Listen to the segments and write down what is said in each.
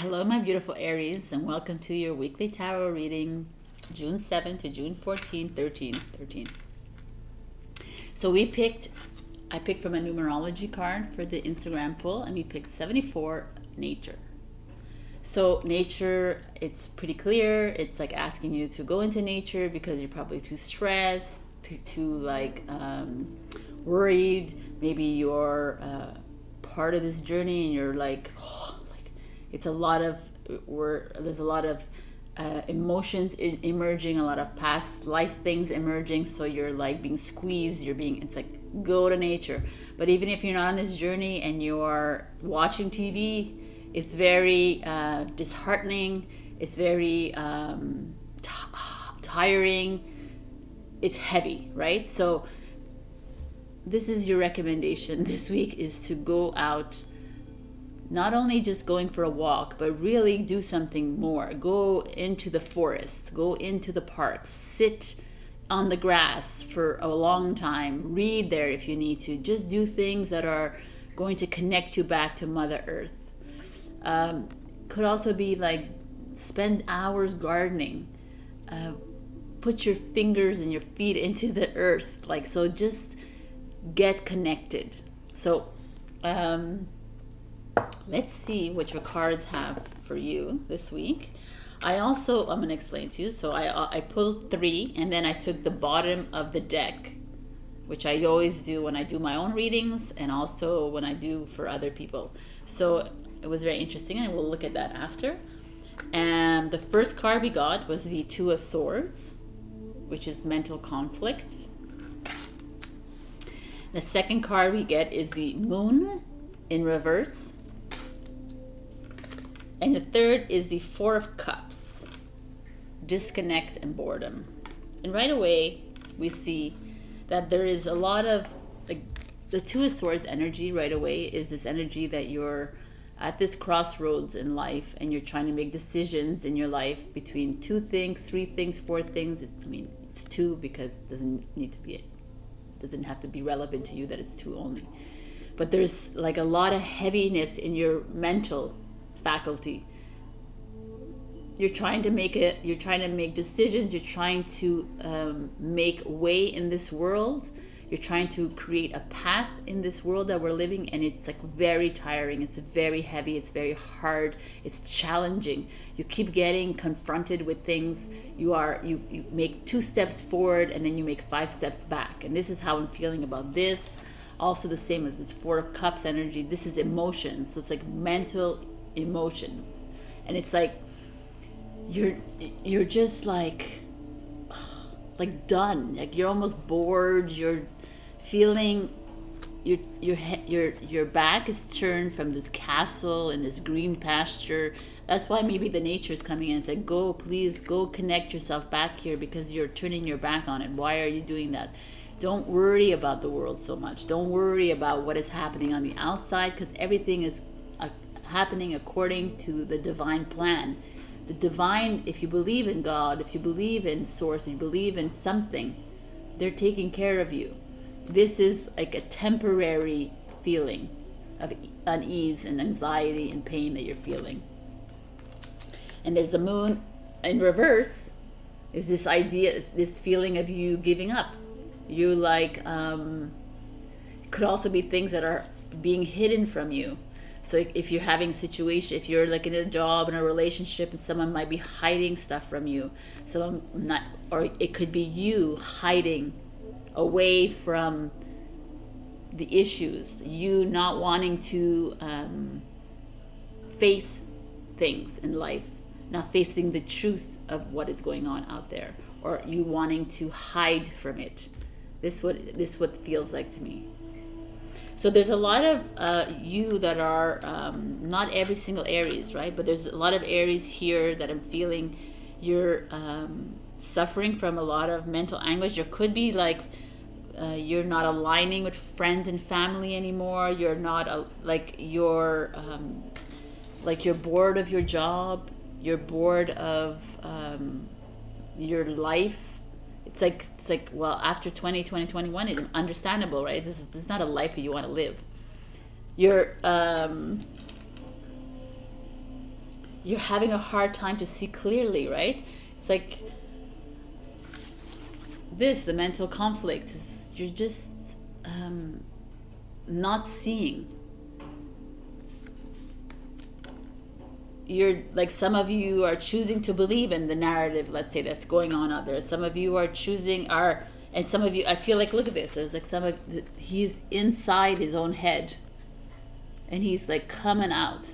Hello, my beautiful Aries, and welcome to your weekly tarot reading, June 7th to June 14th, 13. So I picked from a numerology card for the Instagram poll, and we picked 74, nature. So nature, it's pretty clear. It's like asking you to go into nature because you're probably too stressed, too worried. Maybe you're part of this journey and you're like, it's a lot of there's a lot of emotions emerging, a lot of past life things emerging, so you're like being squeezed, it's like go to nature. But even if you're not on this journey and you're watching TV, it's very disheartening, it's very tiring, it's heavy, right? So this is your recommendation this week, is to go out, not only just going for a walk, but really do something more. Go into the forest, go into the park, sit on the grass for a long time, read there if you need to. Just do things that are going to connect you back to Mother Earth. Could also be like spend hours gardening. Put your fingers and your feet into the earth. So just get connected. So let's see what your cards have for you this week. I'm going to explain to you. So I pulled 3, and then I took the bottom of the deck, which I always do when I do my own readings and also when I do for other people. So it was very interesting, and we'll look at that after. And the first card we got was the 2 of Swords, which is mental conflict. The second card we get is the Moon in reverse. And the third is the 4 of Cups, disconnect and boredom. And right away, we see that there is a lot of, the 2 of Swords energy right away is this energy that you're at this crossroads in life, and you're trying to make decisions in your life between 2 things, 3 things, 4 things. It's 2 because it doesn't have to be relevant to you that it's 2 only. But there's like a lot of heaviness in your mental faculty. You're trying to make decisions, you're trying to make way in this world, you're trying to create a path in this world that we're living, and it's like very tiring, it's very heavy, it's very hard, it's challenging. You keep getting confronted with things. You make 2 steps forward and then you make 5 steps back, and this is how I'm feeling about this. Also the same as this 4 of Cups energy. This is emotion, so it's like mental emotion, and it's like you're just like done, like you're almost bored, you're feeling your back is turned from this castle and this green pasture. That's why maybe the nature is coming in and saying, please go connect yourself back here, because you're turning your back on it. Why are you doing that? Don't worry about the world so much. Don't worry about what is happening on the outside, because everything is happening according to the divine plan. The divine, if you believe in God, if you believe in source, if you believe in something, they're taking care of you. This is like a temporary feeling of unease and anxiety and pain that you're feeling. And there's the Moon in reverse, is this idea, this feeling of you giving up. You it could also be things that are being hidden from you. So if you're having a situation, if you're like in a job, in a relationship, and someone might be hiding stuff from you, or it could be you hiding away from the issues, you not wanting to face things in life, not facing the truth of what is going on out there, or you wanting to hide from it. This what feels like to me. So there's a lot of you that are not every single Aries, right? But there's a lot of Aries here that I'm feeling you're suffering from a lot of mental anguish. There could be you're not aligning with friends and family anymore. You're not you're bored of your job. You're bored of your life. It's like, well, after 2021, it's understandable, right? This is not a life that you want to live. You're you're having a hard time to see clearly, right? It's like this, the mental conflict. You're just not seeing. You're like, some of you are choosing to believe in the narrative, let's say, that's going on out there. Some of you are and some of you, I feel like, look at this, there's like he's inside his own head and he's like coming out.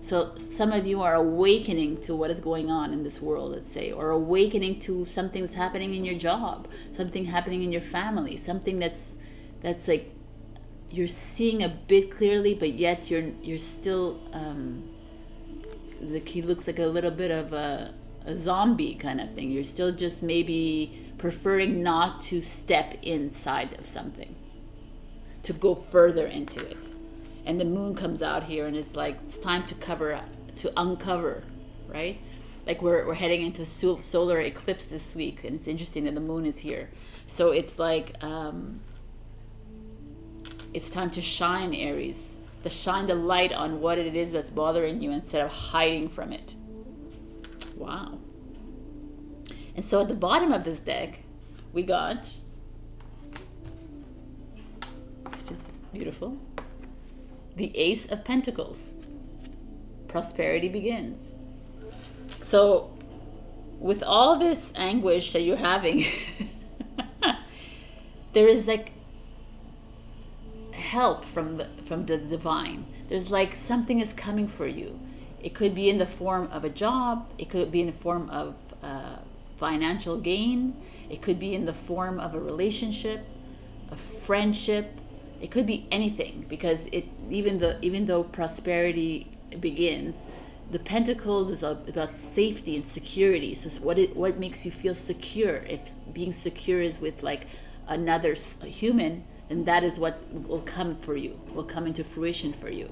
So some of you are awakening to what is going on in this world, let's say, or awakening to something that's happening in your job, something happening in your family, something that's like you're seeing a bit clearly, but yet you're still like, he looks like a little bit of a zombie kind of thing. You're still just maybe preferring not to step inside of something, to go further into it. And the moon comes out here and it's like, it's time to uncover, right? Like we're heading into solar eclipse this week, and it's interesting that the moon is here. So it's like, it's time to shine, Aries. To shine the light on what it is that's bothering you instead of hiding from it. Wow. And so at the bottom of this deck, we got, which is beautiful, the Ace of Pentacles. Prosperity begins. So with all this anguish that you're having, there is like help from the divine. There's like something is coming for you. It could be in the form of a job. It could be in the form of financial gain. It could be in the form of a relationship, a friendship. It could be anything, because even though prosperity begins, the Pentacles is about safety and security. So what makes you feel secure? If being secure is with like another human, and that is what will come for you, will come into fruition for you.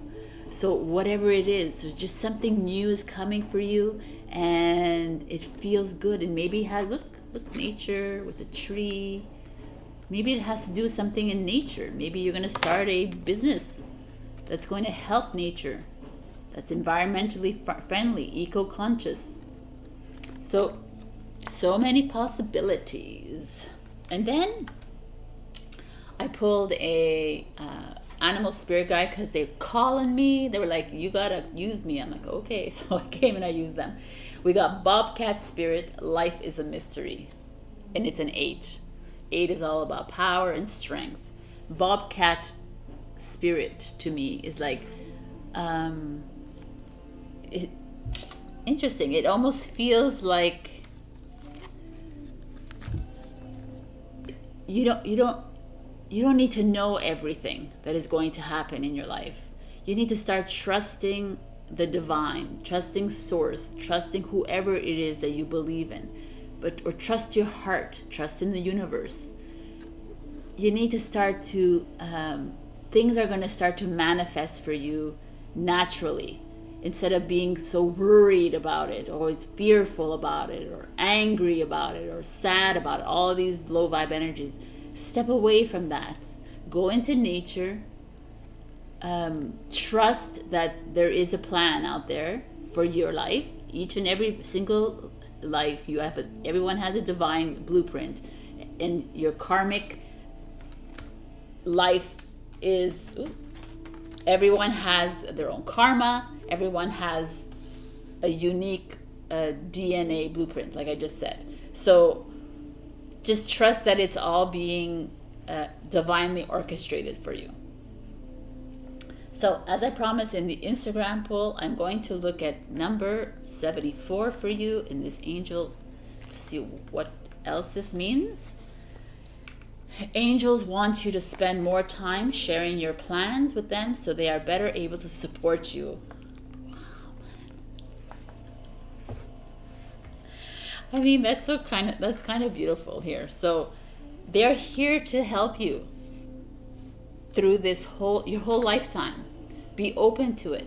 So whatever it is, there's just something new is coming for you, and it feels good. And maybe it has, look nature with a tree. Maybe it has to do with something in nature. Maybe you're going to start a business that's going to help nature, that's environmentally friendly, eco-conscious. So many possibilities. And then I pulled a animal spirit guide, because they're calling me. They were like, you gotta use me. I'm like, okay. So I came and I used them. We got Bobcat Spirit, Life is a Mystery. And it's an 8. 8 is all about power and strength. Bobcat Spirit to me is like, interesting. It almost feels like you don't need to know everything that is going to happen in your life. You need to start trusting the divine, trusting source, trusting whoever it is that you believe in, or trust your heart, trust in the universe. You need to start to, things are going to start to manifest for you naturally, instead of being so worried about it, or always fearful about it, or angry about it, or sad about it, all of these low vibe energies. Step away from that. Go into nature. Trust that there is a plan out there for your life. Each and every single life, everyone has a divine blueprint, and your karmic life is, everyone has their own karma. Everyone has a unique DNA blueprint, like I just said. So just trust that it's all being divinely orchestrated for you. So as I promised in the Instagram poll, I'm going to look at number 74 for you in this angel, see what else this means. Angels want you to spend more time sharing your plans with them, so they are better able to support you. Wow, man. I mean, that's kind of beautiful here. So they're here to help you through your whole lifetime. Be open to it.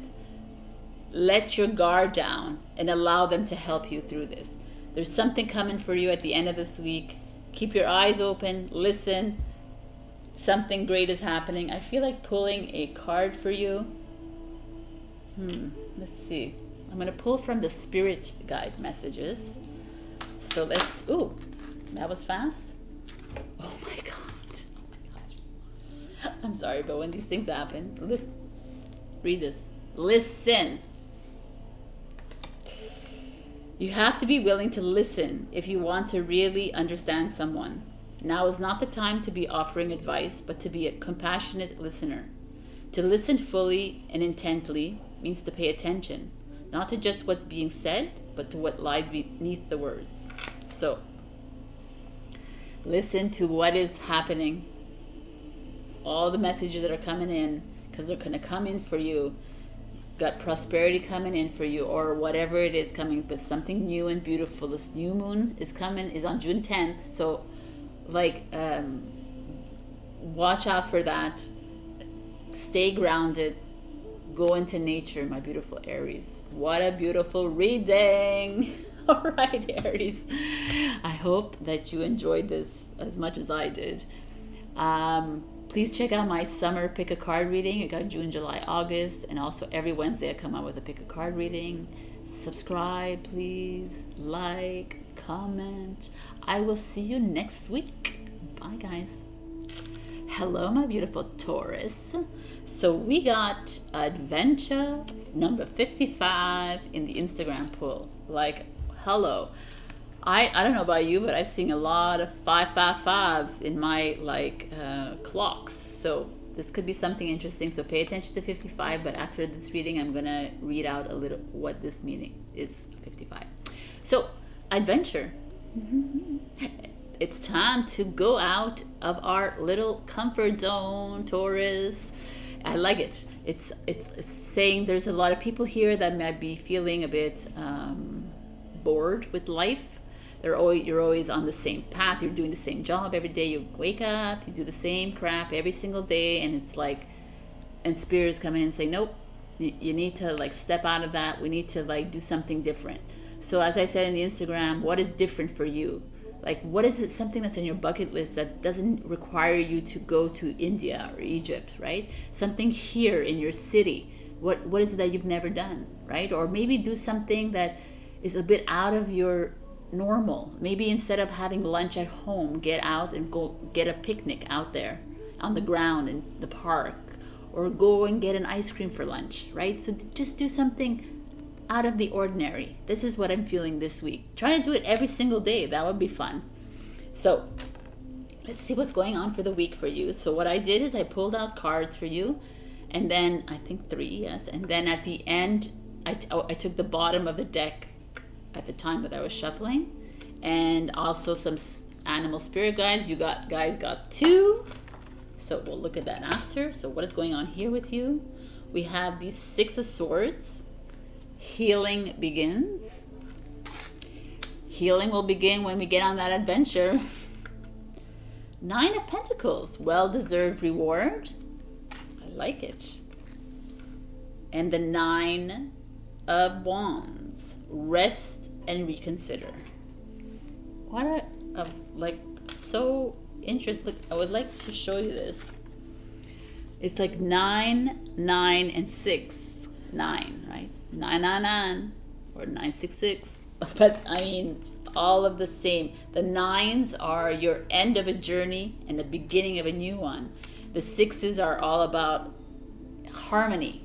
Let your guard down and allow them to help you through this. There's something coming for you at the end of this week. Keep your eyes open, listen. Something great is happening. I feel like pulling a card for you. Let's see. I'm going to pull from the spirit guide messages. So let's, ooh, that was fast. Oh my God. Oh my gosh. I'm sorry, but when these things happen, listen, read this. Listen. You have to be willing to listen if you want to really understand someone. Now is not the time to be offering advice, but to be a compassionate listener. To listen fully and intently means to pay attention, not to just what's being said, but to what lies beneath the words. So, listen to what is happening. All the messages that are coming in, because they're going to come in for you. Got prosperity coming in for you, or whatever it is coming, but something new and beautiful. This new moon is coming, is on June 10th. So, like, watch out for that. Stay grounded. Go into nature, my beautiful Aries. What a beautiful reading. All right, Aries. I hope that you enjoyed this as much as I did. Please check out my summer pick a card reading. I got June, July, August, and also every Wednesday I come out with a pick a card reading. Subscribe, please. Like, comment. I will see you next week. Bye, guys. Hello, my beautiful Taurus. So we got adventure number 55 in the Instagram poll. Like, hello. I don't know about you, but I've seen a lot of 555s in my clocks. So this could be something interesting. So pay attention to 55. But after this reading, I'm gonna read out a little what this meaning is. 55. So adventure. It's time to go out of our little comfort zone, Taurus. I like it. It's saying there's a lot of people here that might be feeling a bit bored with life. You're always on the same path. You're doing the same job every day. You wake up, you do the same crap every single day, and it's like, and spirits come in and say, nope, you need to like step out of that. We need to like do something different. So as I said in the Instagram, what is different for you? Like, what is it, something that's in your bucket list that doesn't require you to go to India or Egypt, right? Something here in your city. What is it that you've never done, right? Or maybe do something that is a bit out of your normal. Maybe instead of having lunch at home, get out and go get a picnic out there on the ground in the park, or go and get an ice cream for lunch, right? So just do something out of the ordinary. This is what I'm feeling this week. Try to do it every single day. That would be fun. So let's see what's going on for the week for you. So what I did is I pulled out cards for you, and then I think 3, yes, and then at the end I took the bottom of the deck at the time that I was shuffling, and also some animal spirit guides. You guys got 2, so we'll look at that after. So what is going on here with you? We have the 6 of Swords. Healing begins. Healing will begin when we get on that adventure. 9 of Pentacles, well-deserved reward. I like it. And the 9 of Wands, rest and reconsider. What a like, so interesting. Look, I would like to show you this. It's like 9, 9, and 6. 9, right? 999 or 966. But I mean, all of the same. The 9s are your end of a journey and the beginning of a new one. The 6s are all about harmony,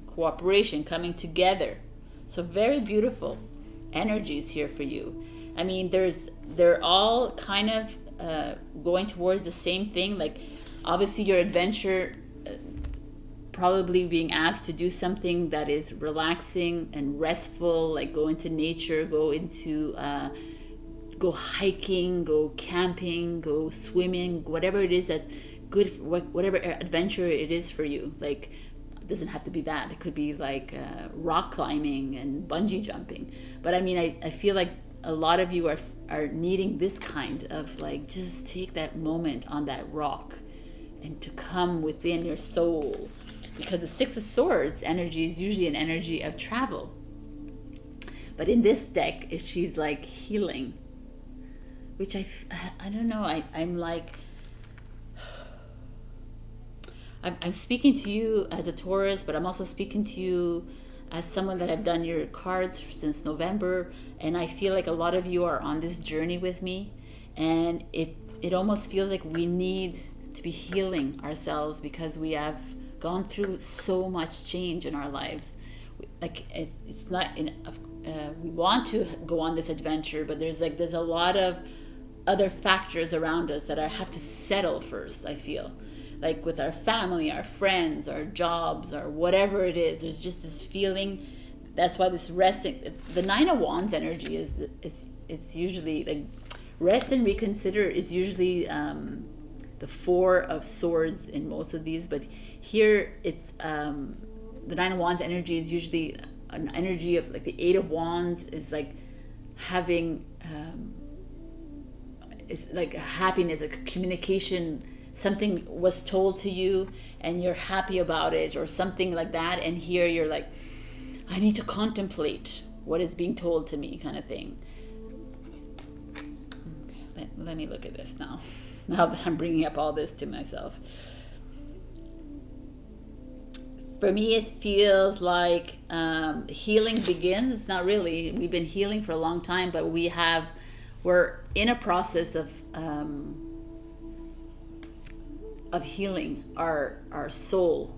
cooperation, coming together. So very beautiful energies here for you. I mean, they're all kind of going towards the same thing. Like, obviously your adventure, probably being asked to do something that is relaxing and restful, like go into nature, go hiking, go camping, go swimming, whatever it is that good, whatever adventure it is for you. Like, it doesn't have to be that. It could be like rock climbing and bungee jumping. But I mean, I feel like a lot of you are needing this kind of like, just take that moment on that rock and to come within your soul. Because the 6 of Swords energy is usually an energy of travel. But in this deck, she's like healing. Which I don't know, I'm like, I'm speaking to you as a Taurus, but I'm also speaking to you as someone that I've done your cards since November, and I feel like a lot of you are on this journey with me, and it almost feels like we need to be healing ourselves because we have gone through so much change in our lives. Like it's not in we want to go on this adventure, but there's a lot of other factors around us that I have to settle first. I feel like with our family, our friends, our jobs, or whatever it is, there's just this feeling. That's why this resting, the Nine of Wands energy is it's usually like rest and reconsider is usually the Four of Swords in most of these, but here it's the Nine of Wands energy is usually an energy of like the Eight of Wands is like having it's like a happiness, like communication. Something was told to you and you're happy about it, or something like that, and here you're like, I need to contemplate what is being told to me, kind of thing. Okay, let me look at this now that I'm bringing up all this to myself. For me, it feels like healing begins. Not really. We've been healing for a long time, but we're in a process of healing our soul.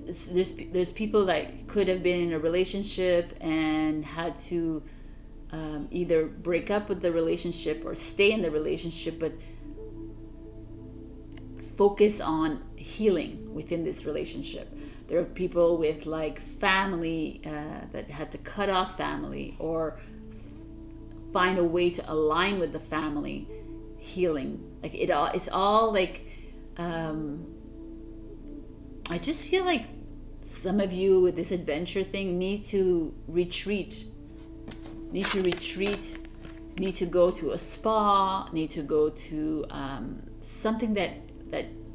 There's people that could have been in a relationship and had to either break up with the relationship or stay in the relationship, but focus on healing within this relationship. There are people with like family that had to cut off family or find a way to align with the family. Healing, like it's all like I just feel like some of you with this adventure thing need to retreat, need to go to a spa, need to go to something that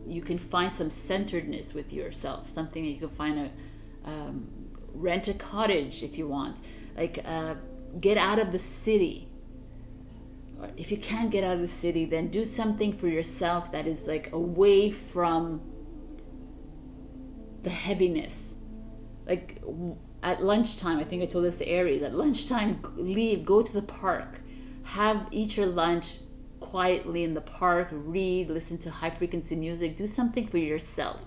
you can find some centeredness with yourself, something that you can find rent a cottage if you want, like get out of the city. Or if you can't get out of the city, then do something for yourself that is like away from the heaviness. Like at lunchtime, I think I told this to Aries, at lunchtime, leave, go to the park, eat your lunch quietly in the park, read, listen to high frequency music, do something for yourself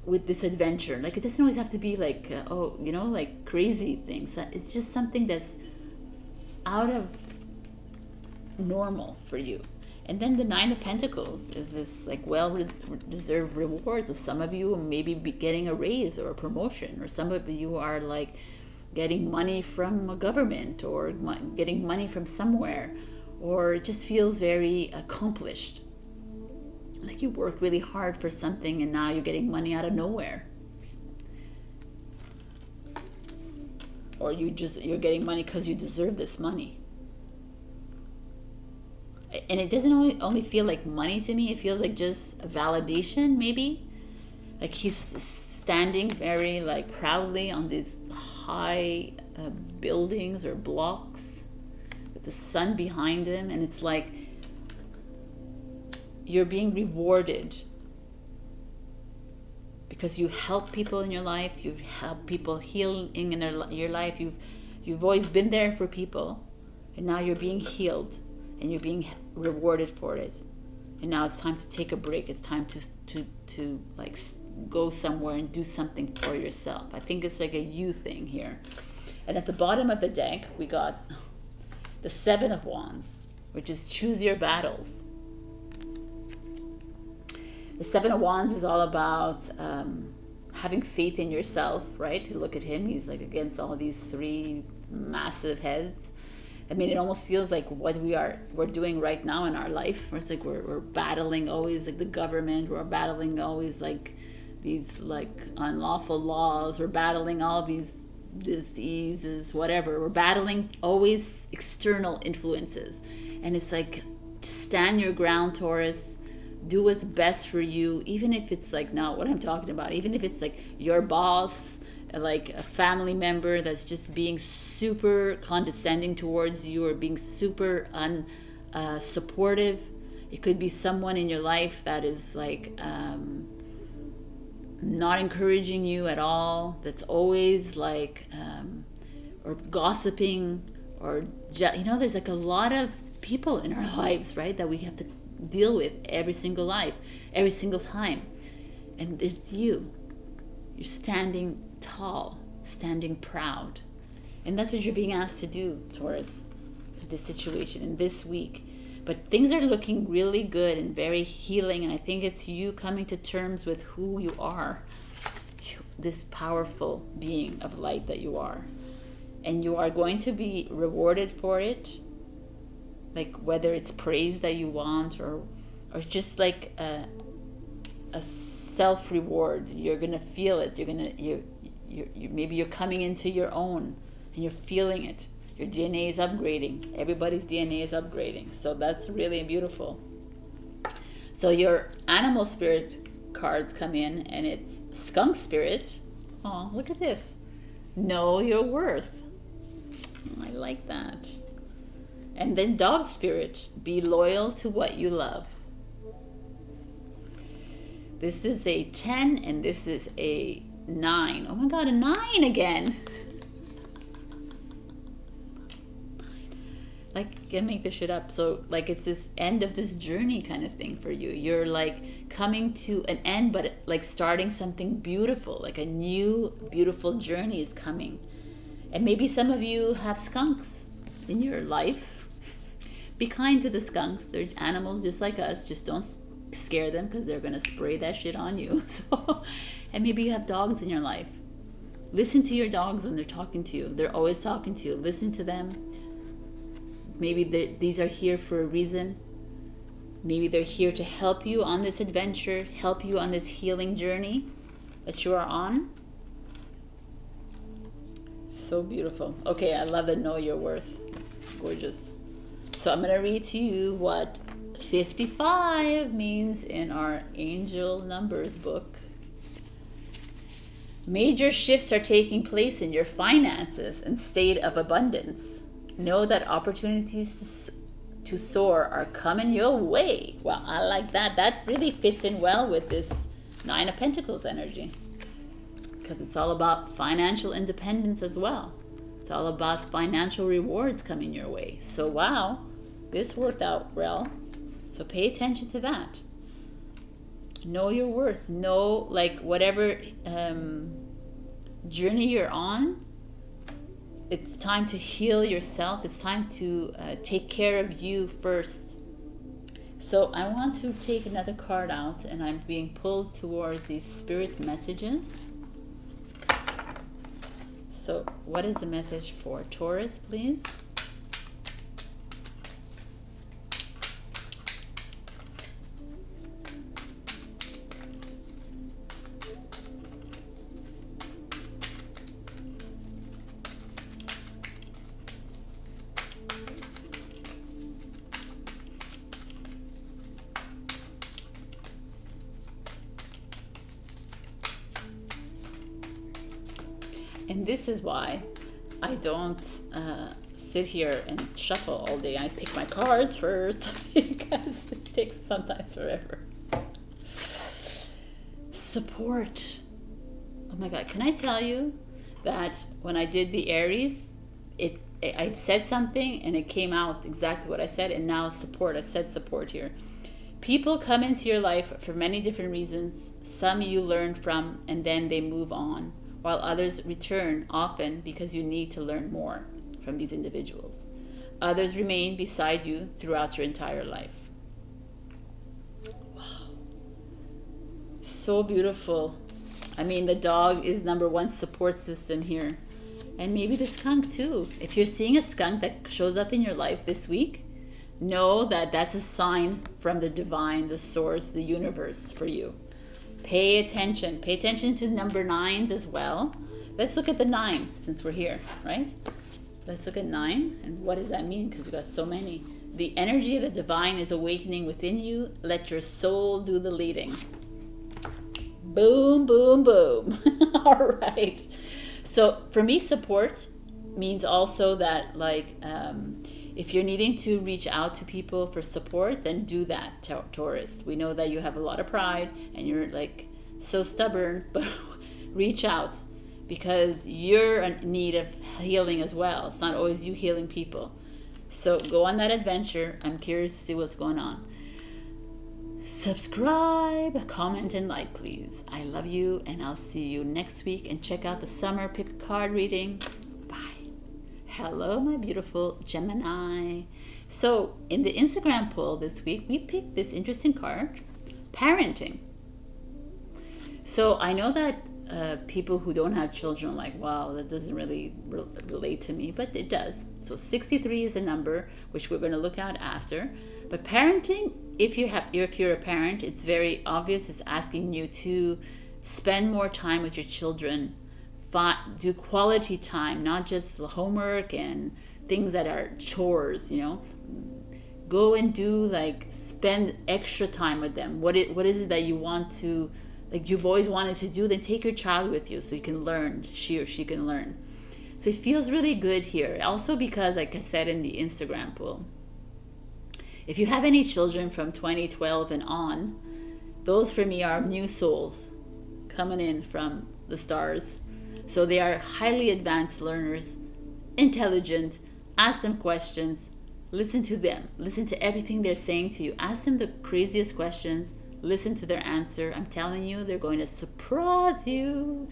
with this adventure. Like it doesn't always have to be like, like crazy things. It's just something that's out of normal for you. And then the Nine of Pentacles is this like well-deserved reward. So some of you maybe be getting a raise or a promotion, or some of you are like getting money from a government or getting money from somewhere, or it just feels very accomplished. Like you worked really hard for something and now you're getting money out of nowhere. Or you're getting money because you deserve this money. And it doesn't only feel like money to me. It feels like just a validation, maybe. Like he's standing very like proudly on these high buildings or blocks with the sun behind him, and it's like you're being rewarded because you help people in your life. You've helped people healing in your life. You've always been there for people, and now you're being healed. And you're being rewarded for it, and now it's time to take a break. It's time to like go somewhere and do something for yourself. I think it's like a you thing here. And at the bottom of the deck, we got the Seven of Wands, which is choose your battles. The Seven of Wands is all about having faith in yourself, right? You look at him; he's like against all these three massive heads. I mean, it almost feels like what we're doing right now in our life, where it's like we're battling always like the government, we're battling always like these like unlawful laws, we're battling all these diseases, whatever. We're battling always external influences. And it's like, stand your ground, Taurus. Do what's best for you, even if it's like not what I'm talking about, even if it's like your boss, like a family member that's just being super condescending towards you or being super unsupportive. It could be someone in your life that is like not encouraging you at all, that's always like, or gossiping, or, there's like a lot of people in our lives, right, that we have to deal with every single time. And there's you. You're standing tall, standing proud. And that's what you're being asked to do, Taurus, in this situation, in this week. But things are looking really good and very healing, and I think it's you coming to terms with who you are, this powerful being of light that you are. And you are going to be rewarded for it, like whether it's praise that you want, or just like a self-reward. You're gonna feel it. Maybe you're coming into your own, and you're feeling it. Your DNA is upgrading. Everybody's DNA is upgrading. So that's really beautiful. So your animal spirit cards come in, and it's skunk spirit. Oh, look at this. Know your worth. I like that. And then dog spirit. Be loyal to what you love. This is a 10, and this is a 9. Oh my God, a 9 again. Like, I can make this shit up. So like it's this end of this journey kind of thing for you. You're like coming to an end, but like starting something beautiful. Like a new beautiful journey is coming. And maybe some of you have skunks in your life. Be kind to the skunks. They're animals just like us. Just don't scare them, because they're going to spray that shit on you. So, and maybe you have dogs in your life. Listen to your dogs when they're talking to you. They're always talking to you. Listen to them. Maybe these are here for a reason. Maybe they're here to help you on this adventure, help you on this healing journey that you are on. So beautiful. Okay, I love the know your worth. It's gorgeous. So I'm going to read to you what 55 means in our angel numbers book. Major shifts are taking place in your finances and state of abundance. Know that opportunities to soar are coming your way. Well, I like that. That really fits in well with this 9 of Pentacles energy, because it's all about financial independence as well. It's all about financial rewards coming your way. So wow, this worked out well. So pay attention to that. Know your worth. Know, like, whatever journey you're on, it's time to heal yourself. It's time to take care of you first. So I want to take another card out, and I'm being pulled towards these spirit messages. So what is the message for Taurus, please? And this is why I don't sit here and shuffle all day. I pick my cards first because it takes sometimes forever. Support. Oh my God, can I tell you that when I did the Aries, I said something and it came out exactly what I said, and now support. I said support here. People come into your life for many different reasons. Some you learn from and then they move on, while others return often because you need to learn more from these individuals. Others remain beside you throughout your entire life. Wow. So beautiful. I mean, the dog is #1 support system here. And maybe the skunk too. If you're seeing a skunk that shows up in your life this week, know that that's a sign from the divine, the source, the universe for you. Pay attention. Pay attention to number 9s as well. Let's look at the 9 since we're here, right? Let's look at 9. And what does that mean? Because we've got so many. The energy of the divine is awakening within you. Let your soul do the leading. Boom, boom, boom. All right. So for me, support means also that, like, if you're needing to reach out to people for support, then do that, Taurus. We know that you have a lot of pride and you're like so stubborn, but reach out, because you're in need of healing as well. It's not always you healing people. So go on that adventure. I'm curious to see what's going on. Subscribe, comment, and like, please. I love you, and I'll see you next week. And check out the summer pick a card reading. Bye. Hello, my beautiful Gemini. So in the Instagram poll this week, we picked this interesting card, parenting. So I know that people who don't have children are like, wow, that doesn't really relate to me, but it does. So 63 is a number, which we're going to look at after. But parenting, if you're a parent, it's very obvious. It's asking you to spend more time with your children, do quality time, not just the homework and things that are chores, you know. Go and do, like, spend extra time with them. What is it that you want to, like, you've always wanted to do? Then take your child with you so you can learn, she or she can learn. So it feels really good here. Also because, like I said in the Instagram poll, if you have any children from 2012 and on, those for me are new souls coming in from the stars. So they are highly advanced learners, intelligent. Ask them questions. Listen to them. Listen to everything they're saying to you. Ask them the craziest questions. Listen to their answer. I'm telling you, they're going to surprise you.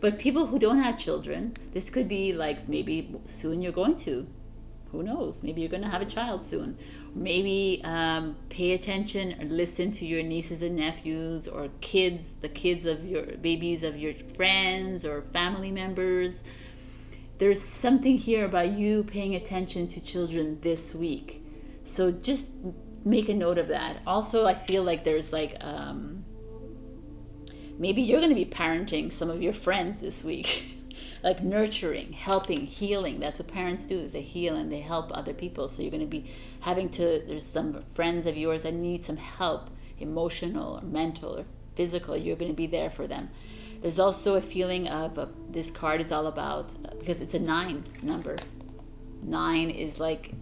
But people who don't have children, this could be like, maybe soon you're going to. Who knows? Maybe you're going to have a child soon. Maybe pay attention or listen to your nieces and nephews, or kids, the kids of your babies of your friends or family members. There's something here about you paying attention to children this week. So just make a note of that. Also, I feel like there's like, maybe you're going to be parenting some of your friends this week. Like nurturing, helping, healing. That's what parents do, is they heal and they help other people. So you're going to be there's some friends of yours that need some help, emotional or mental or physical. You're going to be there for them. There's also a feeling of, this card is all about, because it's a 9 number. 9 is like,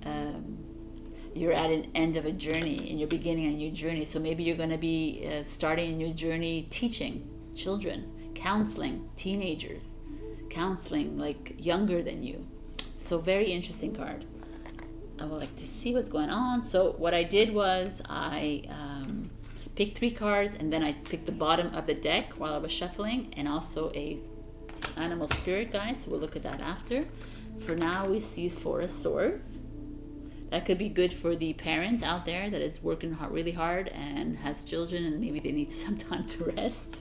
you're at an end of a journey and you're beginning a new journey. So maybe you're going to be starting a new journey teaching children, counseling teenagers, counseling like younger than you. So very interesting card. I would like to see what's going on. So what I did was I picked 3 cards, and then I picked the bottom of the deck while I was shuffling, and also a animal spirit guide. So we'll look at that after. For now, we see 4 of Swords. That could be good for the parent out there that is working really hard and has children, and maybe they need some time to rest.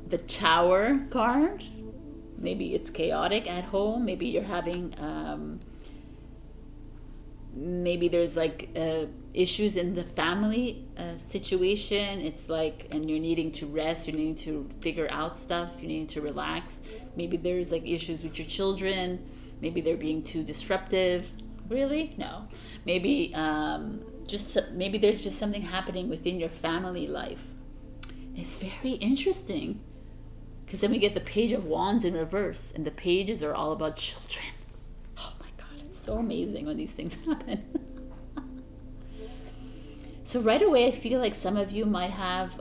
The Tower card. Maybe it's chaotic at home. Maybe you're having, maybe there's like issues in the family situation. It's like, and you're needing to rest, you're needing to figure out stuff, you're needing to relax. Maybe there's like issues with your children. Maybe they're being too disruptive. Really? No. Maybe maybe there's just something happening within your family life. It's very interesting, because then we get the Page of Wands in reverse, and the pages are all about children. Oh my God, it's so amazing when these things happen. So right away, I feel like some of you might have,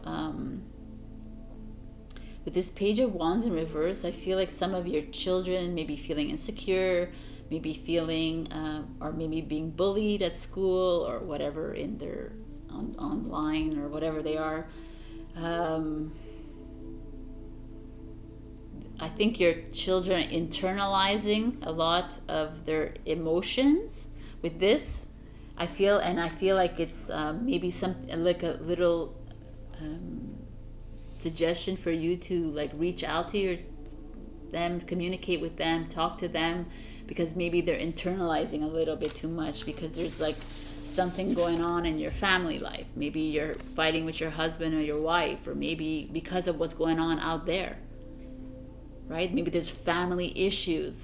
with this Page of Wands in reverse, I feel like some of your children may be feeling insecure, maybe feeling, or maybe being bullied at school or whatever, in their online or whatever they are. I think your children are internalizing a lot of their emotions with this. I feel like it's maybe something like a little suggestion for you to like reach out to them, communicate with them, talk to them, because maybe they're internalizing a little bit too much, because there's like something going on in your family life. Maybe you're fighting with your husband or your wife, or maybe because of what's going on out there, right? Maybe there's family issues.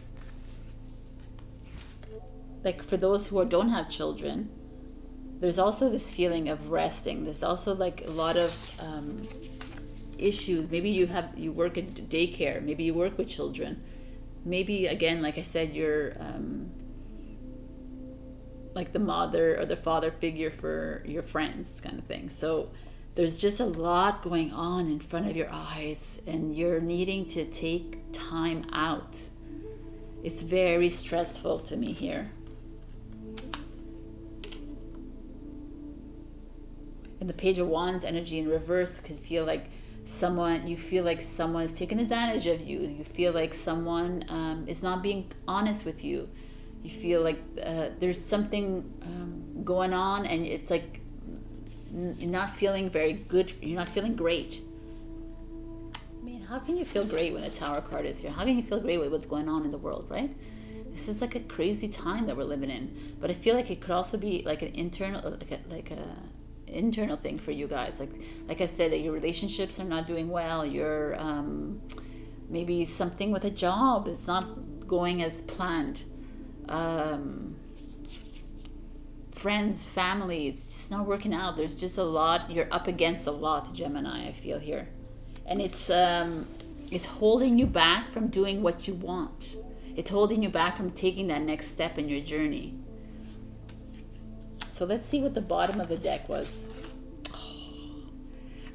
Like for those who don't have children, there's also this feeling of resting. There's also like a lot of issues. Maybe you work at daycare. Maybe you work with children. Maybe, again, like I said, you're like the mother or the father figure for your friends, kind of thing. So There's just a lot going on in front of your eyes, and you're needing to take time out. It's very stressful to me here. And the Page of Wands energy in reverse could feel like you feel like someone is taking advantage of you. You feel like someone is not being honest with you. You feel like there's something going on, and it's like you're not feeling very good. You're not feeling great. I mean, how can you feel great when the Tower card is here? How can you feel great with what's going on in the world, right? This is like a crazy time that we're living in. But I feel like it could also be like an internal, like a internal thing for you guys. Like I said, that your relationships are not doing well. You're maybe something with a job is not going as planned. Friends, family, it's just not working out. There's just a lot. You're up against a lot, Gemini, I feel here. And it's holding you back from doing what you want. It's holding you back from taking that next step in your journey. So let's see what the bottom of the deck was.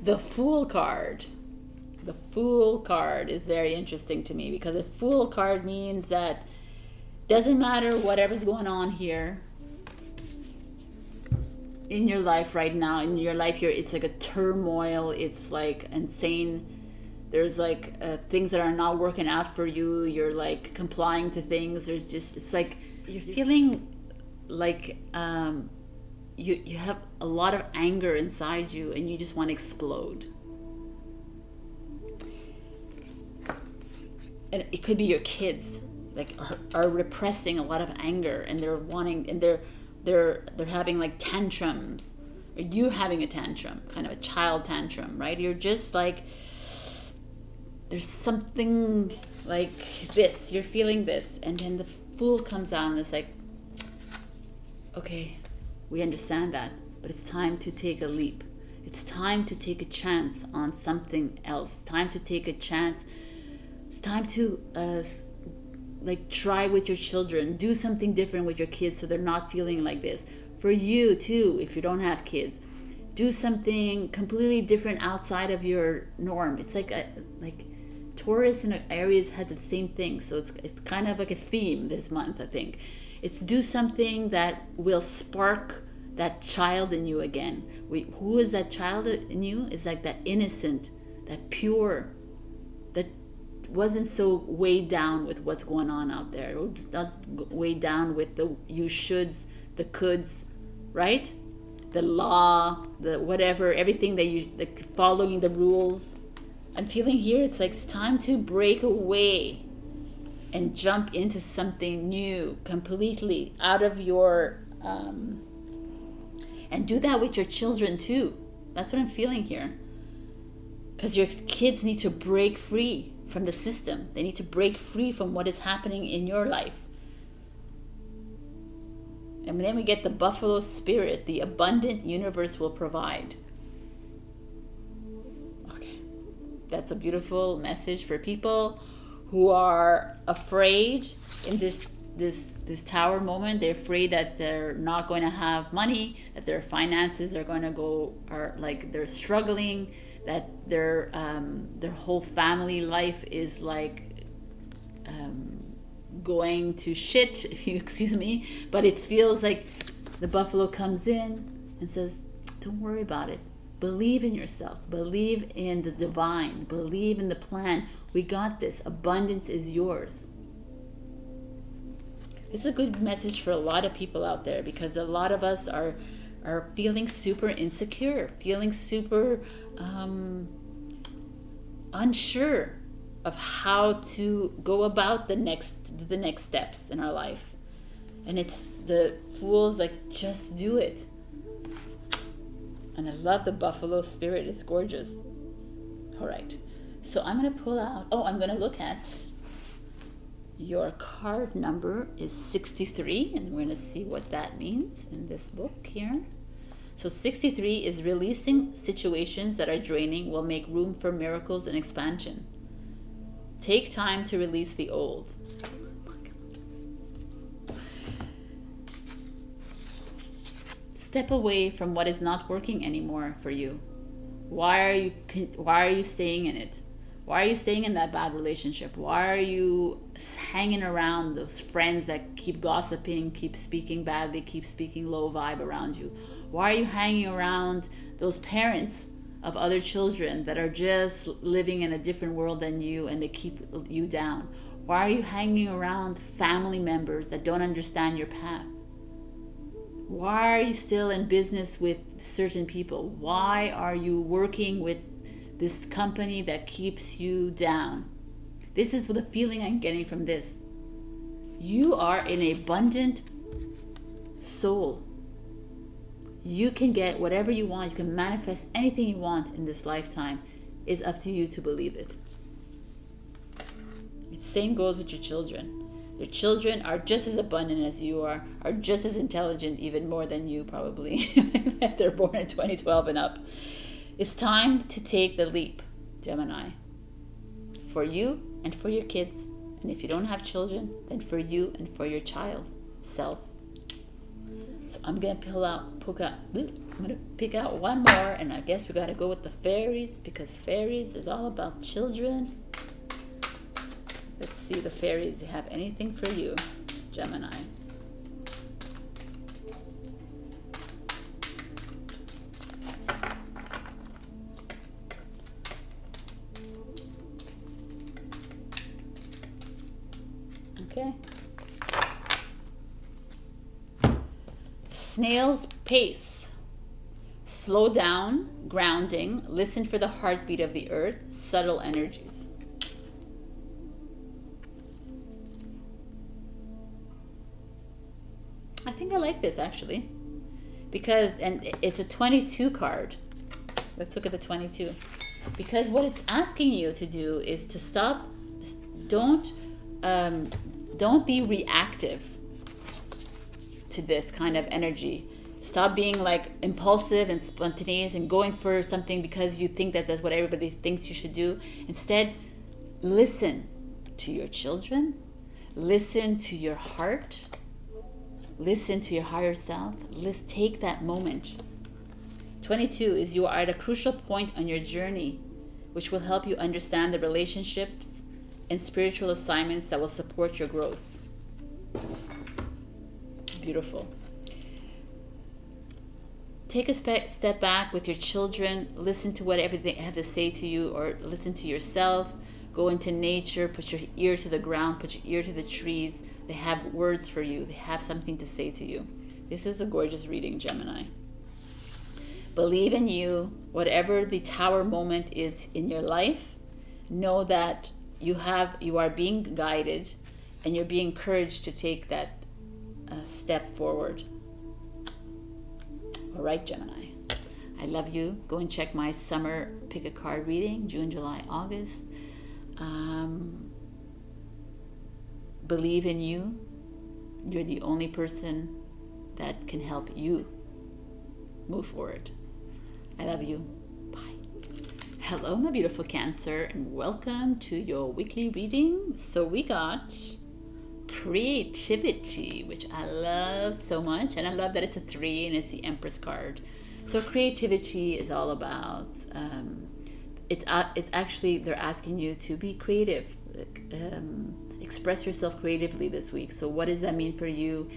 The Fool card. The Fool card is very interesting to me, because the Fool card means that doesn't matter whatever's going on here in your life right now, in your life here, it's like a turmoil, it's like insane. There's like things that are not working out for you. You're like complying to things. There's just, it's like you're feeling like you have a lot of anger inside you, and you just want to explode. And it could be your kids like are repressing a lot of anger, and they're wanting, and they're having like tantrums, or you're having a tantrum, kind of a child tantrum, right? You're just like, there's something like this, you're feeling this, and then the Fool comes out and it's like, okay, we understand that, but it's time to take a leap. It's time to take a chance on something else. Time to take a chance. It's time to like try with your children, do something different with your kids so they're not feeling like this. For you too, if you don't have kids, do something completely different outside of your norm. It's like Taurus and Aries had the same thing, so it's kind of like a theme this month, I think. It's do something that will spark that child in you again. Who is that child in you? It's like that innocent, that pure, that wasn't so weighed down with what's going on out there. It was not weighed down with the you shoulds, the coulds, right? The law, the whatever, everything that you, like following the rules. I'm feeling here, it's like it's time to break away and jump into something new, completely out of your, and do that with your children too. That's what I'm feeling here. Because your kids need to break free from the system. They need to break free from what is happening in your life. And then we get the Buffalo Spirit. The abundant universe will provide. Okay. That's a beautiful message for people who are afraid in this Tower moment. They're afraid that they're not going to have money, that their finances are going to go, are like they're struggling, that their whole family life is like going to shit, if you excuse me. But it feels like the Buffalo comes in and says, don't worry about it. Believe in yourself. Believe in the divine. Believe in the plan. We got this. Abundance is yours. It's a good message for a lot of people out there, because a lot of us are feeling super insecure, feeling super unsure of how to go about the next steps in our life. And it's the Fool's like, just do it. And I love the Buffalo Spirit. It's gorgeous. All right. So I'm going to pull out, I'm going to look at your card number is 63, and we're going to see what that means in this book here. So 63 is releasing situations that are draining will make room for miracles and expansion. Take time to release the old. Oh my God. Step away from what is not working anymore for you. Why are you staying in it? Why are you staying in that bad relationship? Why are you hanging around those friends that keep gossiping, keep speaking badly, keep speaking low vibe around you? Why are you hanging around those parents of other children that are just living in a different world than you and they keep you down? Why are you hanging around family members that don't understand your path? Why are you still in business with certain people? Why are you working with this company that keeps you down? This is the feeling I'm getting from this. You are an abundant soul. You can get whatever you want. You can manifest anything you want in this lifetime. It's up to you to believe it. The same goes with your children. Your children are just as abundant as you are just as intelligent, even more than you probably, if they're born in 2012 and up. It's time to take the leap, Gemini. For you and for your kids. And if you don't have children, then for you and for your child self. So I'm gonna pick out one more, and I guess we gotta go with the fairies, because fairies is all about children. Let's see the fairies. They have anything for you, Gemini. Okay. Snail's pace. Slow down, grounding, listen for the heartbeat of the earth, subtle energies. I think I like this actually, because, and it's a 22 card. Let's look at the 22. Because what it's asking you to do is to stop, don't be reactive to this kind of energy. Stop being like impulsive and spontaneous and going for something because you think that's what everybody thinks you should do. Instead, listen to your children, listen to your heart, listen to your higher self. Let's take that moment. 22 is you are at a crucial point on your journey, which will help you understand the relationships and spiritual assignments that will support your growth. Beautiful. Take a step back with your children. Listen to whatever they have to say to you, or listen to yourself. Go into nature. Put your ear to the ground. Put your ear to the trees. They have words for you. They have something to say to you. This is a gorgeous reading, Gemini. Believe in you. Whatever the tower moment is in your life, know that you are being guided and you're being encouraged to take that step forward. All right, Gemini. I love you. Go and check my summer pick a card reading, June, July, August. Believe in you. You're the only person that can help you move forward. I love you. Bye. Hello, my beautiful Cancer, and welcome to your weekly reading. So we got creativity, which I love so much, and I love that it's a 3 and it's the Empress card. So creativity is all about it's actually, they're asking you to be creative, express yourself creatively this week. So what does that mean for you?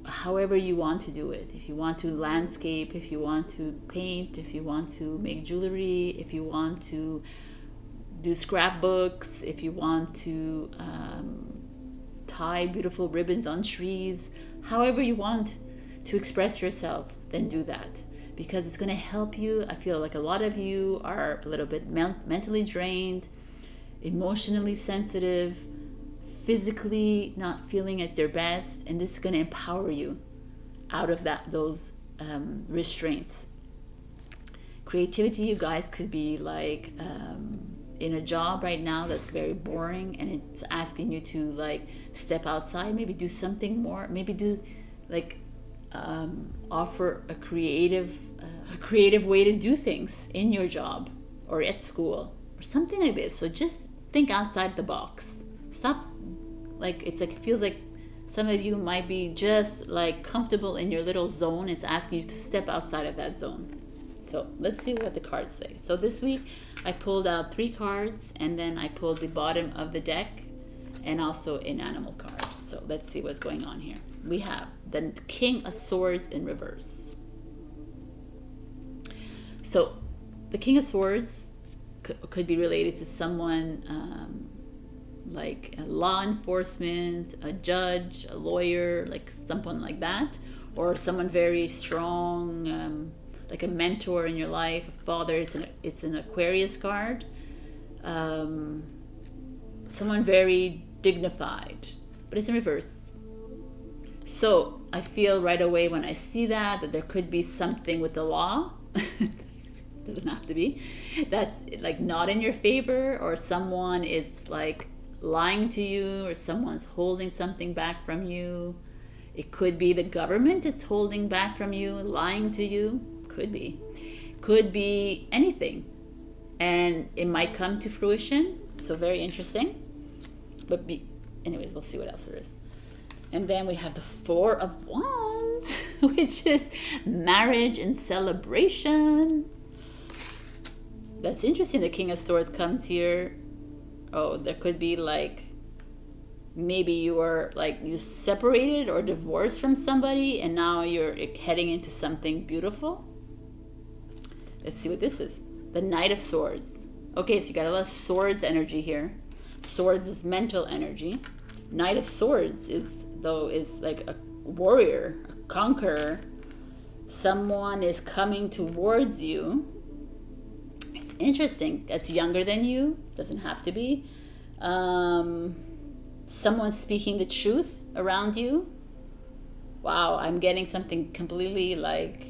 However you want to do it. If you want to landscape, if you want to paint, if you want to make jewelry, if you want to do scrapbooks, if you want to tie beautiful ribbons on trees, however you want to express yourself, then do that, because it's going to help you. I feel like a lot of you are a little bit mentally drained, emotionally sensitive, physically not feeling at their best, and this is going to empower you out of those restraints. Creativity, you guys, could be like in a job right now that's very boring, and it's asking you to like step outside, maybe do something more, maybe do like offer a creative way to do things in your job or at school or something like this. So just think outside the box. Stop, like, it's like, it feels like some of you might be just like comfortable in your little zone. It's asking you to step outside of that zone. So let's see what the cards say. So this week I pulled out 3 cards, and then I pulled the bottom of the deck and also an animal card. So let's see what's going on here. We have the King of Swords in reverse. So the King of Swords could be related to someone like a law enforcement, a judge, a lawyer, like someone like that, or someone very strong, like a mentor in your life, a father. It's an Aquarius card. Someone very dignified, but it's in reverse. So I feel right away when I see that there could be something with the law. Doesn't have to be. That's like not in your favor, or someone is like lying to you, or someone's holding something back from you. It could be the government is holding back from you, lying to you. Could be anything, and it might come to fruition. So very interesting. But anyways, we'll see what else there is. And then we have the 4 of Wands, which is marriage and celebration. That's interesting. The King of Swords comes here. Oh, there could be like, maybe you separated or divorced from somebody, and now you're heading into something beautiful. Let's see what this is. The Knight of Swords. Okay, so you got a lot of swords energy here. Swords is mental energy. Knight of Swords is like a warrior, a conqueror. Someone is coming towards you. It's interesting. That's younger than you. Doesn't have to be. Someone speaking the truth around you. Wow, I'm getting something completely like...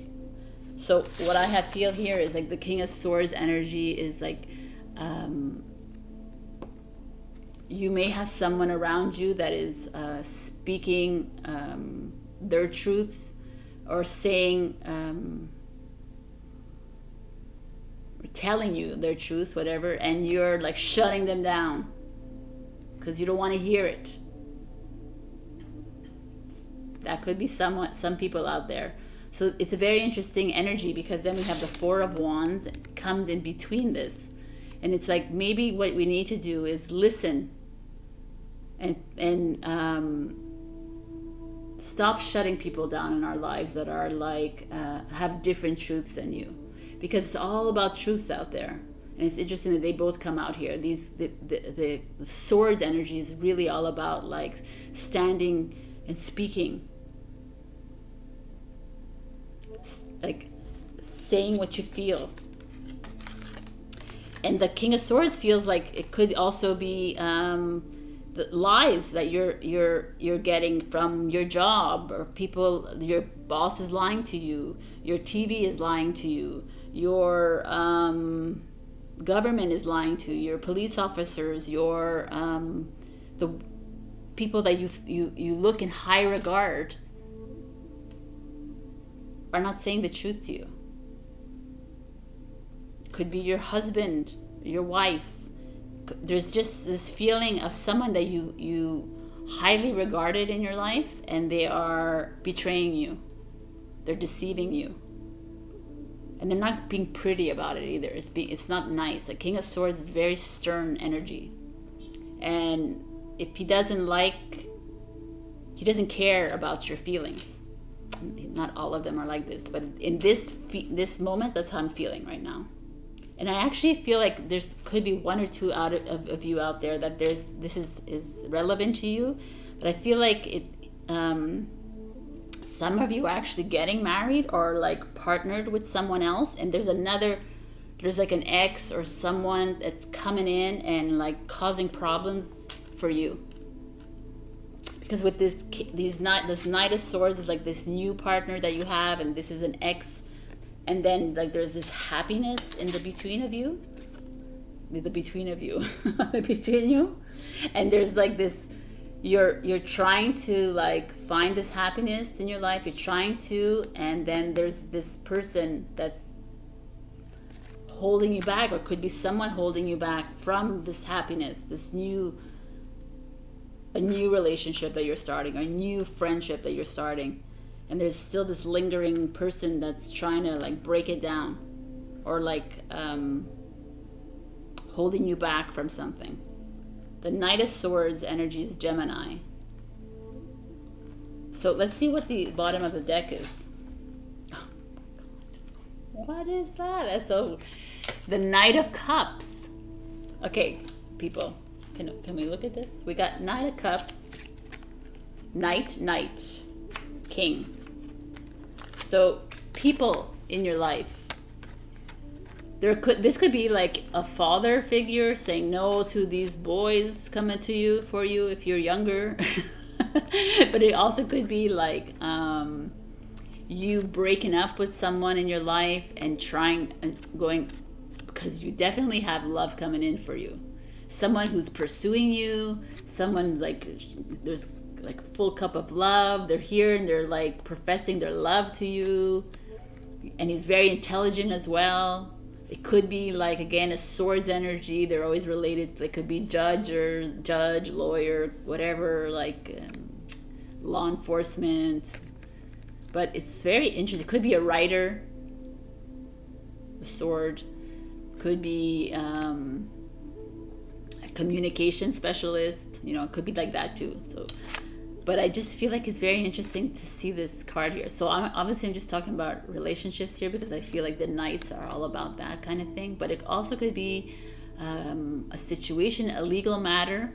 So what I feel here is like the King of Swords energy is like... you may have someone around you that is speaking their truths, or saying, telling you their truth, whatever, and you're like shutting them down because you don't want to hear it. That could be some people out there. So it's a very interesting energy, because then we have the 4 of Wands comes in between this, and it's like maybe what we need to do is listen and stop shutting people down in our lives that are like have different truths than you, because it's all about truths out there. And it's interesting that they both come out here. The swords energy is really all about like standing and speaking, like saying what you feel. And the King of Swords feels like it could also be the lies that you're getting from your job, or people, your boss is lying to you, your TV is lying to you, your government is lying to you, your police officers, your the people that you look in high regard are not saying the truth to you. Could be your husband, your wife. There's just this feeling of someone that you highly regarded in your life, and they are betraying you. They're deceiving you. And they're not being pretty about it either. It's not nice. The King of Swords is very stern energy. And if he doesn't care about your feelings. Not all of them are like this, but in this moment, that's how I'm feeling right now. And I actually feel like there's could be 1 or 2 of you out there that this is relevant to you. But I feel like it. Some of you are actually getting married or like partnered with someone else, and there's like an ex or someone that's coming in and like causing problems for you. Because with this Knight of Swords is like this new partner that you have, and this is an ex. And then like there's this happiness in the between you, and there's like this, you're trying to like find this happiness in your life, and then there's this person that's holding you back, or could be someone holding you back from this happiness, a new relationship that you're starting, or a new friendship that you're starting. And there's still this lingering person that's trying to like break it down. or like holding you back from something. The Knight of Swords energy is Gemini. So let's see what the bottom of the deck is. What is that? That's the Knight of Cups. Okay, people, can we look at this? We got Knight of Cups, Knight, King. So people in your life, this could be like a father figure saying no to these boys coming to you for you if you're younger. But it also could be like you breaking up with someone in your life and going, because you definitely have love coming in for you. Someone who's pursuing you, someone like there's like full cup of love. They're here and they're like professing their love to you, and he's very intelligent as well. It could be like, again, a swords energy. They're always related. They could be judge, lawyer, whatever, like law enforcement. But it's very interesting. It could be a writer, the sword. Could be a communication specialist. You know, it could be like that too. So, but I just feel like it's very interesting to see this card here. So I'm just talking about relationships here because I feel like the Knights are all about that kind of thing. But it also could be a situation, a legal matter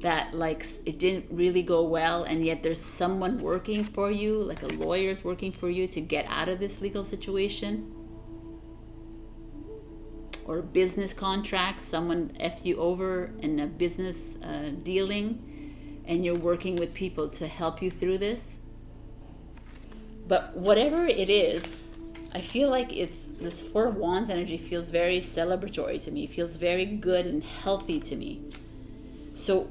that like it didn't really go well, and yet there's someone working for you, like a lawyer's working for you to get out of this legal situation. Or a business contract, someone F'd you over in a business dealing, and you're working with people to help you through this. But whatever it is, I feel like this Four of Wands energy feels very celebratory to me, feels very good and healthy to me. So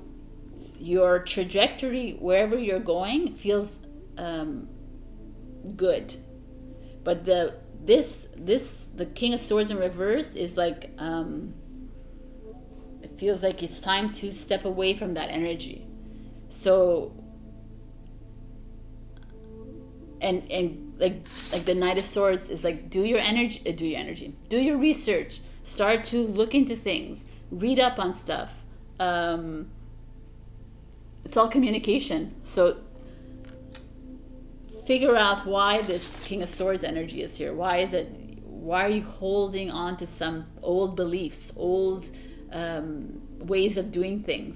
your trajectory, wherever you're going, feels good. But the King of Swords in reverse is like it feels like it's time to step away from that energy. So and like the Knight of Swords is like do your research, start to look into things, read up on stuff. It's all communication. So figure out why this King of Swords energy is here. Why are you holding on to some old beliefs, old ways of doing things?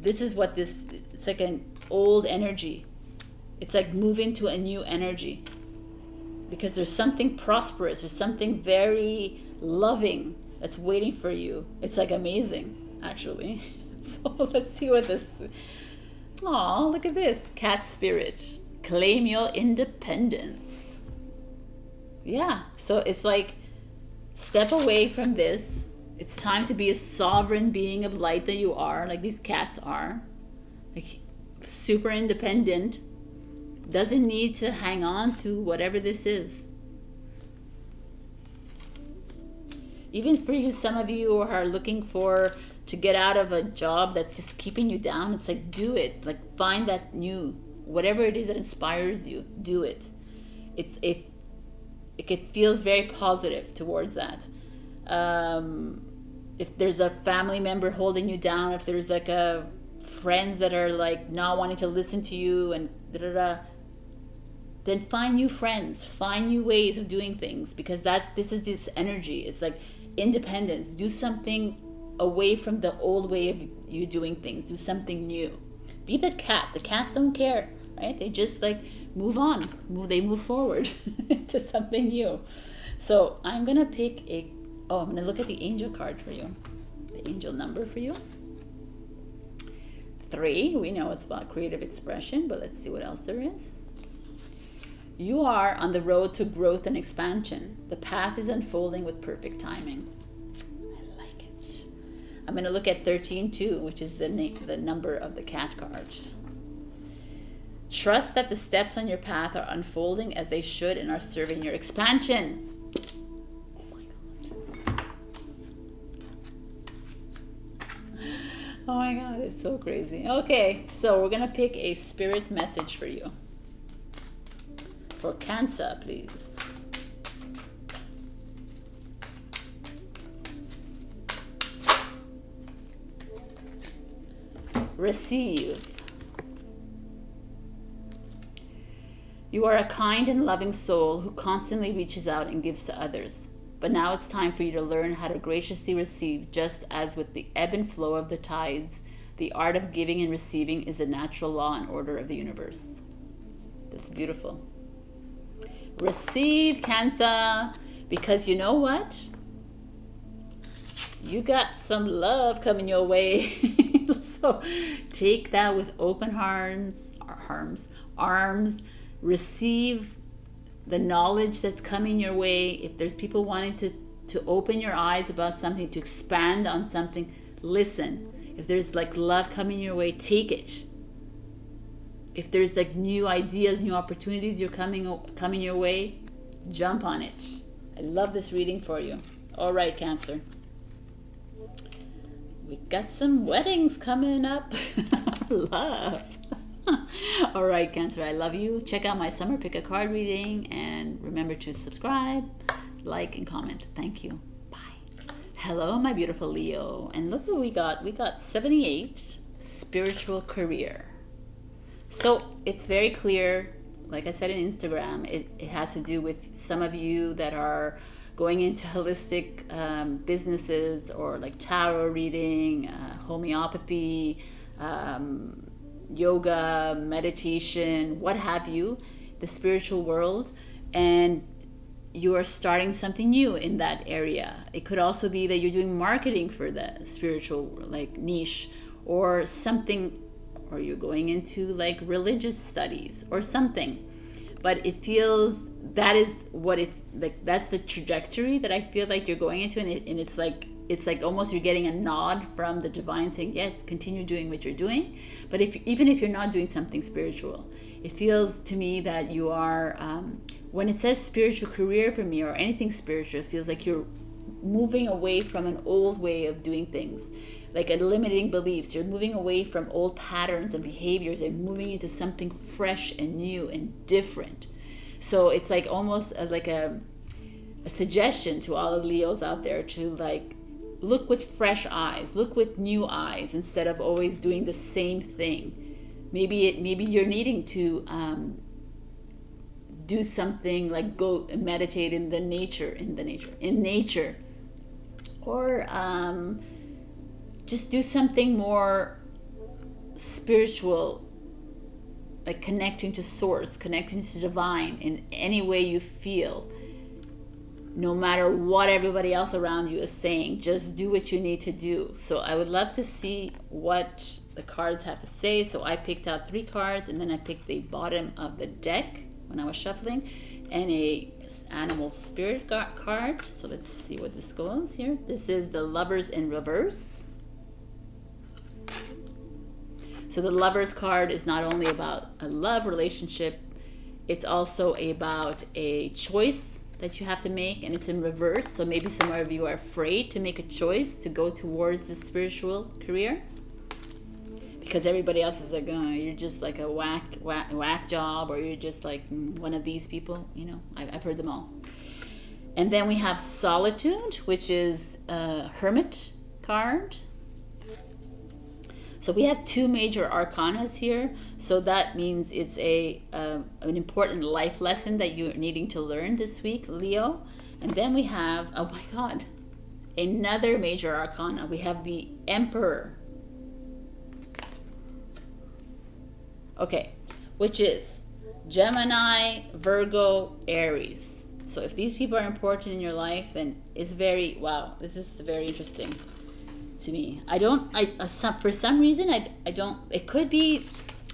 This is what it's like an old energy. It's like move into a new energy. Because there's something prosperous, there's something very loving that's waiting for you. It's like amazing, actually. So let's see what this... Aw, look at this. Cat spirit. Claim your independence. Yeah, so it's like step away from this. It's time to be a sovereign being of light that you are, like these cats are. Like super independent. Doesn't need to hang on to whatever this is. Even for you, some of you are looking to get out of a job that's just keeping you down. It's like, do it. Like find that new, whatever it is that inspires you, do it. It feels very positive towards that. If there's a family member holding you down, if there's like friends that are like not wanting to listen to you and then find new friends, find new ways of doing things, because this is this energy. It's like independence. Do something away from the old way of you doing things. Do something new. Be the cat. The cats don't care, right? They just like move on. They move forward to something new. So I'm gonna pick I'm gonna look at the angel card for you. The angel number for you. 3. We know it's about creative expression, but let's see what else there is. You are on the road to growth and expansion. The path is unfolding with perfect timing. I like it. I'm going to look at 13 too, which is the number of the cat card. Trust that the steps on your path are unfolding as they should and are serving your expansion. Oh my God. Oh my God, it's so crazy. Okay, so we're going to pick a spirit message for you. For Cancer, please. Receive. You are a kind and loving soul who constantly reaches out and gives to others. But now it's time for you to learn how to graciously receive, just as with the ebb and flow of the tides, the art of giving and receiving is the natural law and order of the universe. That's beautiful. Receive, Cancer, because you know what? You got some love coming your way. So take that with open arms. Receive the knowledge that's coming your way. If there's people wanting to open your eyes about something, to expand on something, listen. If there's like love coming your way, take it. If there's like new ideas, new opportunities you're coming your way, jump on it. I love this reading for you. All right, Cancer. We got some weddings coming up. Love. All right, Cancer, I love you. Check out my summer pick a card reading and remember to subscribe, like, and comment. Thank you. Bye. Hello, my beautiful Leo. And look what we got. We got 78, spiritual career. So it's very clear, like I said in Instagram, it has to do with some of you that are going into holistic businesses, or like tarot reading, homeopathy, yoga, meditation, what have you, the spiritual world, and you are starting something new in that area. It could also be that you're doing marketing for the spiritual like niche or something, or you're going into like religious studies or something. But it feels that is what it's like, that's the trajectory that I feel like you're going into, and it's like almost you're getting a nod from the divine saying, yes, continue doing what you're doing. But even if you're not doing something spiritual, it feels to me that you are, when it says spiritual career for me or anything spiritual, it feels like you're moving away from an old way of doing things, like a limiting beliefs. You're moving away from old patterns and behaviors and moving into something fresh and new and different. So it's like almost like a suggestion to all the Leos out there to like look with fresh eyes, look with new eyes, instead of always doing the same thing. Maybe you're needing to do something like go meditate in nature, or just do something more spiritual, like connecting to source, connecting to divine in any way you feel. No matter what everybody else around you is saying, just do what you need to do. So I would love to see what the cards have to say. So I picked out 3 cards, and then I picked the bottom of the deck when I was shuffling, and a animal spirit card. So let's see what this goes here. This is the Lovers in reverse. So the Lovers card is not only about a love relationship, it's also about a choice that you have to make, and it's in reverse. So maybe some of you are afraid to make a choice to go towards the spiritual career because everybody else is like, oh, you're just like a whack job, or you're just like one of these people. You know, I've heard them all. And then we have Solitude, which is a Hermit card. So we have 2 major arcanas here. So that means it's an important life lesson that you're needing to learn this week, Leo. And then we have, oh my God, another major arcana. We have the Emperor. Okay, which is Gemini, Virgo, Aries. So if these people are important in your life, then it's very, wow, this is very interesting to me. For some reason, I don't, it could be,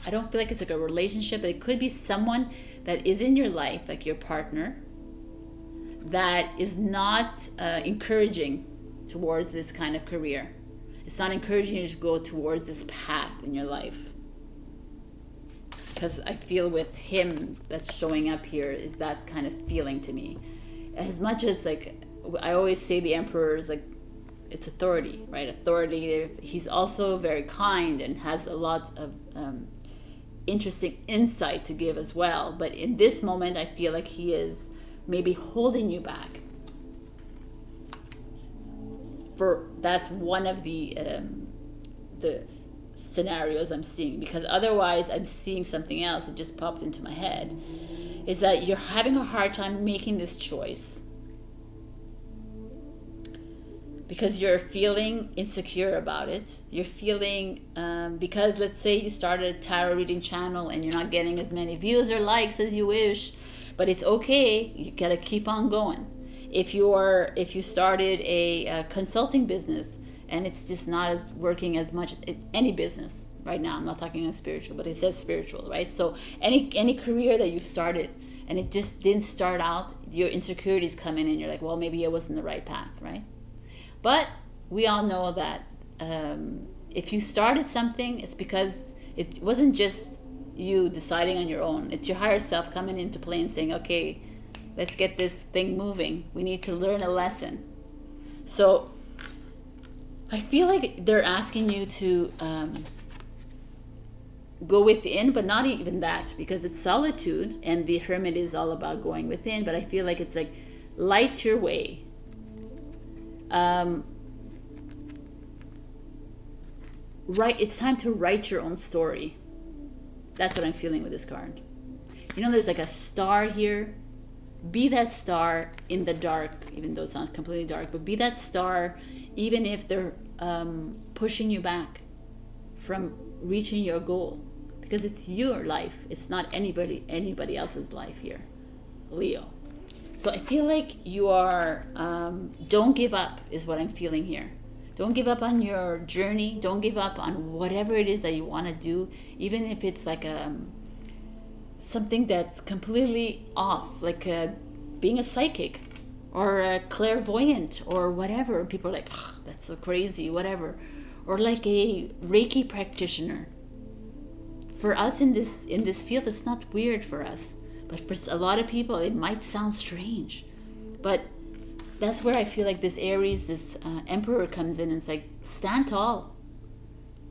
I don't feel like it's like a relationship, but it could be someone that is in your life, like your partner, that is not encouraging towards this kind of career. It's not encouraging you to go towards this path in your life. Because I feel with him that's showing up here is that kind of feeling to me. As much as like, I always say the Emperor is like, it's authority, right? Authoritative. He's also very kind and has a lot of interesting insight to give as well. But in this moment, I feel like he is maybe holding you back. That's one of the scenarios I'm seeing, because otherwise I'm seeing something else that just popped into my head, is that you're having a hard time making this choice because you're feeling insecure about it. You're feeling, because let's say you started a tarot reading channel and you're not getting as many views or likes as you wish, but it's okay, you gotta keep on going. If you started a consulting business and it's just not as working as much, any business right now, I'm not talking on spiritual, but it says spiritual, right? So any career that you've started and it just didn't start out, your insecurities come in and you're like, well, maybe I wasn't the right path, right? But we all know that if you started something, it's because it wasn't just you deciding on your own. It's your higher self coming into play and saying, okay, let's get this thing moving. We need to learn a lesson. So I feel like they're asking you to go within, but not even that, because it's solitude and the hermit is all about going within. But I feel like it's like light your way. Right, it's time to write your own story. That's what I'm feeling with this card. You know, there's like a star here. Be that star in the dark, even though it's not completely dark, but be that star even if they're pushing you back from reaching your goal, because it's your life. It's not anybody else's life here, Leo. So I feel like you are, don't give up is what I'm feeling here. Don't give up on your journey. Don't give up on whatever it is that you want to do, even if it's like something that's completely off, like being a psychic or a clairvoyant or whatever. People are like, oh, that's so crazy, whatever. Or like a Reiki practitioner. For us in this field, it's not weird for us. But for a lot of people, it might sound strange. But that's where I feel like this Aries, this Emperor comes in and it's like, stand tall.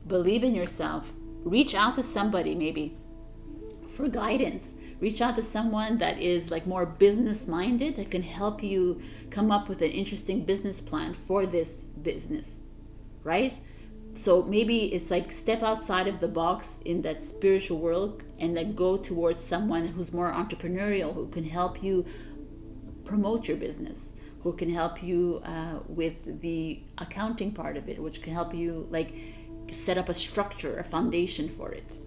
Believe in yourself. Reach out to somebody maybe for guidance. Reach out to someone that is like more business minded, that can help you come up with an interesting business plan for this business, right? So maybe it's like step outside of the box in that spiritual world and then go towards someone who's more entrepreneurial, who can help you promote your business, who can help you with the accounting part of it, which can help you like set up a structure, a foundation for it.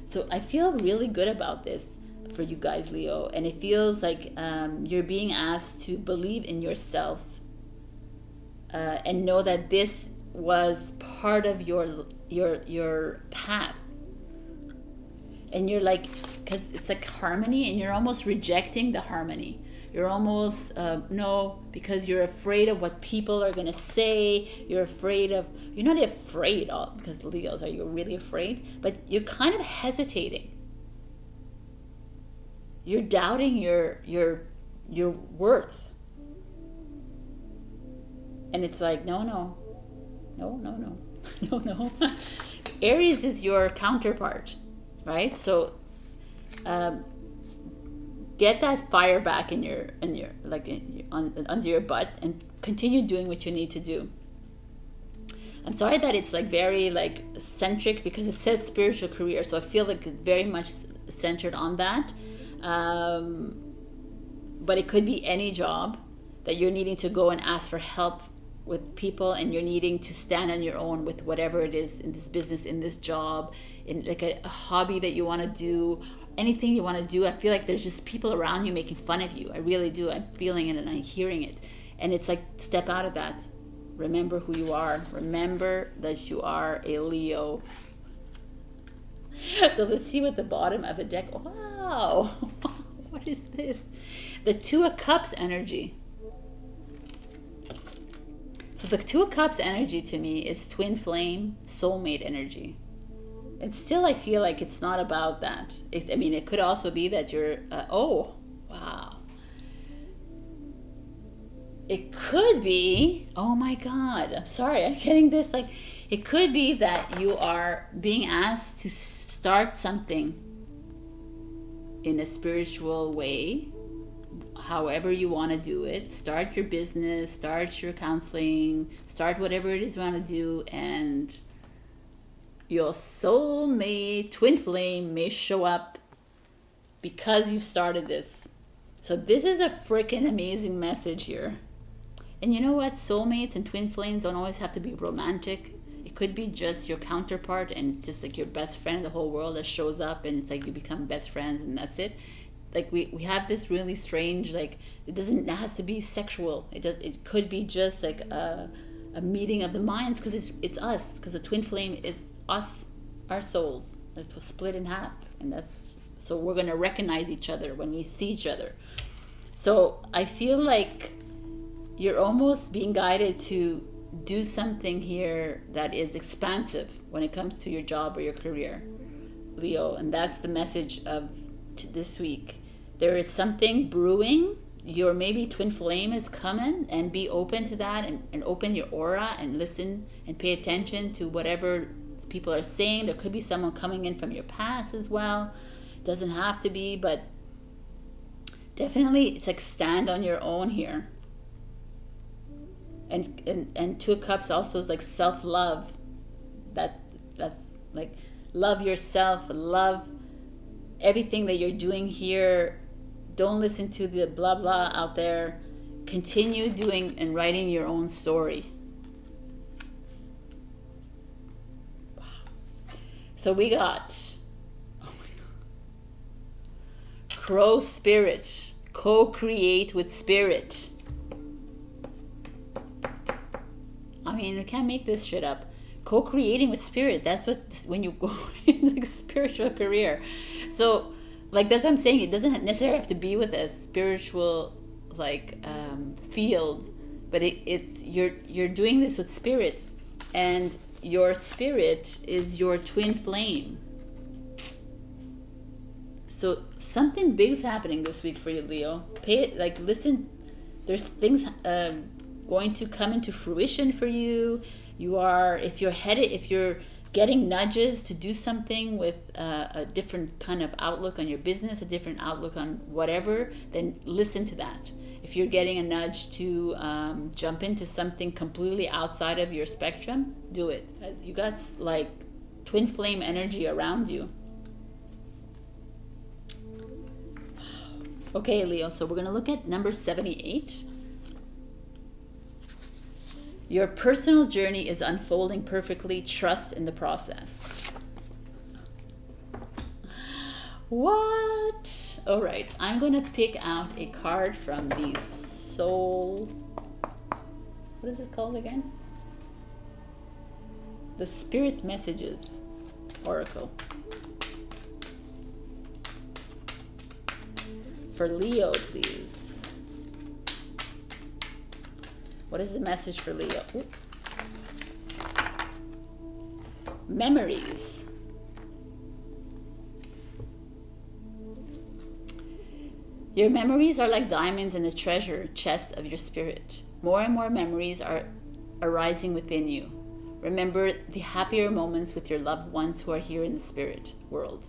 So I feel really good about this for you guys, Leo, and it feels like you're being asked to believe in yourself and know that this was part of your path. And you're like, because it's like harmony, and you're almost rejecting the harmony. You're almost no, because you're afraid of what people are gonna say. You're not afraid of, because Leos, are you really afraid? But you're kind of hesitating. You're doubting your worth. And it's like, no. Aries is your counterpart, right? So get that fire back in your under your butt and continue doing what you need to do. I'm sorry that it's like very like centric, because it says spiritual career, so I feel like it's very much centered on that. But it could be any job that you're needing to go and ask for help with people, and you're needing to stand on your own with whatever it is in this business, in this job, in like a hobby that you want to do, anything you want to do. I feel like there's just people around you making fun of you. I really do. I'm feeling it and I'm hearing it. And it's like, step out of that. Remember who you are. Remember that you are a Leo. So let's see what the bottom of the deck. Wow. What is this? The Two of Cups energy. So the Two of Cups energy to me is twin flame, soulmate energy. And still I feel like it's not about that. It could also be that you're, oh, wow. It could be, oh my God, I'm sorry, I'm getting this, like, it could be that you are being asked to start something in a spiritual way, however you want to do it. Start your business, start your counseling, start whatever it is you want to do, and Your soulmate, twin flame may show up because you started this. So this is a freaking amazing message here. And you know what? Soulmates and twin flames don't always have to be romantic. It could be just your counterpart, and it's just like your best friend in the whole world that shows up, and it's like you become best friends, and that's it. Like we have this really strange, like it has to be sexual. It could be just like a meeting of the minds, because it's us, because the twin flame is us, our souls. It was split in half, and that's so we're gonna recognize each other when we see each other. So I feel like you're almost being guided to do something here that is expansive when it comes to your job or your career, Leo. And that's the message of this week. There is something brewing. Your maybe twin flame is coming, and be open to that, and open your aura and listen and pay attention to whatever people are saying. There could be someone coming in from your past as well. It doesn't have to be, but definitely it's like stand on your own here. And Two of Cups also is like self-love. That's like love yourself, love everything that you're doing here. Don't listen to the blah blah out there. Continue doing and writing your own story. Wow. So we got, oh my God, Crow Spirit, co-create with Spirit. I mean, you can't make this shit up. Co-creating with Spirit. That's what, when you go in like spiritual career. So, like, that's what I'm saying. It doesn't necessarily have to be with a spiritual, like, field, but it's you're doing this with Spirit, and your spirit is your twin flame. So something big's happening this week for you, Leo. Pay it, like, listen. There's things going to come into fruition for you. If you're getting nudges to do something with a different kind of outlook on your business, a different outlook on whatever, then listen to that. If you're getting a nudge to jump into something completely outside of your spectrum, do it. As you got like twin flame energy around you. Okay, Leo, so we're going to look at number 78. Your personal journey is unfolding perfectly. Trust in the process. What? All right, I'm going to pick out a card from the soul. What is it called again? The Spirit Messages Oracle. For Leo, please. What is the message for Leo? Ooh. Memories. Your memories are like diamonds in the treasure chest of your spirit. More and more memories are arising within you. Remember the happier moments with your loved ones who are here in the spirit world.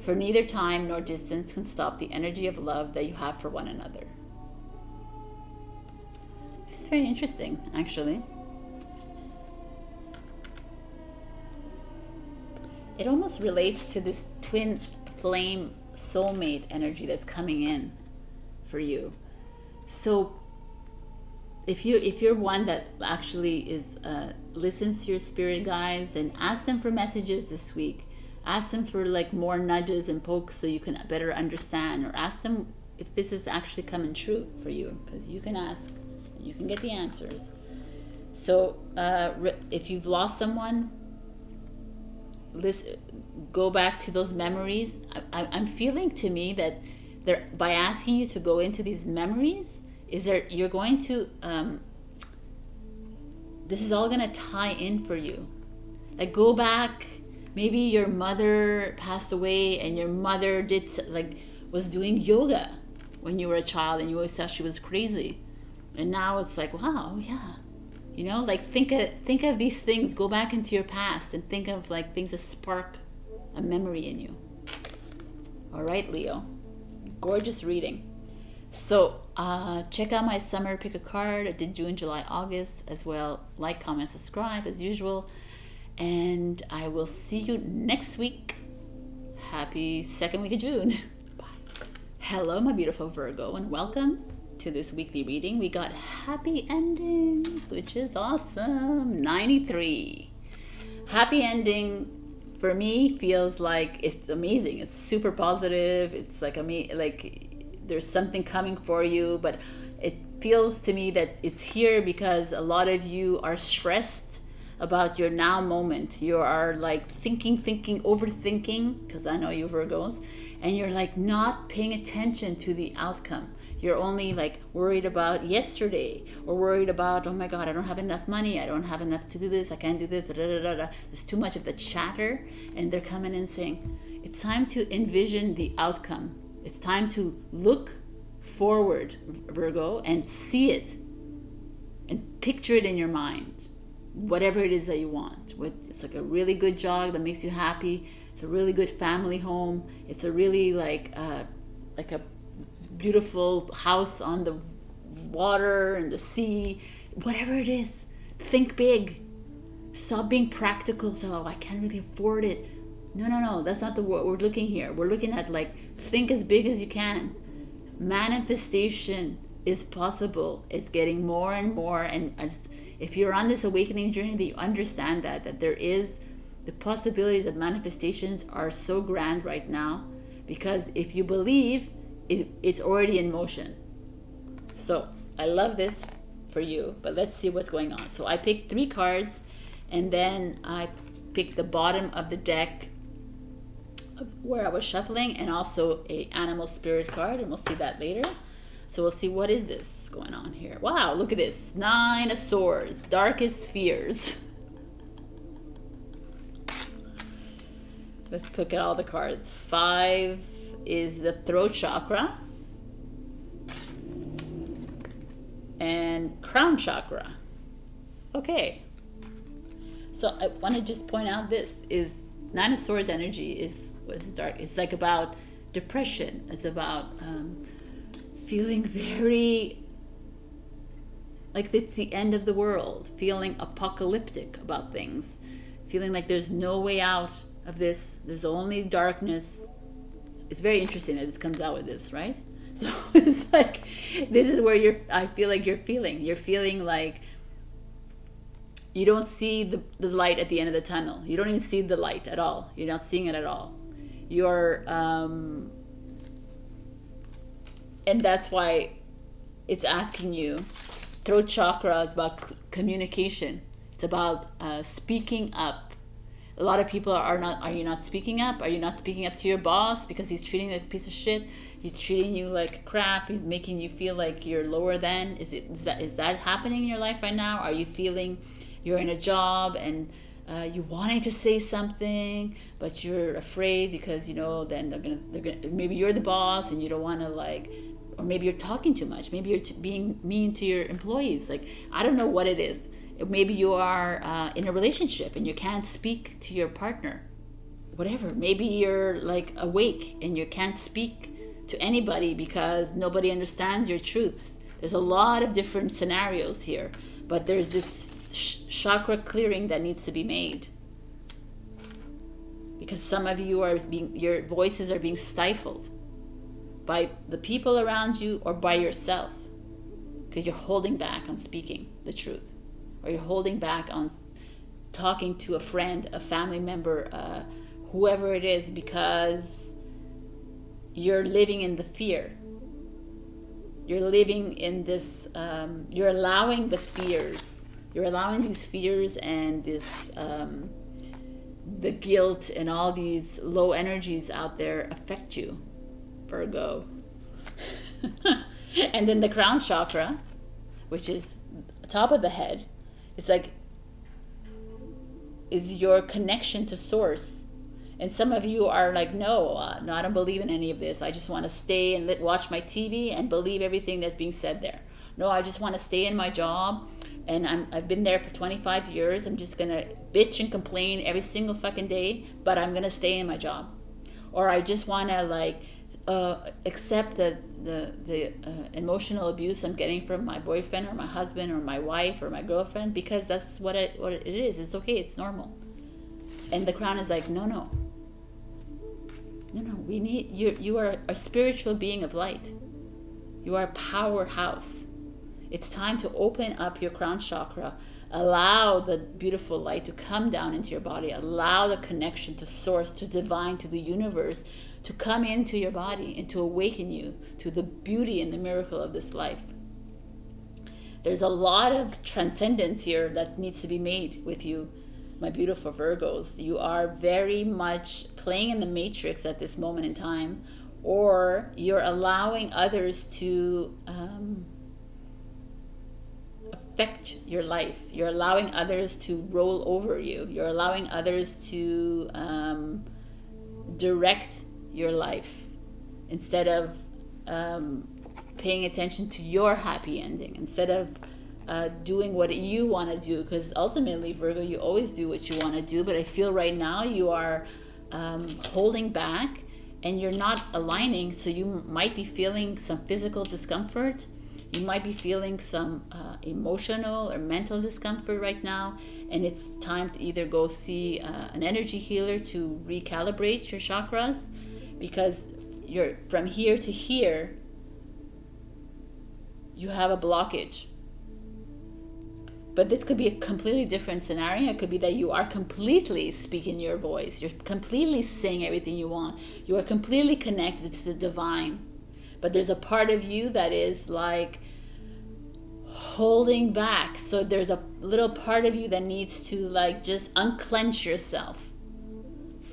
For neither time nor distance can stop the energy of love that you have for one another. It's very interesting, actually. It almost relates to this twin flame soulmate energy that's coming in for you. So if you're one that actually is listens to your spirit guides, and ask them for messages this week. Ask them for like more nudges and pokes so you can better understand, or ask them if this is actually coming true for you, because you can ask and you can get the answers. So if you've lost someone, go back to those memories. I'm feeling to me that by asking you to go into these memories, you're going to this is all going to tie in for you. Like, go back. Maybe your mother passed away and your mother was doing yoga when you were a child, and you always thought she was crazy, and now it's like, wow, yeah, you know, like think of these things. Go back into your past and think of like things that spark a memory in you. All right, Leo, gorgeous reading. So check out my summer pick a card. I did June, July, August as well. Like, comment, subscribe as usual. And I will see you next week. Happy second week of June. Bye. Hello, my beautiful Virgo, and welcome to this weekly reading. We got happy endings, which is awesome. 93. Happy ending for me feels like it's amazing. It's super positive. It's like there's something coming for you, but it feels to me that it's here because a lot of you are stressed about your now moment. You are like thinking, overthinking, because I know you Virgos, and you're like not paying attention to the outcome. You're only like worried about yesterday, or worried about, oh my God, I don't have enough money, I don't have enough to do this, I can't do this, da, da, da, da. There's too much of the chatter, and they're coming in saying, it's time to envision the outcome. It's time to look forward, Virgo, and see it, and picture it in your mind. Whatever it is that you want. It's like a really good job that makes you happy. It's a really good family home. It's a really like a beautiful house on the water and the sea. Whatever it is, think big. Stop being practical. So, oh, I can't really afford it. No. That's not what we're looking here. We're looking at like, think as big as you can. Manifestation is possible. It's getting more and more, and if you're on this awakening journey, that you understand that there is the possibilities of manifestations are so grand right now, because if you believe, it's already in motion. So I love this for you, but let's see what's going on. So I picked 3 cards, and then I picked the bottom of the deck of where I was shuffling, and also a animal spirit card, and we'll see that later. So we'll see, what is this going on here? Wow, look at this. 9 of Swords, darkest fears. Let's look at all the cards. 5 is the throat chakra and crown chakra. Okay, so I want to just point out, this is 9 of Swords energy is what's dark. It's like about depression. It's about feeling very like it's the end of the world, feeling apocalyptic about things, feeling like there's no way out of this, there's only darkness. It's very interesting that this comes out with this, right? So it's like, this is where I feel like you're feeling like you don't see the light at the end of the tunnel. You don't even see the light at all. You're not seeing it at all. You're and that's why it's asking you. Throat chakra is about communication. It's about speaking up. A lot of people are you not speaking up? Are you not speaking up to your boss because he's treating you like a piece of shit? He's treating you like crap. He's making you feel like you're lower than. Is that happening in your life right now? Are you feeling you're in a job and you wanting to say something, but you're afraid because then they're gonna maybe you're the boss and you don't want to like. Or maybe you're talking too much. Maybe you're being mean to your employees. Like, I don't know what it is. Maybe you are in a relationship and you can't speak to your partner. Whatever. Maybe you're like awake and you can't speak to anybody because nobody understands your truths. There's a lot of different scenarios here, but there's this chakra clearing that needs to be made. Because some of you your voices are being stifled by the people around you or by yourself, because you're holding back on speaking the truth, or you're holding back on talking to a friend, a family member, whoever it is, because you're living in the fear. You're living in this, you're allowing the fears, you're allowing these fears and this the guilt and all these low energies out there affect you, Virgo. And then the crown chakra, which is top of the head, it's like is your connection to source. And some of you are like, no, I don't believe in any of this. I just want to stay and watch my TV and believe everything that's being said there. No, I just want to stay in my job, and I've been there for 25 years. I'm just gonna bitch and complain every single fucking day, but I'm gonna stay in my job. Or I just want to like accept the emotional abuse I'm getting from my boyfriend or my husband or my wife or my girlfriend, because that's what it is. It's okay. It's normal. And the crown is like, no, we need you are a spiritual being of light. You are a powerhouse. It's time to open up your crown chakra. Allow the beautiful light to come down into your body. Allow the connection to source, to divine, to the universe, to come into your body and to awaken you to the beauty and the miracle of this life. There's a lot of transcendence here that needs to be made with you, my beautiful Virgos. You are very much playing in the matrix at this moment in time, or you're allowing others to affect your life. You're allowing others to roll over you. You're allowing others to direct your life instead of paying attention to your happy ending, instead of doing what you want to do. Because ultimately, Virgo, you always do what you want to do, but I feel right now you are holding back and you're not aligning, so you might be feeling some physical discomfort. You might be feeling some emotional or mental discomfort right now, and it's time to either go see an energy healer to recalibrate your chakras, because you're from here to here, you have a blockage. But this could be a completely different scenario. It could be that you are completely speaking your voice. You're completely saying everything you want. You are completely connected to the divine. But there's a part of you that is like holding back. So there's a little part of you that needs to like just unclench yourself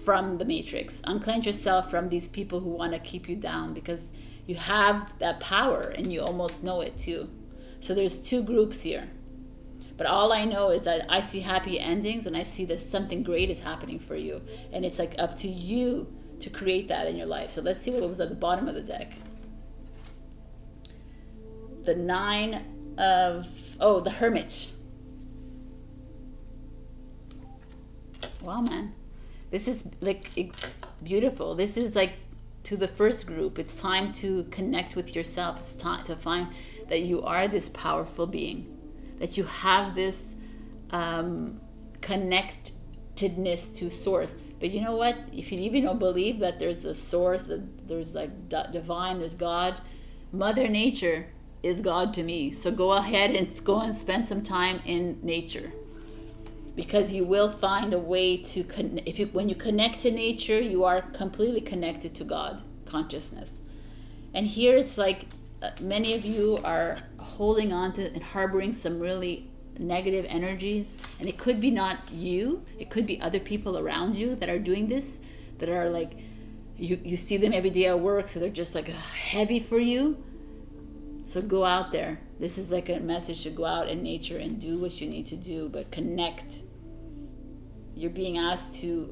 from the matrix. Unclench yourself from these people who want to keep you down, because you have that power and you almost know it too. So there's two groups here. But all I know is that I see happy endings, and I see that something great is happening for you. And it's like up to you to create that in your life. So let's see what was at the bottom of the deck. The the Hermit. Wow, man. This is like beautiful. This is like to the first group. It's time to connect with yourself. It's time to find that you are this powerful being, that you have this connectedness to source. But you know what? If you even don't believe that there's a source, that there's like divine, there's God, Mother Nature is God to me. So go ahead and go and spend some time in nature, because you will find a way to when you connect to nature, you are completely connected to God consciousness. And here it's like many of you are holding on to and harboring some really negative energies, and it could be not you, it could be other people around you that are doing this, that are like you see them every day at work, so they're just like heavy for you. So go out there. This is like a message to go out in nature and do what you need to do, but connect. You're being asked to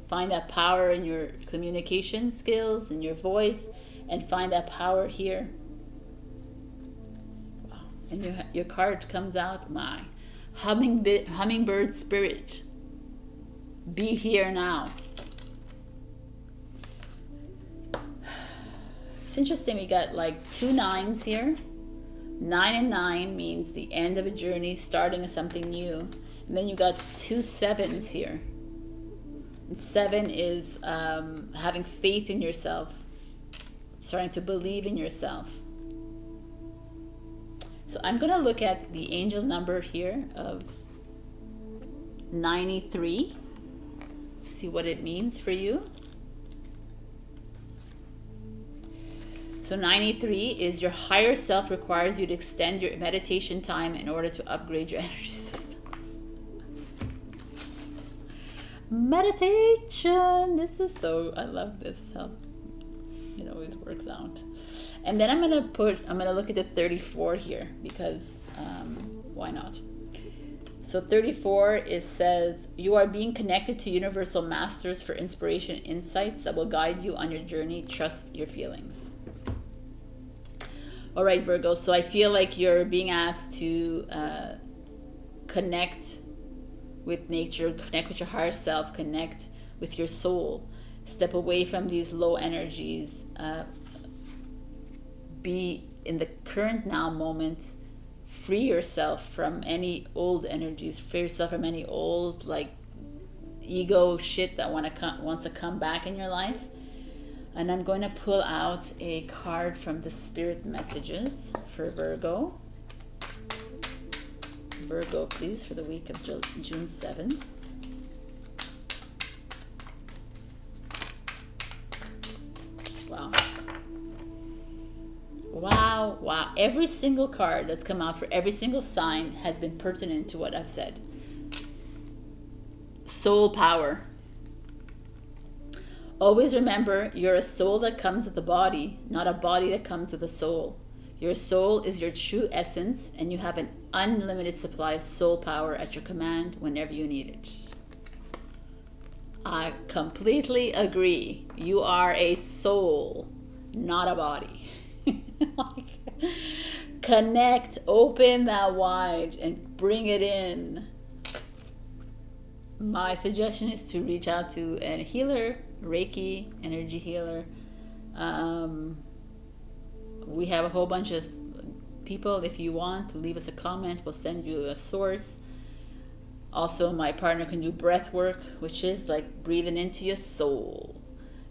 find that power in your communication skills and your voice, and find that power here. Wow. And your card comes out, my hummingbird spirit. Be here now. It's interesting, we got like 2 9s here. 9 and 9 means the end of a journey, starting something new. And then you got 2 7s here. And 7 is having faith in yourself, starting to believe in yourself. So I'm going to look at the angel number here of 93. See what it means for you. So 93 is your higher self requires you to extend your meditation time in order to upgrade your energy system. Meditation. This is so, I love this, how it always works out. And then I'm gonna look at the 34 here, because why not? So 34, it says, you are being connected to universal masters for inspiration and insights that will guide you on your journey. Trust your feelings. All right, Virgo, so I feel like you're being asked to connect with nature, connect with your higher self, connect with your soul, step away from these low energies, be in the current now moment, free yourself from any old energies, free yourself from any old like ego shit that wants to come back in your life. And I'm going to pull out a card from the spirit messages for Virgo. Virgo, please, for the week of June 7th. Wow. Wow, wow. Every single card that's come out for every single sign has been pertinent to what I've said. Soul power. Always remember, you're a soul that comes with a body, not a body that comes with a soul. Your soul is your true essence, and you have an unlimited supply of soul power at your command whenever you need it. I completely agree. You are a soul, not a body. Connect, open that wide, and bring it in. My suggestion is to reach out to a healer, Reiki, energy healer. We have a whole bunch of people. If you want, leave us a comment. We'll send you a source. Also, my partner can do breath work, which is like breathing into your soul,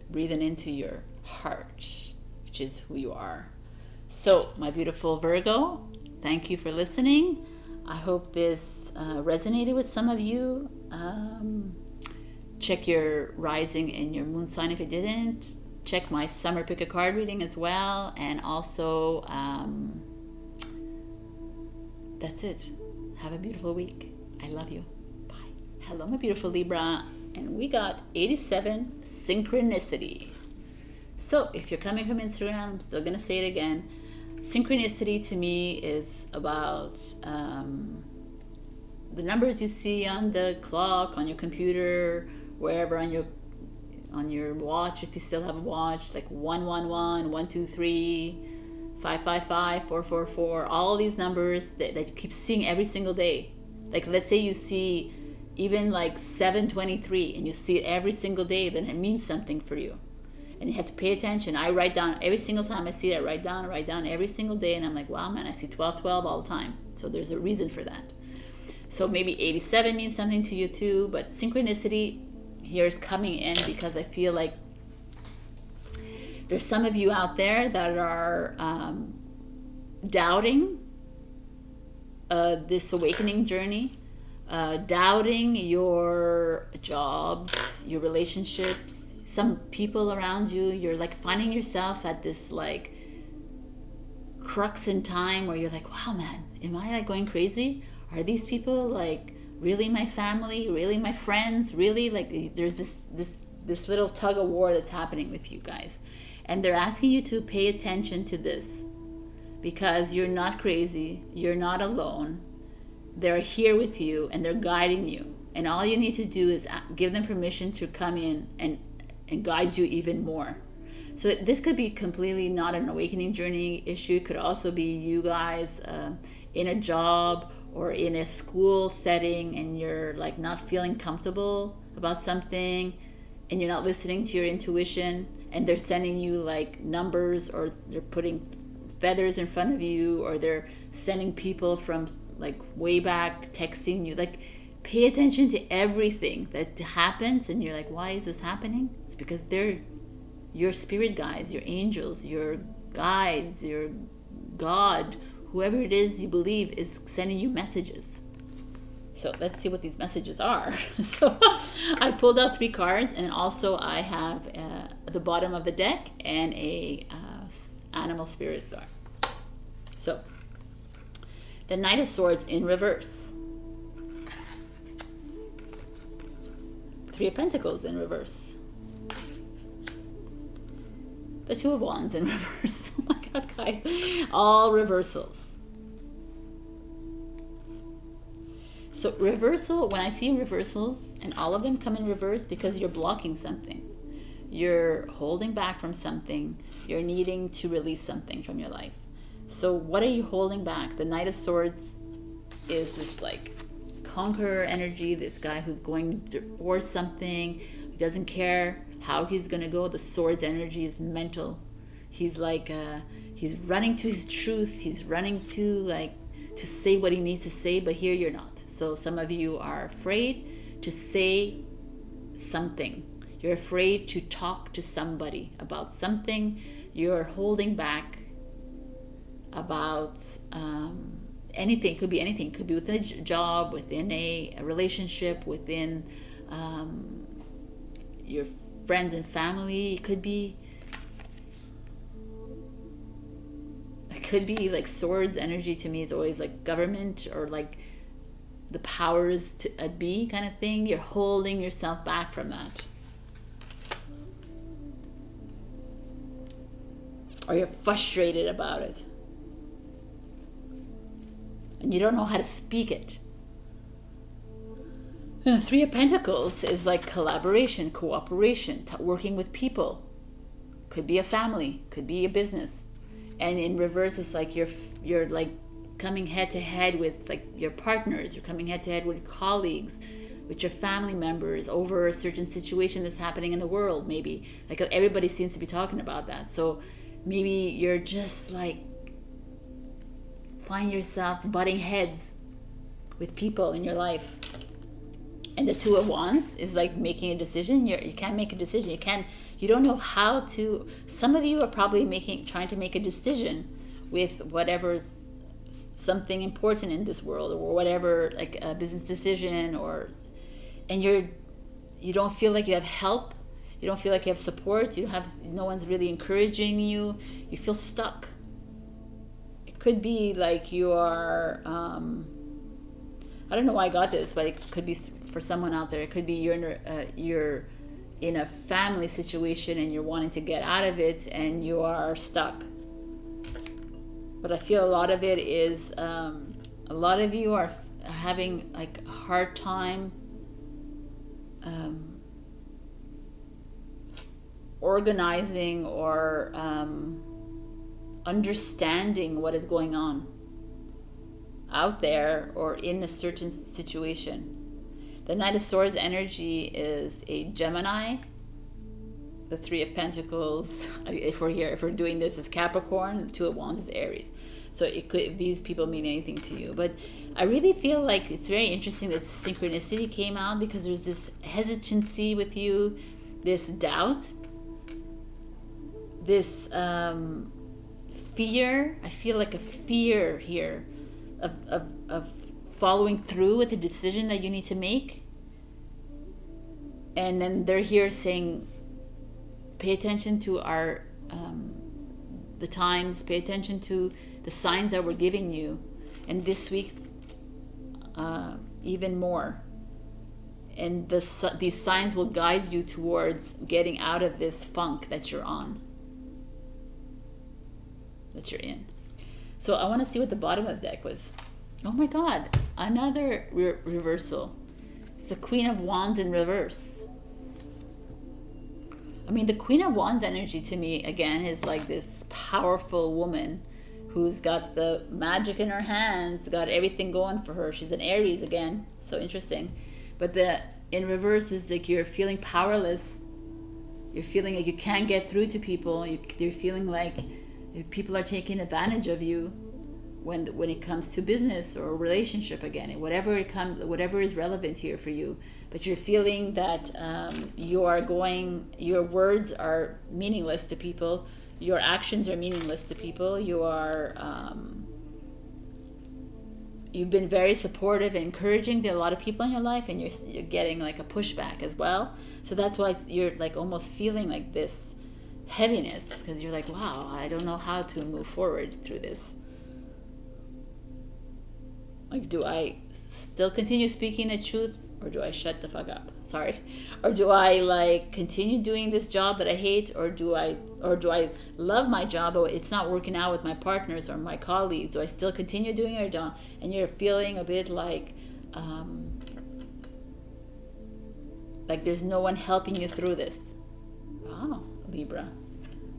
breathing into your heart, which is who you are. So, my beautiful Virgo, thank you for listening. I hope this resonated with some of you. Check your rising and your moon sign if it didn't. Check my summer pick a card reading as well. And also, that's it. Have a beautiful week. I love you. Bye. Hello, my beautiful Libra. And we got 87 synchronicity. So if you're coming from Instagram, I'm still going to say it again. Synchronicity to me is about the numbers you see on the clock, on your computer, wherever, on your watch, if you still have a watch, like 111, 123, 555, 444, all these numbers that you keep seeing every single day. Like, let's say you see even like 723 and you see it every single day, then it means something for you. And you have to pay attention. I write down every single time I see it, I write down every single day, and I'm like, wow, man, I see 1212 all the time. So there's a reason for that. So maybe 87 means something to you too, but synchronicity here is coming in because I feel like there's some of you out there that are doubting this awakening journey, doubting your jobs, your relationships, some people around you. You're like finding yourself at this like crux in time where you're like, wow, man, am I like going crazy? Are these people like really my family, really my friends, really? Like there's this little tug of war that's happening with you guys, and they're asking you to pay attention to this because you're not crazy, you're not alone. They're here with you and they're guiding you, and all you need to do is give them permission to come in and guide you even more. So this could be completely not an awakening journey issue. It could also be you guys in a job or in a school setting and you're like not feeling comfortable about something and you're not listening to your intuition, and they're sending you like numbers, or they're putting feathers in front of you, or they're sending people from like way back texting you. Like, pay attention to everything that happens, and you're like, why is this happening? It's because they're your spirit guides, your angels, your guides, your God, whoever it is you believe is sending you messages. So let's see what these messages are. So I pulled out 3 cards, and also I have the bottom of the deck and a animal spirit card. So the Knight of Swords in reverse, 3 of Pentacles in reverse, the 2 of Wands in reverse. Oh my God, guys, all reversals. So reversal, when I see reversals, and all of them come in reverse because you're blocking something. You're holding back from something. You're needing to release something from your life. So what are you holding back? The Knight of Swords is this like conqueror energy, this guy who's going for something. He doesn't care how he's going to go. The Swords energy is mental. He's like, he's running to his truth. He's running to say what he needs to say, but here you're not. So some of you are afraid to say something. You're afraid to talk to somebody about something. You're holding back about anything. It could be anything. It could be within a job, within a relationship, within your friends and family. It could be like swords energy. To me is always like government, or like the powers to be kind of thing. You're holding yourself back from that, or you're frustrated about it and you don't know how to speak it. And the Three of Pentacles is like collaboration, cooperation, working with people. Could be a family, could be a business. And in reverse, it's like you're like coming head to head with like your partners. You're coming head to head with your colleagues, with your family members over a certain situation that's happening in the world. Maybe like everybody seems to be talking about that. So maybe you're just like find yourself butting heads with people in your life. And the Two of Wands is like making a decision. You can't make a decision. You don't know how to. Some of you are probably trying to make a decision with whatever's something important in this world, or whatever, like a business decision, and you don't feel like you have help. You don't feel like you have support. No one's really encouraging you. You feel stuck. It could be like you are. I don't know why I got this, but it could be for someone out there. It could be you're in a family situation and you're wanting to get out of it and you are stuck. But I feel a lot of it is a lot of you are having like a hard time organizing or understanding what is going on out there or in a certain situation. The Knight of Swords energy is a Gemini. The Three of Pentacles, if we're doing this, is Capricorn. The Two of Wands is Aries. So these people mean anything to you. But I really feel like it's very interesting that synchronicity came out, because there's this hesitancy with you, this doubt, this fear. I feel like a fear here of following through with the decision that you need to make. And then they're here saying, pay attention to the times, pay attention to the signs that we're giving you. And this week, even more. And these signs will guide you towards getting out of this funk that you're in. So I want to see what the bottom of the deck was. Oh my God, another reversal. It's the Queen of Wands in reverse. I mean, the Queen of Wands energy to me, again, is like this powerful woman who's got the magic in her hands, got everything going for her. She's an Aries again, so interesting. But in reverse is like you're feeling powerless. You're feeling like you can't get through to people. You're feeling like people are taking advantage of you when it comes to business or relationship again, whatever is relevant here for you. But you're feeling that your words are meaningless to people, your actions are meaningless to people. You've been very supportive and encouraging to a lot of people in your life, and you're getting like a pushback as well. So that's why you're like almost feeling like this heaviness, because you're like, wow, I don't know how to move forward through this. Like, do I still continue speaking the truth, or do I shut the fuck up? Sorry. Or do I like continue doing this job that I hate, or do I love my job but it's not working out with my partners or my colleagues? Do I still continue doing it or don't? And you're feeling a bit like there's no one helping you through this. Wow, Libra.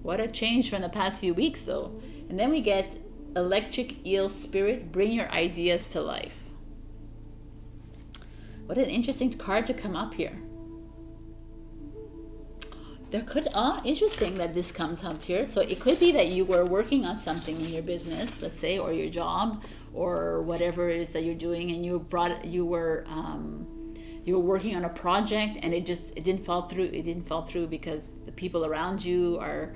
What a change from the past few weeks though. And then we get Electric Eel Spirit, bring your ideas to life. What an interesting card to come up here. Interesting that this comes up here. So it could be that you were working on something in your business, let's say, or your job, or whatever it is that you're doing, and you were you were working on a project and it didn't fall through. It didn't fall through because the people around you are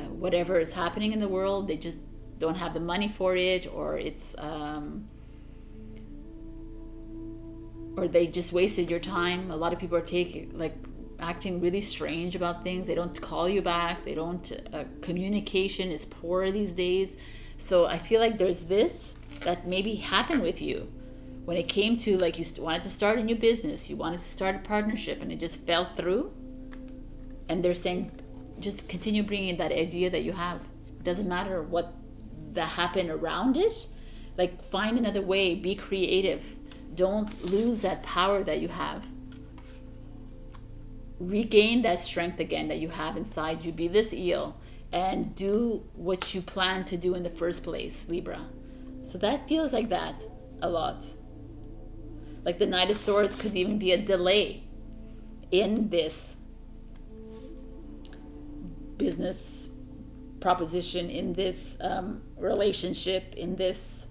whatever is happening in the world, they just don't have the money for it, or it's or they just wasted your time. A lot of people are acting really strange about things. They don't call you back. They don't. Communication is poor these days. So I feel like there's this that maybe happened with you when it came to, like, you wanted to start a new business, you wanted to start a partnership, and it just fell through. And they're saying, just continue bringing that idea that you have. It doesn't matter what that happened around it. Like, find another way. Be creative. Don't lose that power that you have. Regain that strength again that you have inside you. Be this eel and do what you planned to do in the first place, Libra. So that feels like that a lot. Like the Knight of Swords could even be a delay in this business proposition, in this relationship, in this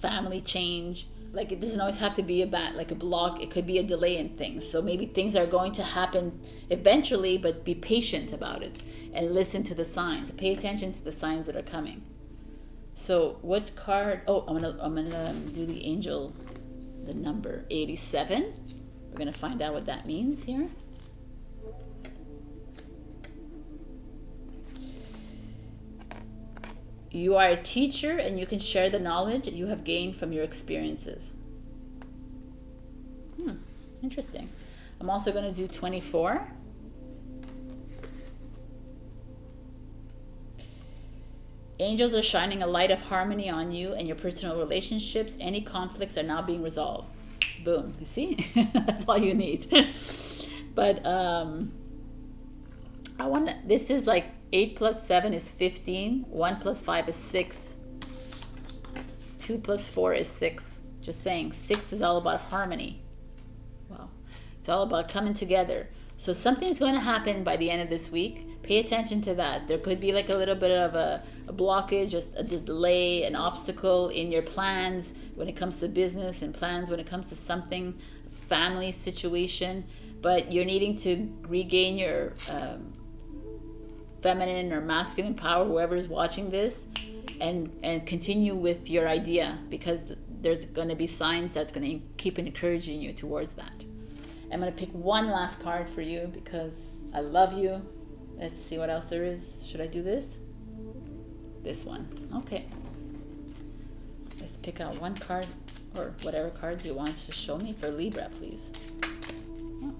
family change. Like, it doesn't always have to be like a block. It could be a delay in things. So maybe things are going to happen eventually, but be patient about it and listen to the signs. Pay attention to the signs that are coming. So what card? Oh, I'm gonna do the angel, the number 87. We're gonna find out what that means here. You are a teacher and you can share the knowledge you have gained from your experiences. Interesting. I'm also going to do 24. Angels are shining a light of harmony on you and your personal relationships. Any conflicts are now being resolved. Boom. You see? That's all you need. But this is like 8 plus 7 is 15. 1 plus 5 is 6. 2 plus 4 is 6. Just saying, 6 is all about harmony. Wow. It's all about coming together. So something's going to happen by the end of this week. Pay attention to that. There could be like a little bit of a blockage, just a delay, an obstacle in your plans when it comes to business, and plans when it comes to something, family situation. But you're needing to regain your feminine or masculine power, whoever is watching this, and continue with your idea, because there's going to be signs that's going to keep encouraging you towards that. I'm going to pick one last card for you because I love you. Let's see what else there is. Should I do this? This one. Okay. Let's pick out one card, or whatever cards you want to show me for Libra, please. Oh.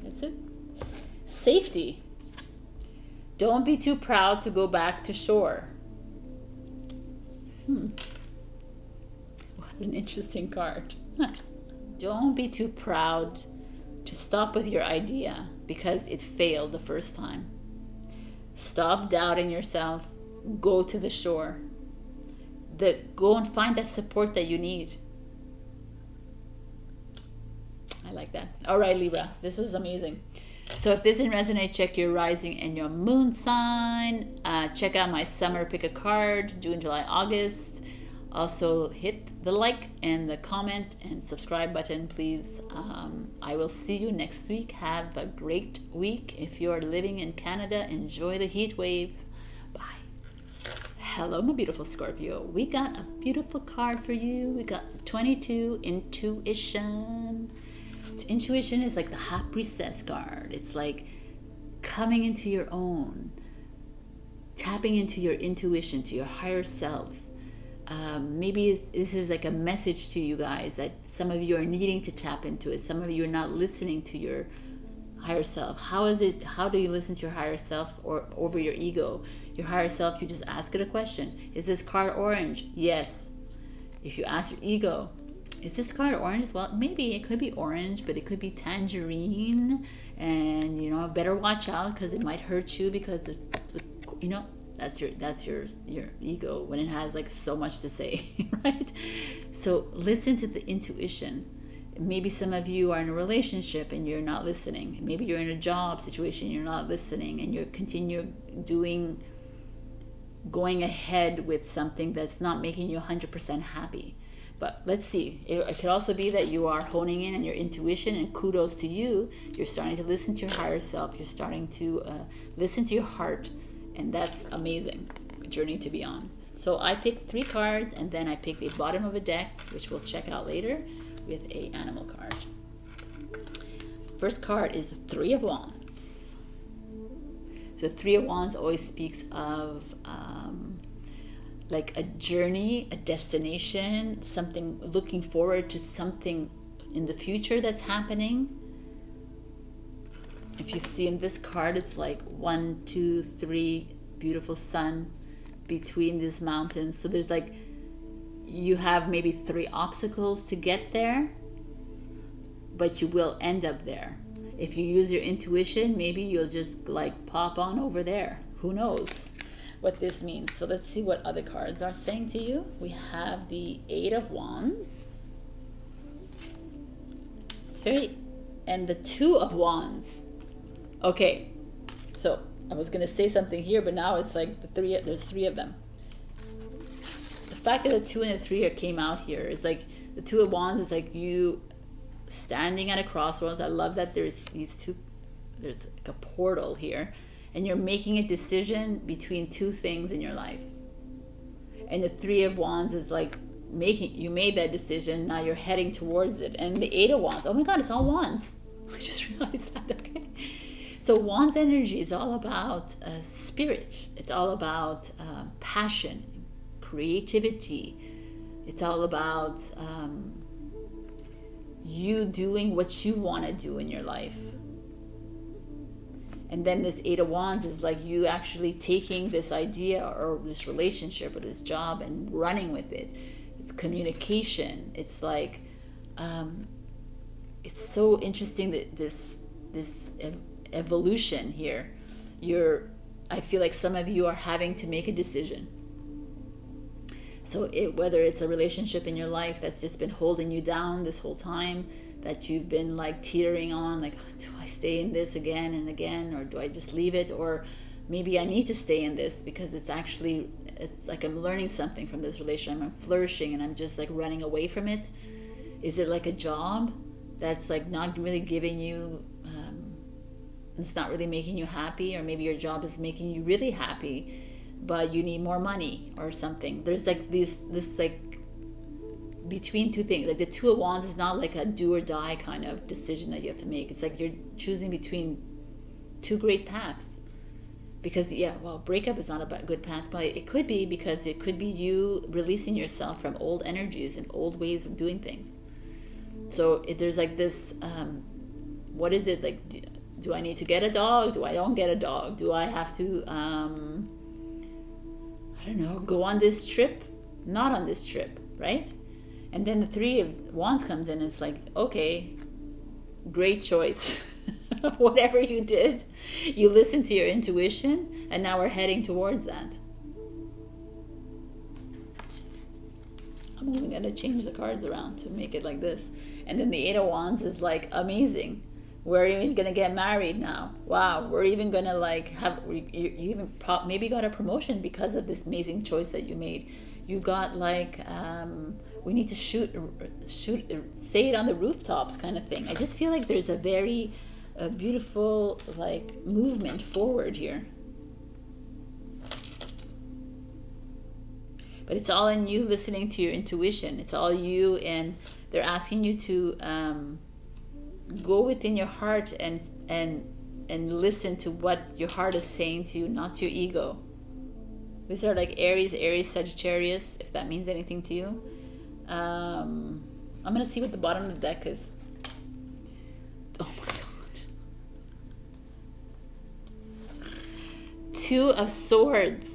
That's it. Safety. Don't be too proud to go back to shore. What an interesting card. Don't be too proud to stop with your idea because it failed the first time. Stop doubting yourself. Go to the shore. Go and find that support that you need. I like that. All right, Libra, this was amazing. So if this didn't resonate, check your rising and your moon sign. Check out my summer pick a card, June, July, August. Also hit the like and the comment and subscribe button, please. I will see you next week. Have a great week. If you are living in Canada, enjoy the heat wave. Bye. Hello, my beautiful Scorpio. We got a beautiful card for you. We got 22, Intuition. Intuition is like the hot priestess card. It's like coming into your own, tapping into your intuition, to your higher self. Maybe this is like a message to you guys that some of you are needing to tap into it. Some of you are not listening to your higher self. How do you listen to your higher self or over your ego? Your higher self, you just ask it a question. Is this card orange? Yes. If you ask your ego, is this card orange? Well, maybe it could be orange, but it could be tangerine, and better watch out because it might hurt you, because that's your ego when it has like so much to say, right? So listen to the intuition. Maybe some of you are in a relationship and you're not listening. Maybe you're in a job situation, you're not listening, and you continue doing going ahead with something that's not making you 100% happy. But let's see, it could also be that you are honing in on your intuition, and kudos to you. You're starting to listen to your higher self. You're starting to listen to your heart, and that's amazing journey to be on. So I picked 3 cards, and then I picked a bottom of a deck, which we'll check out later, with a animal card. First card is 3 of Wands. So 3 of Wands always speaks of like a journey, a destination, something, looking forward to something in the future that's happening. If you see in this card, it's like 1, 2, 3, beautiful sun between these mountains. So there's like, you have maybe 3 obstacles to get there, but you will end up there. If you use your intuition, maybe you'll just like pop on over there. Who knows what this means? So let's see what other cards are saying to you. We have the 8 of Wands. It's very, and the 2 of Wands. Okay, so I was gonna say something here, but now it's like there's 3 of them. The fact that the 2 and the 3 came out here is like, the 2 of Wands is like you standing at a crossroads. I love that there's these 2, there's like a portal here, and you're making a decision between 2 things in your life. And the 3 of Wands is like you made that decision, now you're heading towards it. And the 8 of Wands, oh my god, it's all Wands. I just realized that. Okay, so Wands energy is all about spirit. It's all about passion, creativity. It's all about you doing what you want to do in your life. And then this 8 of Wands is like you actually taking this idea or this relationship or this job and running with it. It's communication. It's like it's so interesting that this evolution here. I feel like some of you are having to make a decision. So whether it's a relationship in your life that's just been holding you down this whole time, that you've been like teetering on, like, do I stay in this again and again, or do I just leave it? Or maybe I need to stay in this because it's like I'm learning something from this relationship, I'm flourishing, and I'm just like running away from it. Is it like a job that's like not really giving you, it's not really making you happy, or maybe your job is making you really happy, but you need more money or something. There's like this like between 2 things. Like the 2 of Wands is not like a do or die kind of decision that you have to make. It's like you're choosing between 2 great paths. Because breakup is not a good path, but it could be, because it could be you releasing yourself from old energies and old ways of doing things. So there's like this, what is it like? Do I need to get a dog? Do I don't get a dog? Do I have to, I don't know, go on this trip? Not on this trip, right? And then the 3 of Wands comes in, and it's like, okay, great choice. Whatever you did, you listened to your intuition, and now we're heading towards that. I'm only going to change the cards around to make it like this. And then the 8 of Wands is like, amazing. We're even going to get married now. Wow, we're even going to like you even maybe got a promotion because of this amazing choice that you made. You got like, we need to say it on the rooftops kind of thing. I just feel like there's a very beautiful like movement forward here. But it's all in you listening to your intuition. It's all you, and they're asking you to go within your heart and listen to what your heart is saying to you, not to your ego. These are like Aries, Sagittarius, if that means anything to you. I'm going to see what the bottom of the deck is. Oh my God. 2 of Swords.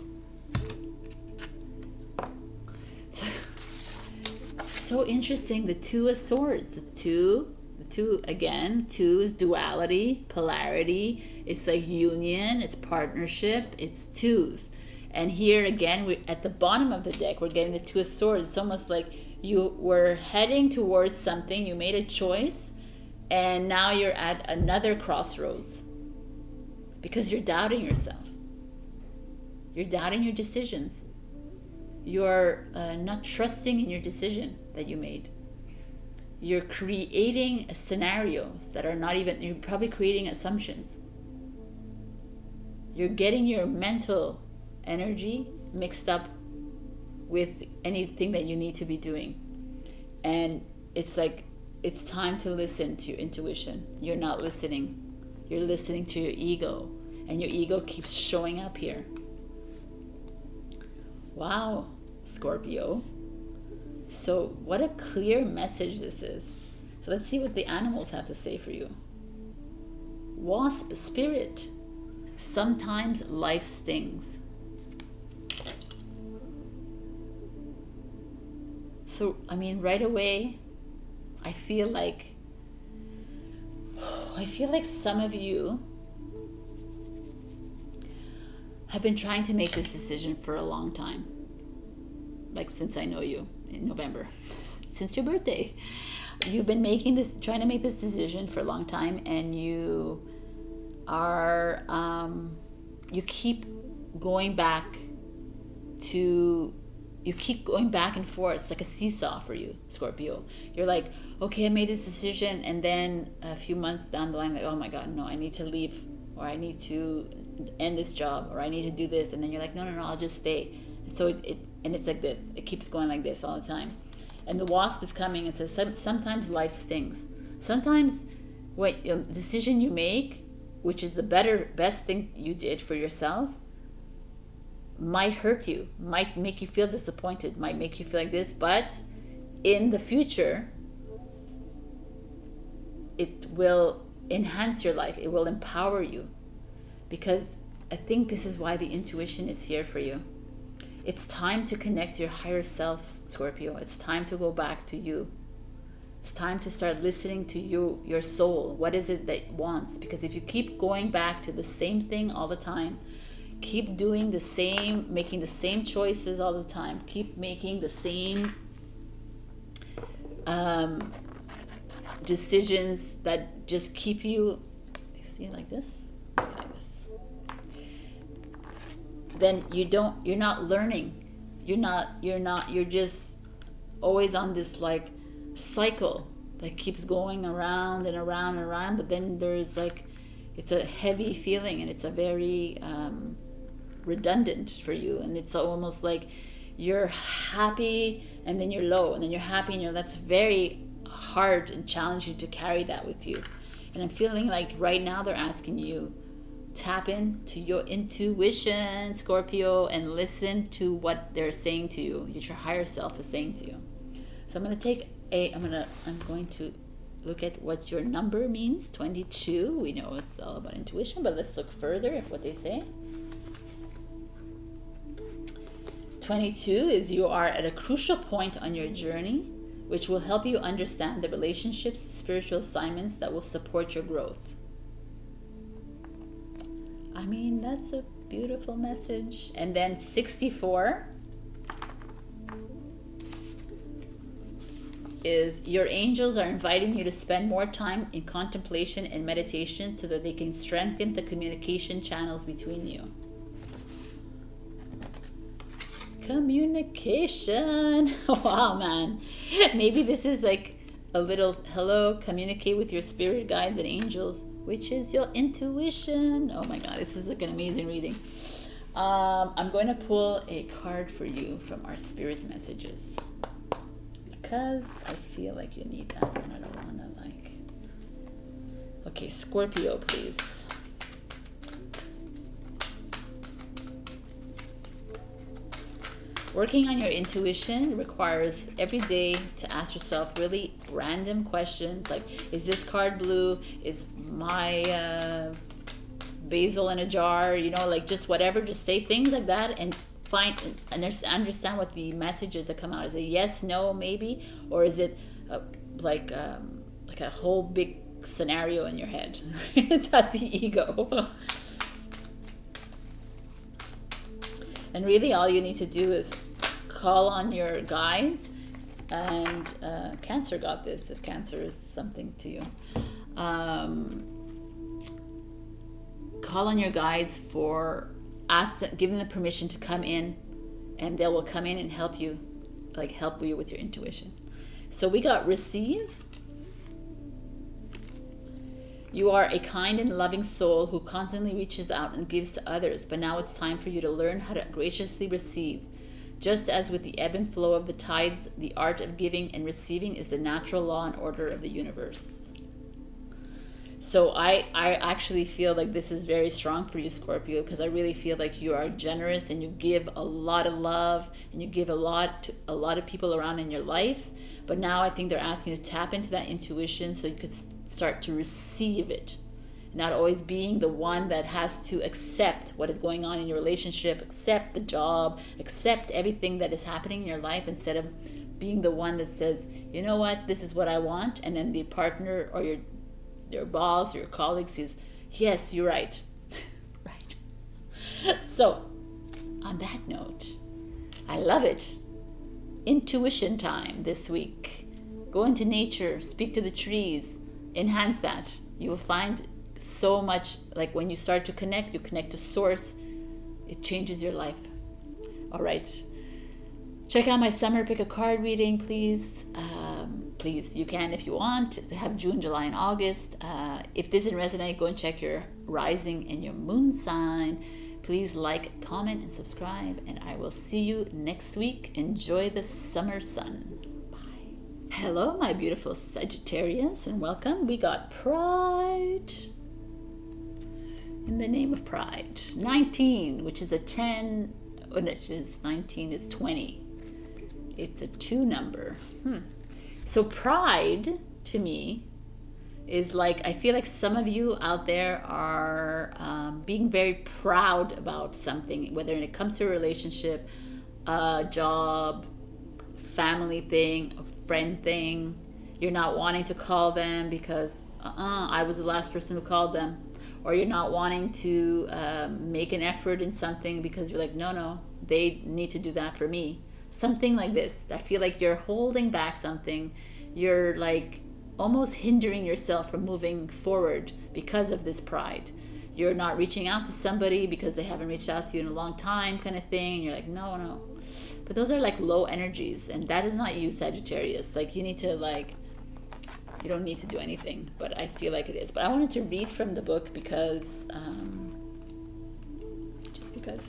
So interesting, the 2 of Swords. The two again, 2 is duality, polarity. It's like union, it's partnership, it's 2s. And here again, we're at the bottom of the deck, we're getting the 2 of Swords. It's almost like you were heading towards something, you made a choice, and now you're at another crossroads because you're doubting yourself. You're doubting your decisions. You're not trusting in your decision that you made. You're creating scenarios that are not even, you're probably creating assumptions. You're getting your mental energy mixed up with anything that you need to be doing. And it's like, it's time to listen to your intuition. You're not listening. You're listening to your ego, and your ego keeps showing up here. Wow, Scorpio. So what a clear message this is. So let's see what the animals have to say for you. Wasp spirit. Sometimes life stings. So, I mean, right away, I feel like some of you have been trying to make this decision for a long time. Like since I know you in November, since your birthday, you've been trying to make this decision for a long time, and you are, you keep going back and forth. It's like a seesaw for you, Scorpio. You're like, okay, I made this decision, and then a few months down the line, like, oh my God, no, I need to leave, or I need to end this job, or I need to do this, and then you're like, no, I'll just stay. And so it's like this. It keeps going like this all the time. And the wasp is coming and says, sometimes life stings. Sometimes what decision you make, which is the best thing you did for yourself, might hurt you, might make you feel disappointed, might make you feel like this, but in the future, it will enhance your life. It will empower you, because I think this is why the intuition is here for you. It's time to connect to your higher self, Scorpio. It's time to go back to you. It's time to start listening to you, your soul. What is it that it wants? Because if you keep going back to the same thing all the time, keep doing the same, making the same choices all the time, keep making the same decisions that just keep you, see, like this, then you're not learning. You're just always on this like cycle that keeps going around and around and around, but then there's like, it's a heavy feeling, and it's a very redundant for you, and it's almost like you're happy and then you're low, and then you're happy and that's very hard and challenging to carry that with you. And I'm feeling like right now they're asking you, tap into your intuition, Scorpio, and listen to what they're saying to you, what your higher self is saying to you. So I'm going to look at what your number means. 22. We know it's all about intuition, but let's look further at what they say. 22 is you are at a crucial point on your journey, which will help you understand the relationships, spiritual assignments that will support your growth. I mean, that's a beautiful message. And then 64 is your angels are inviting you to spend more time in contemplation and meditation so that they can strengthen the communication channels between you. Communication. Wow, man. Maybe this is like a little hello, communicate with your spirit guides and angels, which is your intuition. Oh my God, this is like an amazing reading. I'm going to pull a card for you from our spirit messages, because I feel like you need that, and I don't want to like... Okay, Scorpio, please. Working on your intuition requires every day to ask yourself really random questions like, is this card blue? Is my basil in a jar? You know, like just whatever, just say things like that and find and understand what the messages that come out. Is it yes, no, maybe? Or is it like a whole big scenario in your head? That's the ego. And really all you need to do is call on your guides, and Cancer got this, if Cancer is something to you. Call on your guides for ask them, give them the permission to come in, and they will come in and help you, help you with your intuition. So we got receive. You are a kind and loving soul who constantly reaches out and gives to others, but now it's time for you to learn how to graciously receive. Just as with the ebb and flow of the tides, the art of giving and receiving is the natural law and order of the universe. So I actually feel like this is very strong for you, Scorpio, because I really feel like you are generous and you give a lot of love and you give a lot to a lot of people around in your life. But now I think they're asking you to tap into that intuition so you could start to receive it. Not always being the one that has to accept what is going on in your relationship, accept the job, accept everything that is happening in your life, instead of being the one that says, you know what, this is what I want, and then the partner or your boss or your colleague says, yes, you're right. Right. So, on that note, I love it. Intuition time this week. Go into nature, speak to the trees, enhance that. You will find so much, like when you start to connect, you connect to source, it changes your life. All right. Check out my summer pick a card reading, please. Please, you can if you want to have June, July, and August. If this didn't resonate, go and check your rising and your moon sign. Please like, comment, and subscribe, and I will see you next week. Enjoy the summer sun. Bye. Hello, my beautiful Sagittarius, and welcome. We got Pride. In the name of Pride. 19, which is a 10, which is 19 is 20. It's a 2 number. So pride, to me, is like, I feel like some of you out there are being very proud about something, whether it comes to a relationship, a job, family thing, a friend thing. You're not wanting to call them because, I was the last person who called them. Or you're not wanting to make an effort in something because you're like, no, they need to do that for me. Something like this. I feel like you're holding back something. You're like almost hindering yourself from moving forward because of this pride. You're not reaching out to somebody because they haven't reached out to you in a long time, kind of thing. You're like, no. But those are like low energies, and that is not you, Sagittarius. Like, you need to you don't need to do anything, but I feel like it is. But I wanted to read from the book because, just because.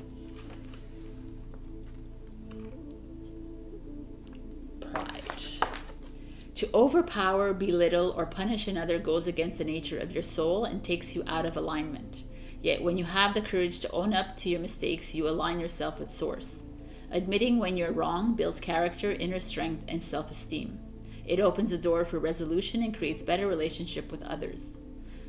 Pride. To overpower, belittle, or punish another goes against the nature of your soul and takes you out of alignment. Yet when you have the courage to own up to your mistakes, you align yourself with Source. Admitting when you're wrong builds character, inner strength, and self-esteem. It opens the door for resolution and creates better relationship with others.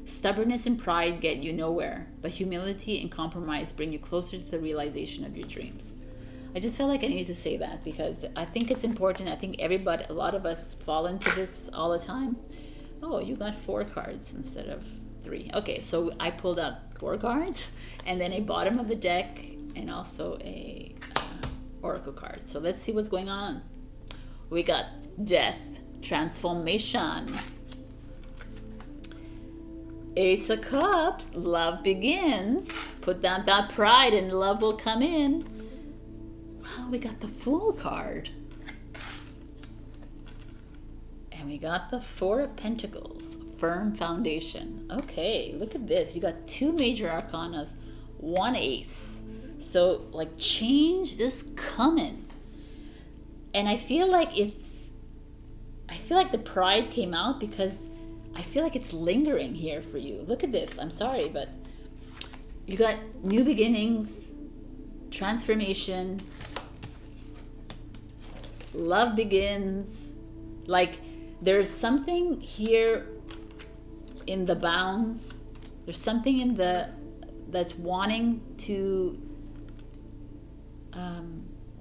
Stubbornness and pride get you nowhere, but humility and compromise bring you closer to the realization of your dreams. I just felt like I needed to say that because I think it's important. I think everybody, a lot of us fall into this all the time. Oh, you got 4 cards instead of 3. Okay, so I pulled out 4 cards and then a bottom of the deck and also a oracle card. So let's see what's going on. We got Death, Transformation, Ace of Cups, Love Begins. Put down that pride and love will come in. Wow, we got the Fool card. And we got the 4 of Pentacles, Firm Foundation. Okay, look at this. You got 2 major arcanas, 1 ace. So, like, change is coming. And I feel like the pride came out because I feel like it's lingering here for you. Look at this. I'm sorry, but you got new beginnings, transformation, love begins. Like, there's something here in the bounds. There's something in that's wanting to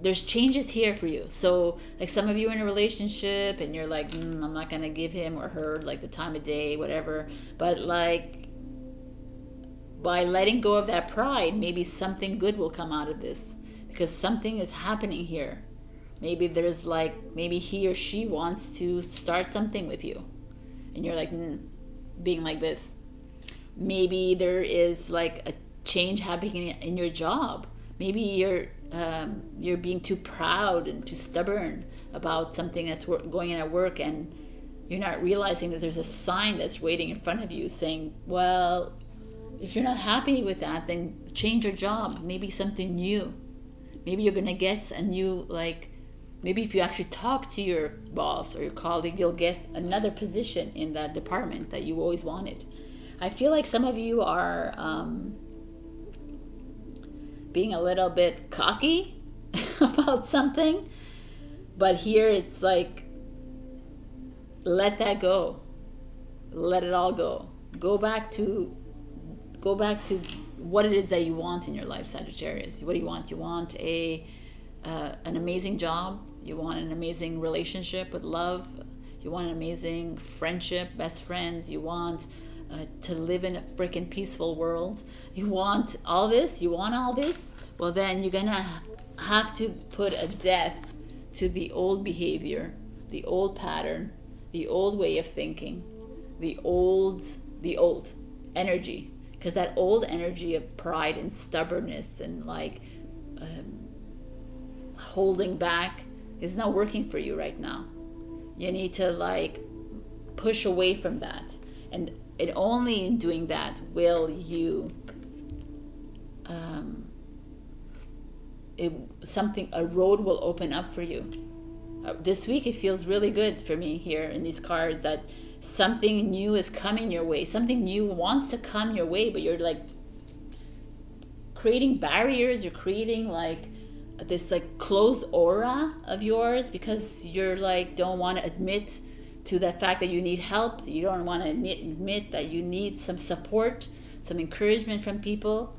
there's changes here for you. So like some of you are in a relationship and you're like, I'm not gonna give him or her like the time of day, whatever, but like by letting go of that pride, maybe something good will come out of this because something is happening here. Maybe there's like, maybe he or she wants to start something with you and you're like being like this. Maybe there is like a change happening in your job. Maybe you're being too proud and too stubborn about something that's going on at work, and you're not realizing that there's a sign that's waiting in front of you saying, well, if you're not happy with that, then change your job. Maybe something new. Maybe you're gonna get a new, like, maybe if you actually talk to your boss or your colleague, you'll get another position in that department that you always wanted. I feel like some of you are being a little bit cocky about something, but here it's like, let that go. Let it all go. Go back to what it is that you want in your life, Sagittarius. What do you want? You want an amazing job. You want an amazing relationship with love. You want an amazing friendship, best friends. You want to live in a freaking peaceful world. You want all this? You want all this? Well, then you're gonna have to put a death to the old behavior, the old pattern, the old way of thinking, the old energy. Because that old energy of pride and stubbornness and like holding back is not working for you right now. You need to like push away from that, and only in doing that will you a road will open up for you. This week it feels really good for me here in these cards that something new is coming your way. Something new wants to come your way, but you're like creating barriers. You're creating like this like closed aura of yours because you're like don't want to admit to the fact that you need help. You don't want to admit that you need some support, some encouragement from people.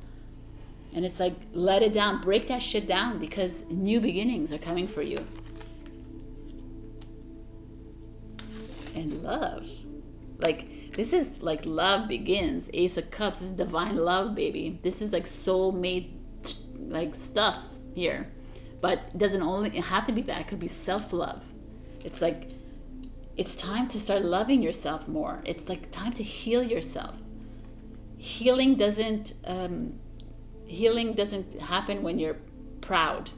And it's like, let it down, break that shit down, because new beginnings are coming for you. And love, like this is like love begins. Ace of Cups, this is divine love, baby. This is like soulmate like stuff here, but it doesn't only have to be that. It could be self-love. It's like it's time to start loving yourself more. It's like time to heal yourself. Healing doesn't happen when you're proud,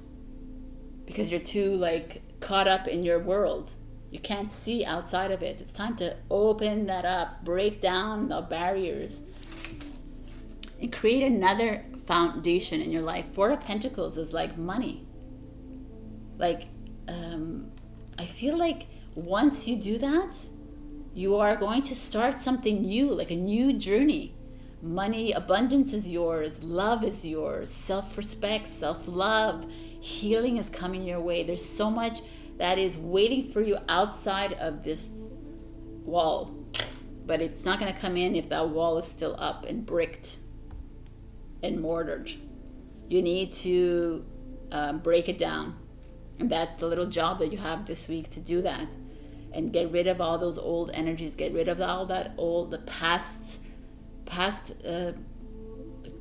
because you're too like caught up in your world. You can't see outside of it. It's time to open that up, break down the barriers, and create another foundation in your life. Four of Pentacles is like money. Like, I feel like once you do that, you are going to start something new, like a new journey. Money, abundance is yours. Love is yours. Self-respect, self-love, healing is coming your way. There's so much that is waiting for you outside of this wall, but it's not going to come in if that wall is still up and bricked and mortared. You need to break it down, and that's the little job that you have this week to do that, and get rid of all those old energies, get rid of all that the past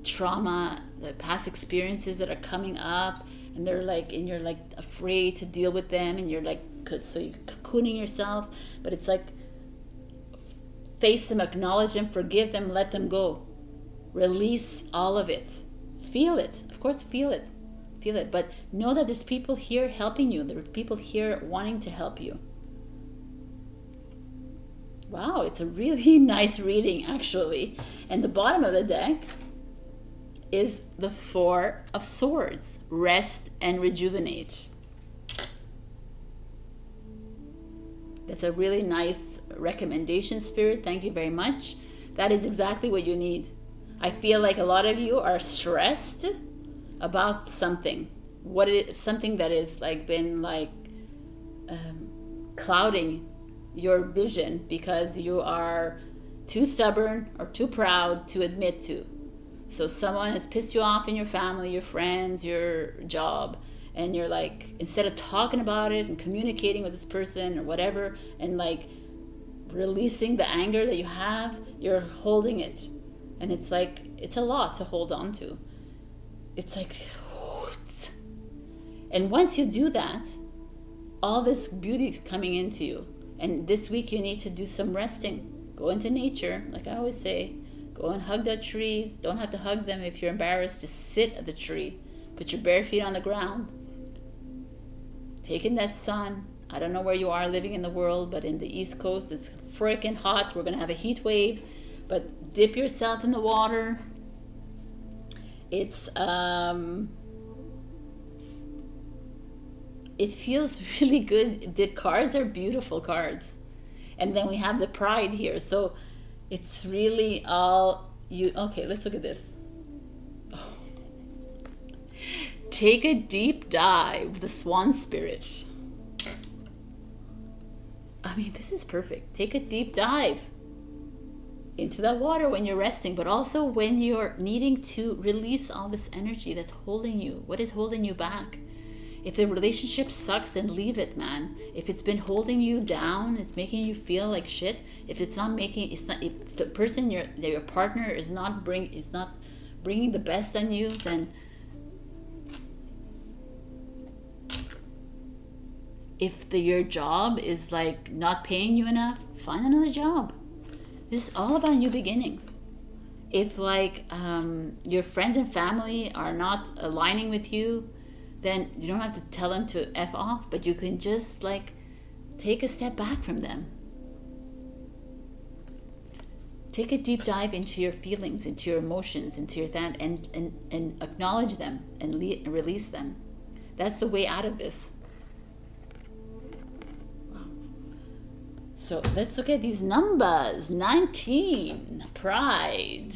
trauma, the past experiences that are coming up, and they're like, and you're like afraid to deal with them, and you're like, so you're cocooning yourself. But it's like, face them, acknowledge them, forgive them, let them go, release all of it, feel it, of course, feel it, but know that there's people here helping you. There are people here wanting to help you. Wow, it's a really nice reading, actually. And the bottom of the deck is the Four of Swords. Rest and rejuvenate. That's a really nice recommendation, Spirit. Thank you very much. That is exactly what you need. I feel like a lot of you are stressed about something. Something that is like been like clouding your vision because you are too stubborn or too proud to admit to. So someone has pissed you off in your family, your friends, your job, and you're like, instead of talking about it and communicating with this person or whatever, and like releasing the anger that you have, you're holding it. And it's like, it's a lot to hold on to. It's like, and once you do that, all this beauty is coming into you. And this week you need to do some resting. Go into nature, like I always say. Go and hug the trees. Don't have to hug them if you're embarrassed. Just sit at the tree. Put your bare feet on the ground. Take in that sun. I don't know where you are living in the world, but in the East Coast, it's freaking hot. We're going to have a heat wave. But dip yourself in the water. It's, it feels really good. The cards are beautiful cards. And then we have the pride here. So it's really all you. Okay, let's look at this. Oh. Take a deep dive, the swan spirit. I mean, this is perfect. Take a deep dive into that water when you're resting, but also when you're needing to release all this energy that's holding you. What is holding you back? If the relationship sucks, then leave it, man. If it's been holding you down, it's making you feel like shit. If it's not making, if the person your partner is not bringing the best on you, then if your job is like not paying you enough, find another job. This is all about new beginnings. If like your friends and family are not aligning with you, then you don't have to tell them to F off, but you can just like take a step back from them. Take a deep dive into your feelings, into your emotions, into your that, and acknowledge them and release them. That's the way out of this. Wow. So let's look at these numbers. 19, pride.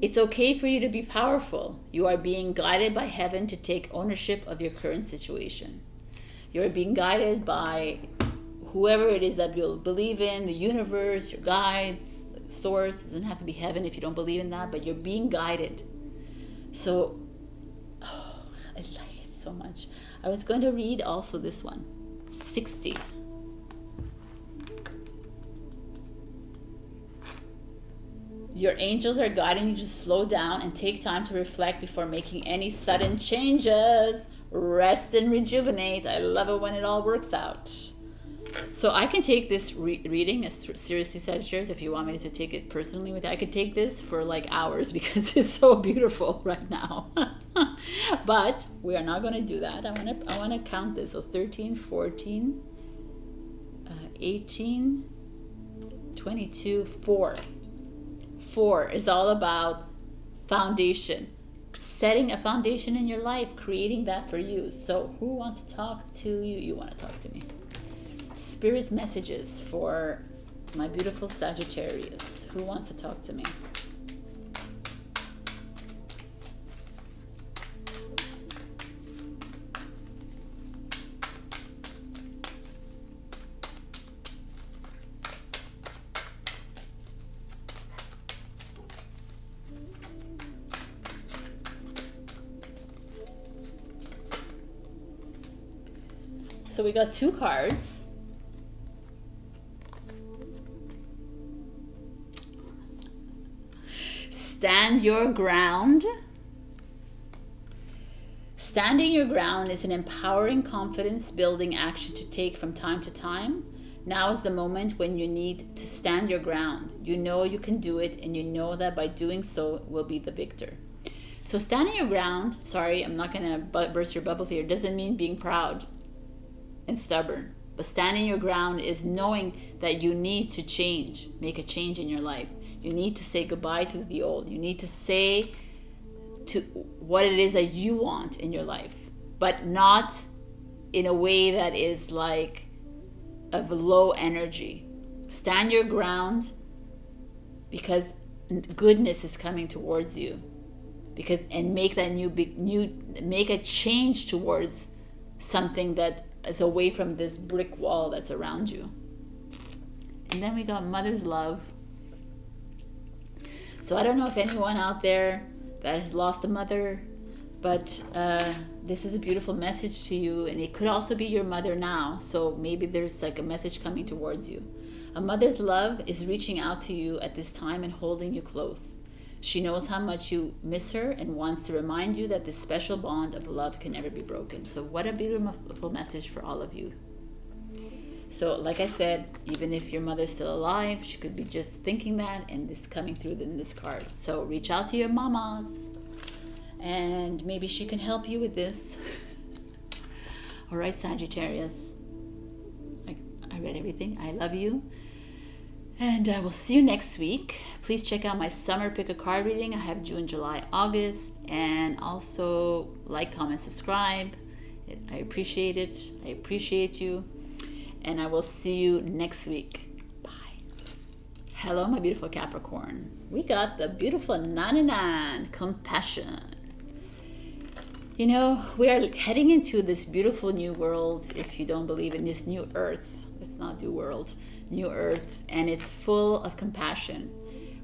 It's okay for you to be powerful. You are being guided by heaven to take ownership of your current situation. You are being guided by whoever it is that you'll believe in, the universe, your guides, source. It doesn't have to be heaven if you don't believe in that, but you're being guided. So, oh, I like it so much. I was going to read also this one, 60. Your angels are guiding you to slow down and take time to reflect before making any sudden changes. Rest and rejuvenate. I love it when it all works out. So I can take this reading, seriously, Sagittarius, if you want me to take it personally with you. I could take this for like hours because it's so beautiful right now. But we are not going to do that. I want to count this. So 13, 14, 18, 22, 4. 4 is all about foundation, setting a foundation in your life, creating that for you. So who wants to talk to you? You want to talk to me. Spirit messages for my beautiful Sagittarius. Who wants to talk to me? So we got 2 cards. Stand your ground. Standing your ground is an empowering, confidence-building action to take from time to time. Now is the moment when you need to stand your ground. You know you can do it, and you know that by doing so will be the victor. So standing your ground, sorry, I'm not going to burst your bubble here, doesn't mean being proud and stubborn. But standing your ground is knowing that you need to change, make a change in your life. You need to say goodbye to the old. You need to say to what it is that you want in your life, but not in a way that is like of low energy. Stand your ground because goodness is coming towards you. Because and make that make a change towards something that is away from this brick wall that's around you. And then we got mother's love. So I don't know if anyone out there that has lost a mother, but this is a beautiful message to you, and it could also be your mother now. So maybe there's like a message coming towards you. A mother's love is reaching out to you at this time and holding you close. She knows how much you miss her and wants to remind you that this special bond of love can never be broken. So what a beautiful message for all of you. So like I said, even if your mother's still alive, she could be just thinking that and this coming through in this card. So reach out to your mamas and maybe she can help you with this. All right, Sagittarius. I read everything. I love you. And I will see you next week. Please check out my summer pick a card reading. I have June, July, August. And also like, comment, subscribe. I appreciate it. I appreciate you. And I will see you next week. Bye. Hello, my beautiful Capricorn. We got the beautiful 99, compassion. You know, we are heading into this beautiful new world. If you don't believe in this new earth, let's not do world, new earth, and it's full of compassion.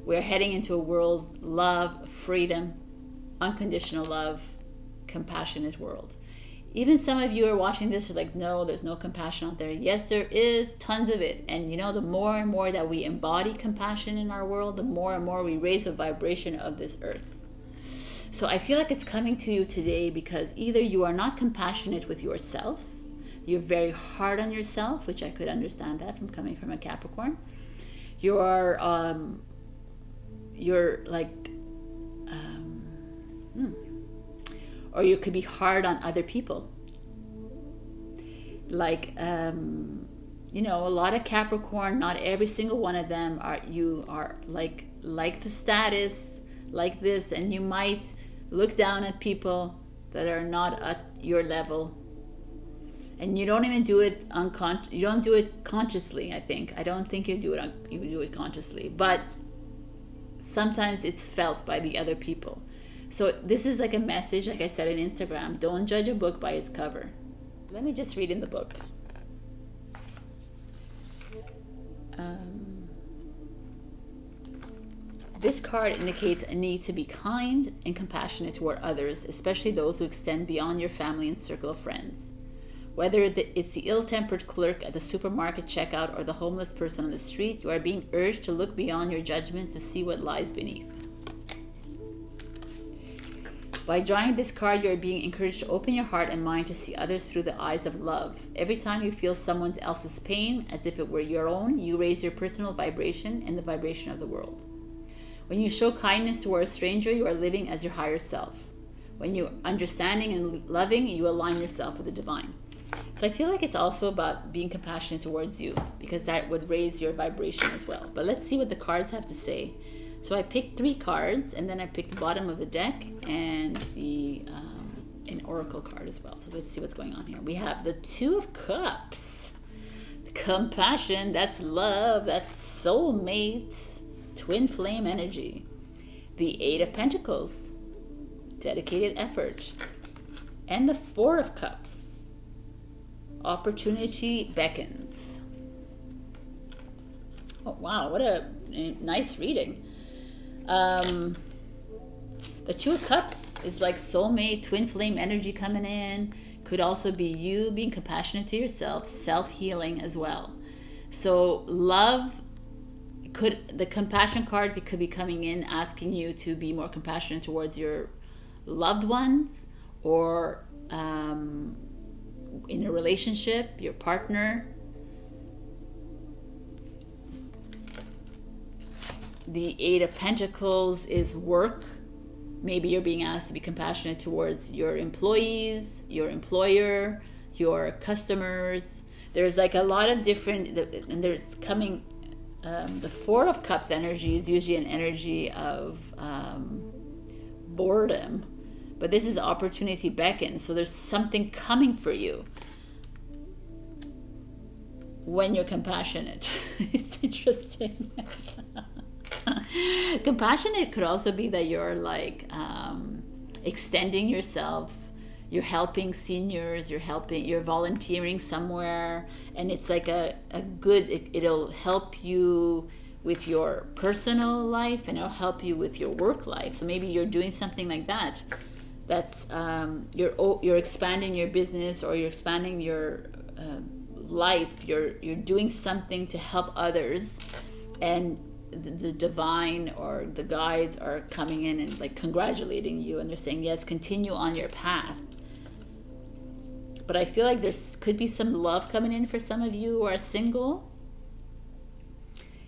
We're heading into a world, love, freedom, unconditional love, compassionate world. Even some of you are watching this are like, no, there's no compassion out there. Yes, there is tons of it. And you know, the more and more that we embody compassion in our world, the more and more we raise the vibration of this earth. So I feel like it's coming to you today because either you are not compassionate with yourself, you're very hard on yourself, which I could understand that from coming from a Capricorn. You're like, or you could be hard on other people. Like, you know, a lot of Capricorn, not every single one of them are like the status, like this, and you might look down at people that are not at your level. And you don't even do it you don't do it consciously, I think. I don't think you do it consciously, but sometimes it's felt by the other people. So this is like a message, like I said on Instagram, don't judge a book by its cover. Let me just read in the book. This card indicates a need to be kind and compassionate toward others, especially those who extend beyond your family and circle of friends. Whether it's the ill-tempered clerk at the supermarket checkout or the homeless person on the street, you are being urged to look beyond your judgments to see what lies beneath. By drawing this card, you are being encouraged to open your heart and mind to see others through the eyes of love. Every time you feel someone else's pain as if it were your own, you raise your personal vibration and the vibration of the world. When you show kindness toward a stranger, you are living as your higher self. When you are understanding and loving, you align yourself with the divine. So I feel like it's also about being compassionate towards you, because that would raise your vibration as well. But let's see what the cards have to say. So I picked 3 cards, and then I picked the bottom of the deck and an oracle card as well. So let's see what's going on here. We have the 2 of Cups. Compassion, that's love, that's soulmate, twin flame energy. The 8 of Pentacles, dedicated effort. And the 4 of Cups, opportunity beckons. Oh wow, what a nice reading. The 2 of Cups is like soulmate, twin flame energy coming in. Could also be you being compassionate to yourself, self-healing as well. So love, the compassion card could be coming in asking you to be more compassionate towards your loved ones, or in a relationship, your partner. The 8 of Pentacles is work. Maybe you're being asked to be compassionate towards your employees, your employer, your customers. There's like a lot of different, and there's coming, the 4 of Cups energy is usually an energy of boredom, but this is opportunity beckons. So there's something coming for you when you're compassionate. It's interesting. Compassionate could also be that you're like extending yourself, you're helping seniors, you're volunteering somewhere, and it's like a good, it'll help you with your personal life and it'll help you with your work life. So maybe you're doing something like that, that's you're expanding your business, or you're expanding your life, you're doing something to help others, and the divine or the guides are coming in and like congratulating you, and they're saying, yes, continue on your path. But I feel like could be some love coming in for some of you who are single.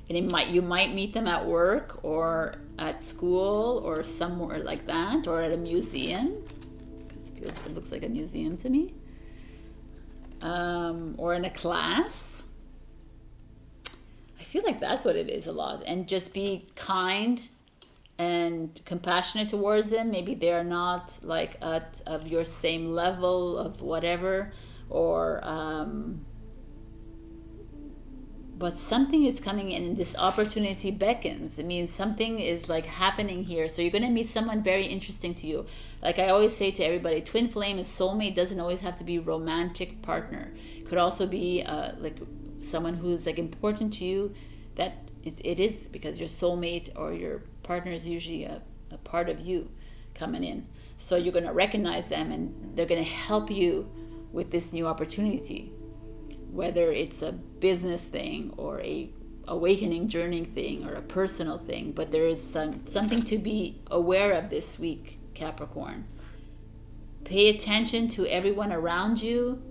And you might meet them at work or at school or somewhere like that, or at a museum. It looks like a museum to me. Or in a class. I feel like that's what it is a lot. And just be kind and compassionate towards them. Maybe they're not like of your same level of whatever, or but something is coming in and this opportunity beckons. It means something is like happening here. So you're going to meet someone very interesting to you. Like I always say to everybody, twin flame and soulmate doesn't always have to be romantic partner. It could also be like someone who's like important to you, that it is, because your soulmate or your partner is usually a part of you coming in. So you're going to recognize them and they're going to help you with this new opportunity, whether it's a business thing or a awakening journeying thing or a personal thing. But there is something to be aware of this week, Capricorn. Pay attention to everyone around you.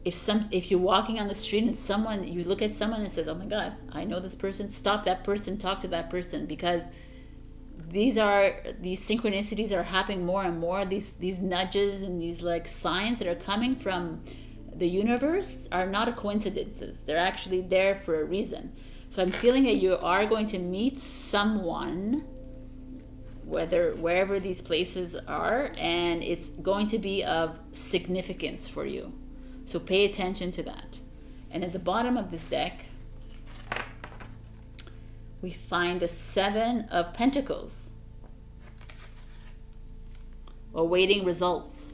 If you're walking on the street and you look at someone and says, oh my God, I know this person, stop that person, talk to that person, because these synchronicities are happening more and more. These nudges and these like signs that are coming from the universe are not coincidences. They're actually there for a reason. So I'm feeling that you are going to meet someone, wherever these places are, and it's going to be of significance for you. So pay attention to that. And at the bottom of this deck, we find the 7 of Pentacles, awaiting results.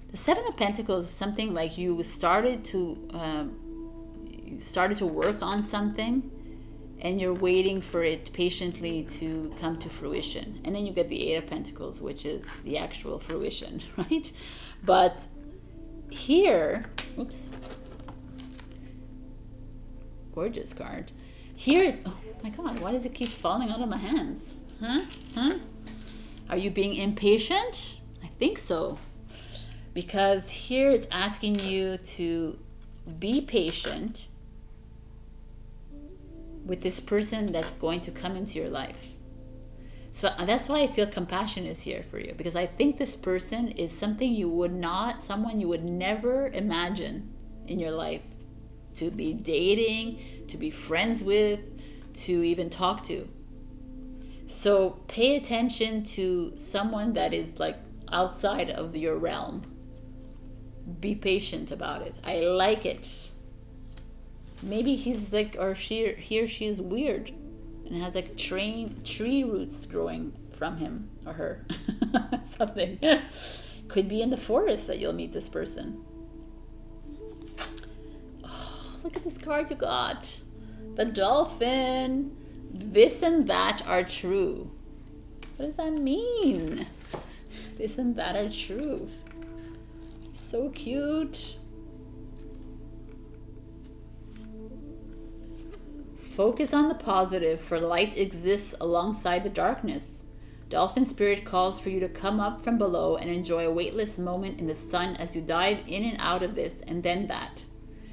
The 7 of Pentacles is something like you started to work on something, and you're waiting for it patiently to come to fruition. And then you get the 8 of Pentacles, which is the actual fruition, right? But here, oops, gorgeous card. Here, oh my God, why does it keep falling out of my hands? Huh? Are you being impatient? I think so. Because here it's asking you to be patient with this person that's going to come into your life. So that's why I feel compassion is here for you, because I think this person is someone you would never imagine in your life to be dating, to be friends with, to even talk to. So pay attention to someone that is like outside of your realm. Be patient about it. I like it. Maybe he's like, or he or she is weird and has like tree roots growing from him or her. Something. Could be in the forest that you'll meet this person. Oh, look at this card you got. The dolphin. This and that are true. What does that mean? This and that are true. So cute. Focus on the positive, for light exists alongside the darkness. Dolphin spirit calls for you to come up from below and enjoy a weightless moment in the sun as you dive in and out of this and then that,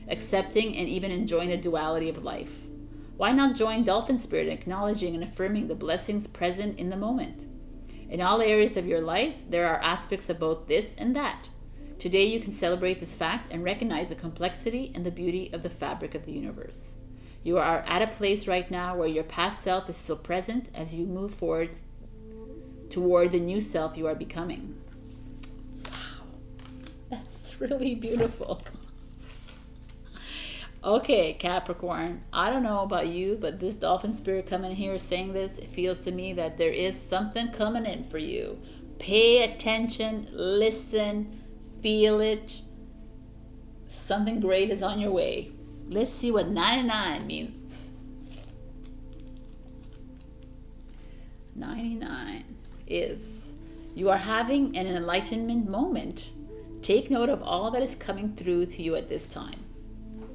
accepting and even enjoying the duality of life. Why not join Dolphin spirit, acknowledging and affirming the blessings present in the moment? In all areas of your life, there are aspects of both this and that. Today you can celebrate this fact and recognize the complexity and the beauty of the fabric of the universe. You are at a place right now where your past self is still present as you move forward toward the new self you are becoming. Wow, that's really beautiful. Okay, Capricorn, I don't know about you, but this dolphin spirit coming here saying this, it feels to me that there is something coming in for you. Pay attention, listen, feel it. Something great is on your way. Let's see what 99 means. 99 is, you are having an enlightenment moment. Take note of all that is coming through to you at this time.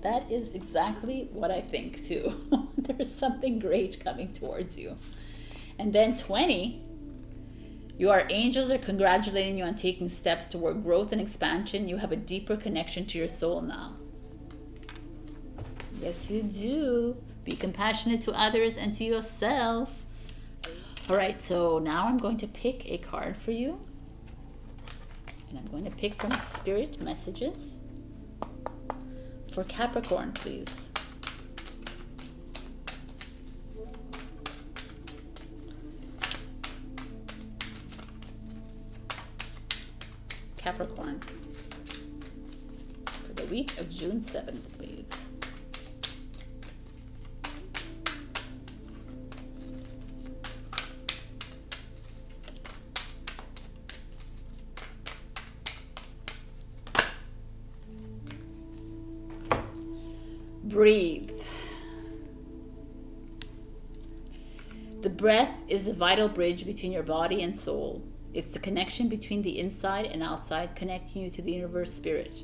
That is exactly what I think too. There's something great coming towards you. And then 20, Your angels are congratulating you on taking steps toward growth and expansion. You have a deeper connection to your soul now. Yes, you do. Be compassionate to others and to yourself. All right, so now I'm going to pick a card for you. And I'm going to pick from Spirit Messages for Capricorn, please. Capricorn for the week of June 7th, please. Breathe. The breath is the vital bridge between your body and soul. It's the connection between the inside and outside, connecting you to the universe, spirit,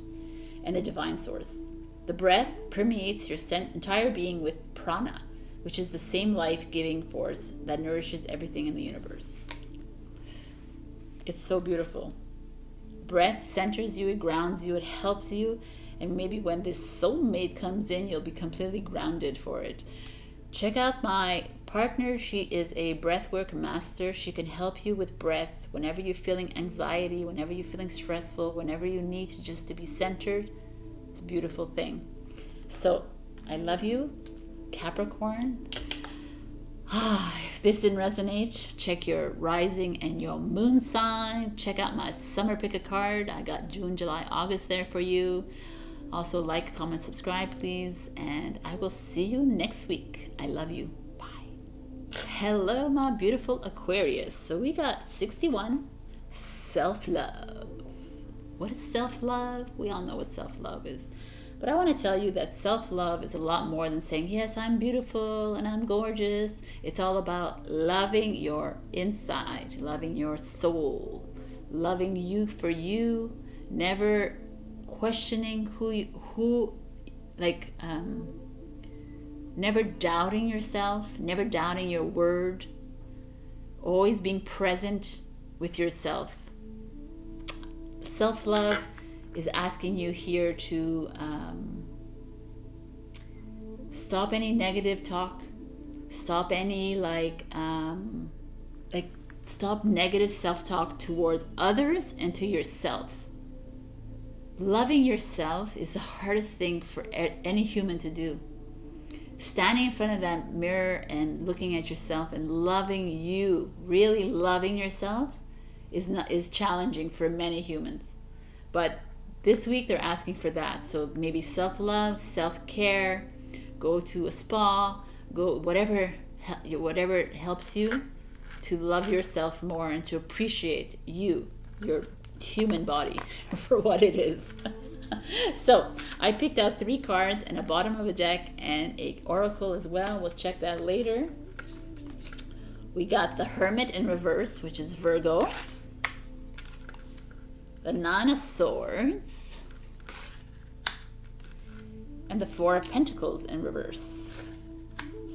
and the divine source. The breath permeates your entire being with prana, which is the same life-giving force that nourishes everything in the universe. It's so beautiful. Breath centers you, it grounds you, it helps you, and maybe when this soulmate comes in, you'll be completely grounded for it. Check out my partner. She is a breathwork master. She can help you with breath whenever you're feeling anxiety, whenever you're feeling stressful, whenever you need to be centered. It's a beautiful thing. So I love you, Capricorn. If this didn't resonate, check your rising and your moon sign. Check out my summer pick a card. I got June, July, August there for you. Also like, comment, subscribe, please. And I will see you next week. I love you. Bye. Hello, my beautiful Aquarius. So we got 61, self-love. What is self-love? We all know what self-love is. But I want to tell you that self-love is a lot more than saying, yes, I'm beautiful and I'm gorgeous. It's all about loving your inside, loving your soul, loving you for you, never questioning never doubting yourself, never doubting your word, always being present with yourself. Self-love is asking you here to stop any negative talk, stop any stop negative self-talk towards others and to yourself. Loving yourself is the hardest thing for any human to do. Standing in front of that mirror and looking at yourself and loving you, really loving yourself, is challenging for many humans. But this week they're asking for that. So maybe self-love, self-care, go to a spa, go whatever helps you to love yourself more and to appreciate you, your human body, for what it is. So I picked out 3 cards and a bottom of a deck and a oracle as well. We'll check that later. We got the Hermit in reverse, which is Virgo, the 9 of Swords, and the 4 of Pentacles in reverse.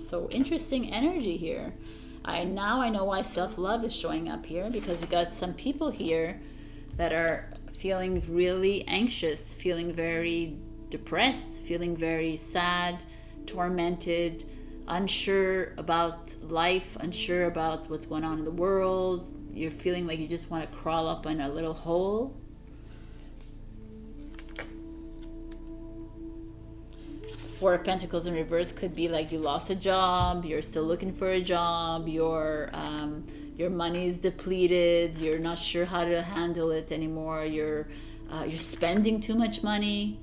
So interesting energy here. Now I know why self-love is showing up here, because we got some people here that are feeling really anxious, feeling very depressed, feeling very sad, tormented, unsure about life, unsure about what's going on in the world. You're feeling like you just want to crawl up in a little hole. Four of Pentacles in reverse could be like you lost a job, you're still looking for a job, your money is depleted, you're not sure how to handle it anymore, you're spending too much money,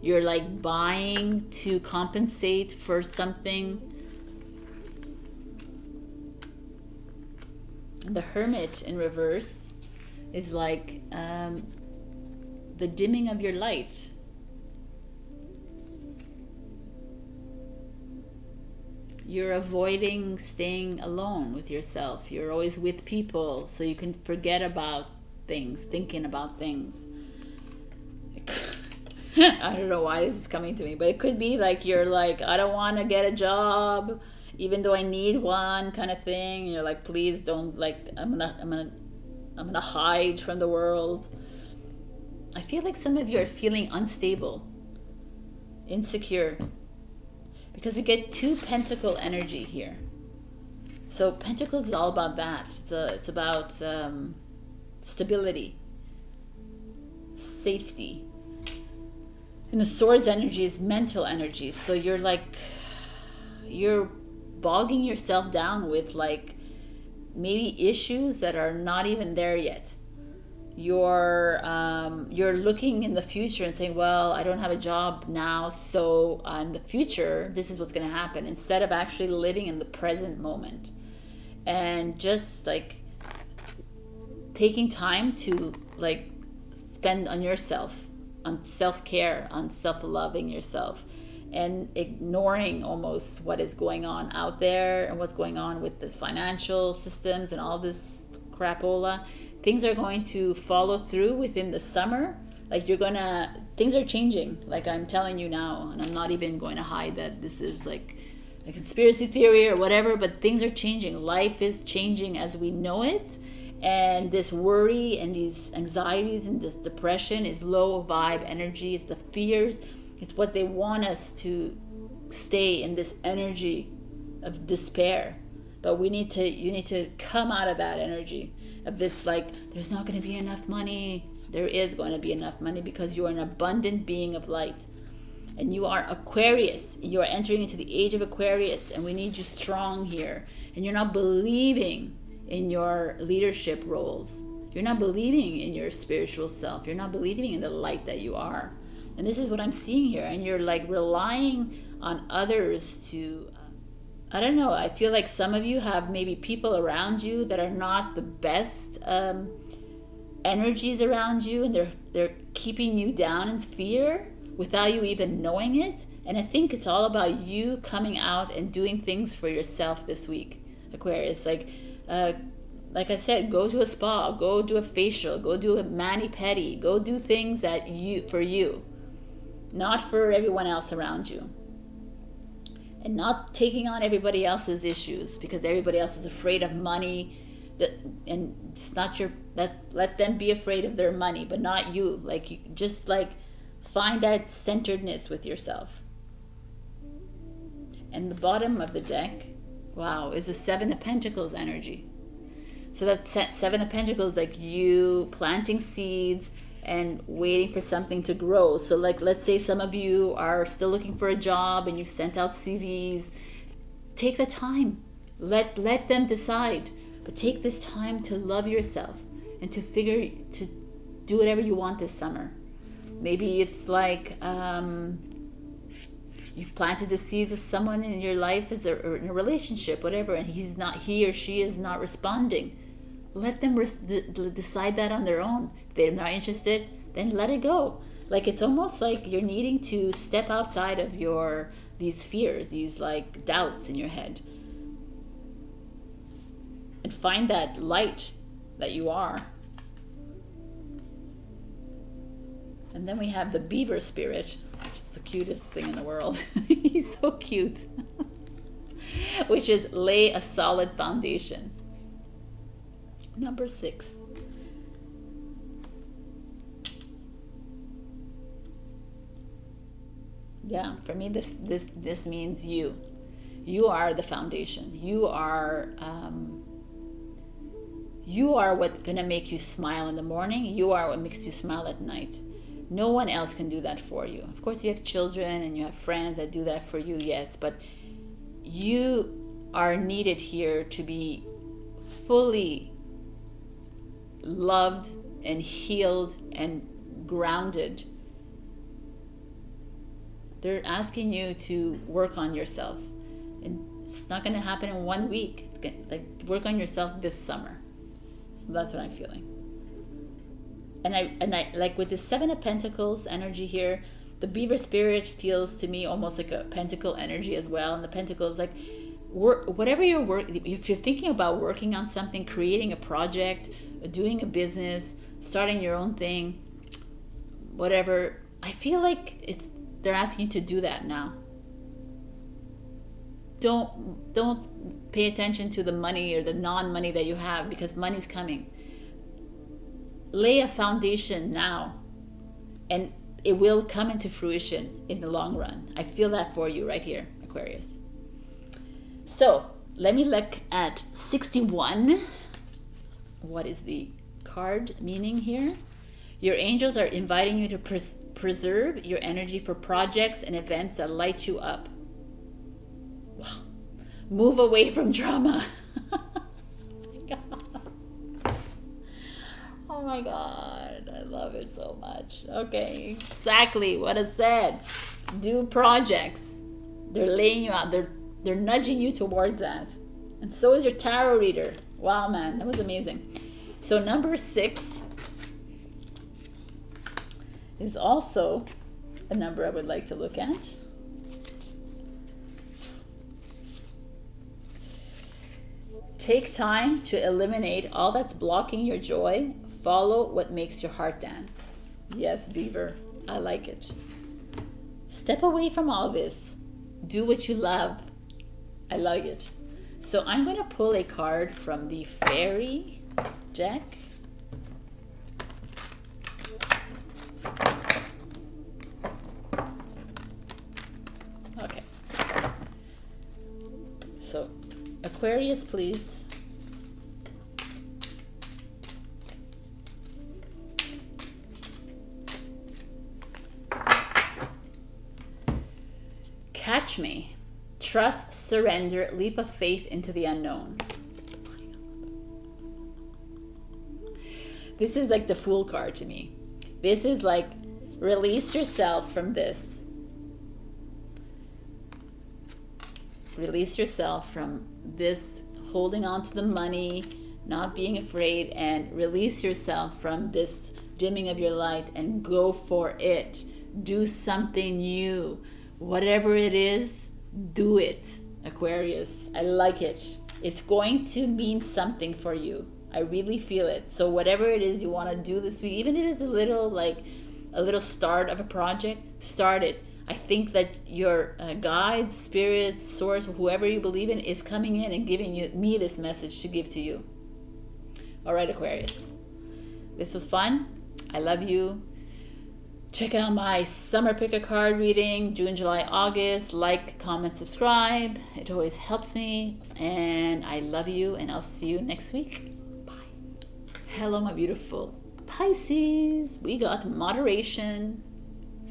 you're like buying to compensate for something. And the Hermit in reverse is like the dimming of your light. You're avoiding staying alone with yourself. You're always with people so you can forget about things, thinking about things. I don't know why this is coming to me, but it could be like you're like, I don't want to get a job even though I need one, kind of thing. And you're like, please don't, like, I'm gonna I'm gonna hide from the world. I feel like some of you are feeling unstable, insecure, because we get 2 pentacle energy here. So Pentacles is all about that. It's about stability, safety. And the Swords energy is mental energy. So you're bogging yourself down with like maybe issues that are not even there yet. You're looking in the future and saying, well, I don't have a job now, so in the future this is what's going to happen, instead of actually living in the present moment and just like taking time to like spend on yourself, on self-care, on self-loving yourself, and ignoring almost what is going on out there and what's going on with the financial systems and all this crapola. Things are going to follow through within the summer. Like things are changing. Like I'm telling you now, and I'm not even going to hide that this is like a conspiracy theory or whatever, but things are changing. Life is changing as we know it. And this worry and these anxieties and this depression is low vibe energy. It's the fears. It's what they want us to stay in, this energy of despair. But you need to come out of that energy of this, like, there's not going to be enough money. There is going to be enough money because you are an abundant being of light. And you are Aquarius. You are entering into the age of Aquarius, and we need you strong here. And you're not believing in your leadership roles. You're not believing in your spiritual self. You're not believing in the light that you are. And this is what I'm seeing here. And you're like relying on others to, I don't know, I feel like some of you have maybe people around you that are not the best energies around you, and they're keeping you down in fear without you even knowing it. And I think it's all about you coming out and doing things for yourself this week, Aquarius. Like I said, go to a spa, go do a facial, go do a mani-pedi, go do things that for you, not for everyone else around you. And not taking on everybody else's issues because everybody else is afraid of money. And it's not let them be afraid of their money, but not you. Like, you just like find that centeredness with yourself. And the bottom of the deck, wow, is the 7 of Pentacles energy. So that 7 of Pentacles, like you planting seeds and waiting for something to grow. So like, let's say some of you are still looking for a job and you've sent out CVs. Take the time. Let them decide. But take this time to love yourself and to do whatever you want this summer. Maybe it's like you've planted the seeds with someone in your life, or in a relationship, whatever, and he or she is not responding. Let them decide that on their own. If they're not interested, then let it go. Like, it's almost like you're needing to step outside of these fears, these like doubts in your head, and find that light that you are. And then we have the beaver spirit, which is the cutest thing in the world. He's so cute. Which is lay a solid foundation. Number 6. Yeah, for me this means you. You are the foundation. You are what's gonna make you smile in the morning. You are what makes you smile at night. No one else can do that for you. Of course, you have children and you have friends that do that for you, yes, but you are needed here to be fully loved and healed and grounded. They're asking you to work on yourself, and it's not going to happen in 1 week. It's going to work on yourself this summer. That's what I'm feeling. And I like with the 7 of Pentacles energy here, the beaver spirit feels to me almost like a pentacle energy as well. And the pentacle is like, whatever if you're thinking about working on something, creating a project, doing a business, starting your own thing, whatever, I feel like they're asking you to do that now. Don't pay attention to the money or the non-money that you have, because money's coming. lay a foundation now, and it will come into fruition in the long run. I feel that for you right here, Aquarius. So let me look at 61. What is the card meaning here? Your angels are inviting you to preserve your energy for projects and events that light you up. Wow. Move away from drama. Oh my God, I love it so much. Okay, exactly what I said. Do projects. They're laying you out. They're nudging you towards that. And so is your tarot reader. Wow, man, that was amazing. So number 6 is also a number I would like to look at. Take time to eliminate all that's blocking your joy. Follow what makes your heart dance. Yes, Beaver, I like it. Step away from all this. Do what you love. I like it. So I'm going to pull a card from the Fairy deck. Okay. So, Aquarius, please. Catch me. Trust, surrender, leap of faith into the unknown. This is like the Fool card to me. This is like, release yourself from this. Release yourself from this holding on to the money, not being afraid, and release yourself from this dimming of your light and go for it. Do something new. Whatever it is, do it, Aquarius. I like it. It's going to mean something for you. I really feel it. So whatever it is you want to do this week, even if it's a little start of a project, start it. I think that your guides, spirits, source, whoever you believe in is coming in and giving me this message to give to you. All right, Aquarius. This was fun. I love you. Check out my summer pick a card reading, June, July, August. Like, comment, subscribe. It always helps me. And I love you, and I'll see you next week. Bye. Hello, my beautiful Pisces. We got moderation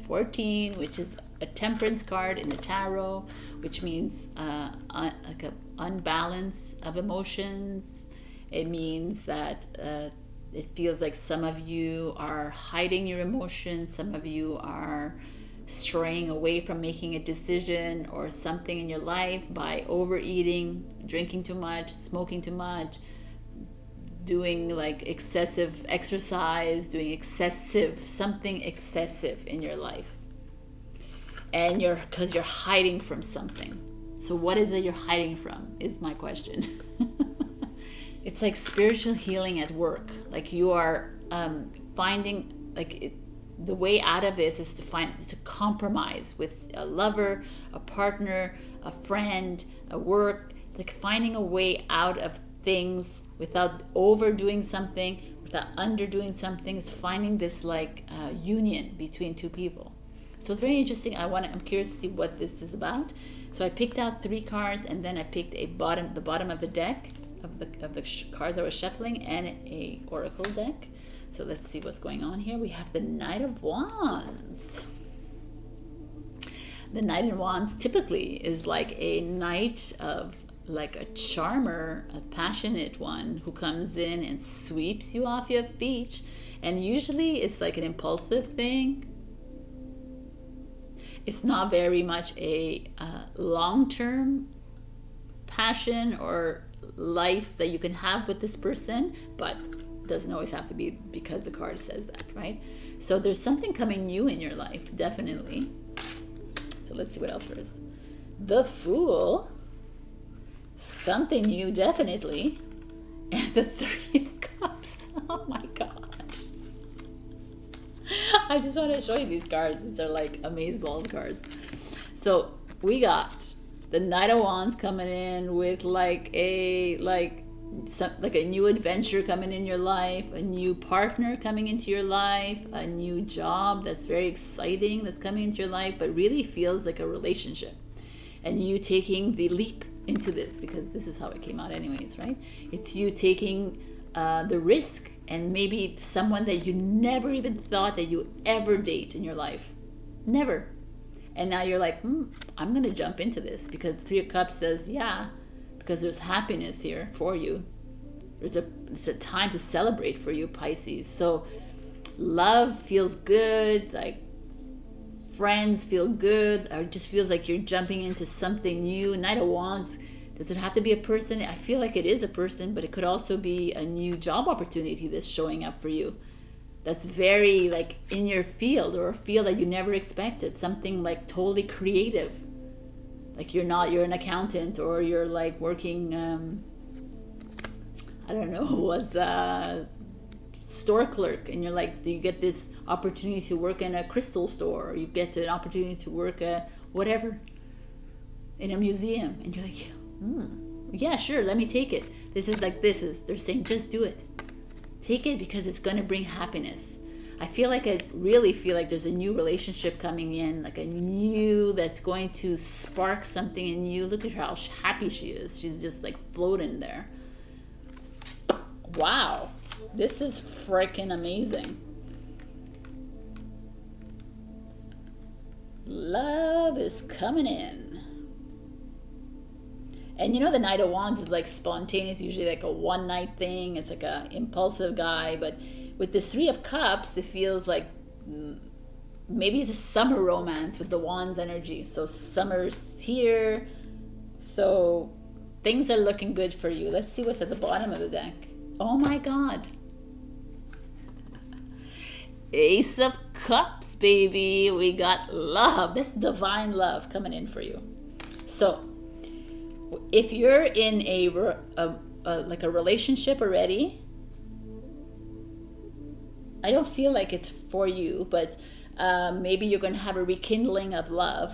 14, which is a temperance card in the tarot, which means like an unbalance of emotions. It means that it feels like some of you are hiding your emotions. Some of you are straying away from making a decision or something in your life by overeating, drinking too much, smoking too much, doing like excessive exercise, doing something excessive in your life. And because you're hiding from something. So what is it you're hiding from is my question. It's like spiritual healing at work. Like you are finding, the way out of this is to compromise with a lover, a partner, a friend, a work, like finding a way out of things without overdoing something, without underdoing something. It's finding this union between two people. So it's very interesting. I'm curious to see what this is about. So I picked out 3 cards, and then I picked the bottom of the deck of the cards I was shuffling, and a oracle deck. So let's see what's going on here. We have the Knight of Wands. The Knight of Wands typically is like a knight of like a charmer, a passionate one who comes in and sweeps you off your feet. And usually it's like an impulsive thing. It's not very much a long-term passion or life that you can have with this person, but it doesn't always have to be because the card says that, right? So there's something coming new in your life, definitely. So let's see what else there is. The Fool. Something new, definitely. And the 3 of Cups. Oh my God. I just want to show you these cards. They're like amazeballs cards. So we got the Knight of Wands coming in with like a new adventure coming in your life, a new partner coming into your life, a new job that's very exciting that's coming into your life, but really feels like a relationship. And you taking the leap into this, because this is how it came out anyways, right? It's you taking the risk, and maybe someone that you never even thought that you ever date in your life. Never. And now you're like, I'm going to jump into this, because the Three of Cups says, yeah, because there's happiness here for you. It's a time to celebrate for you, Pisces. So love feels good, like friends feel good, or it just feels like you're jumping into something new. Knight of Wands, does it have to be a person? I feel like it is a person, but it could also be a new job opportunity that's showing up for you. That's very like in your field, or a field that you never expected. Something like totally creative. Like you're an accountant, or you're like working, I don't know, was a store clerk, and you're like, you get this opportunity to work in a crystal store, or you get an opportunity to work at whatever, in a museum, and you're like, yeah, sure, let me take it. They're saying, just do it. Take it, because it's going to bring happiness. I really feel like there's a new relationship coming in, like a new, that's going to spark something in you. Look at her, how happy she is. She's just like floating there. Wow, this is freaking amazing. Love is coming in. And you know, the Knight of Wands is like spontaneous, usually like a one night thing. It's like a impulsive guy. But with this Three of Cups, it feels like maybe it's a summer romance with the Wands energy. So summer's here. So things are looking good for you. Let's see what's at the bottom of the deck. Oh my God. Ace of Cups, baby. We got love. This divine love coming in for you. So if you're in like a relationship already, I don't feel like it's for you, but maybe you're going to have a rekindling of love,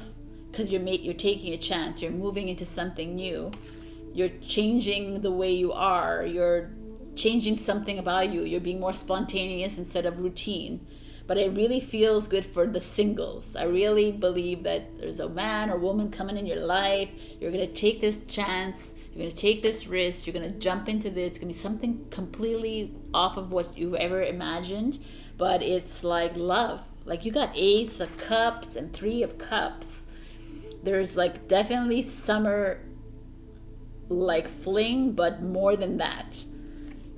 because you're taking a chance. You're moving into something new. You're changing the way you are. You're changing something about you. You're being more spontaneous instead of routine. But it really feels good for the singles. I really believe that there's a man or woman coming in your life. You're going to take this chance. You're going to take this risk. You're going to jump into this. It's going to be something completely off of what you've ever imagined. But it's like love. Like you got Ace of Cups and Three of Cups. There's like definitely summer like fling, but more than that.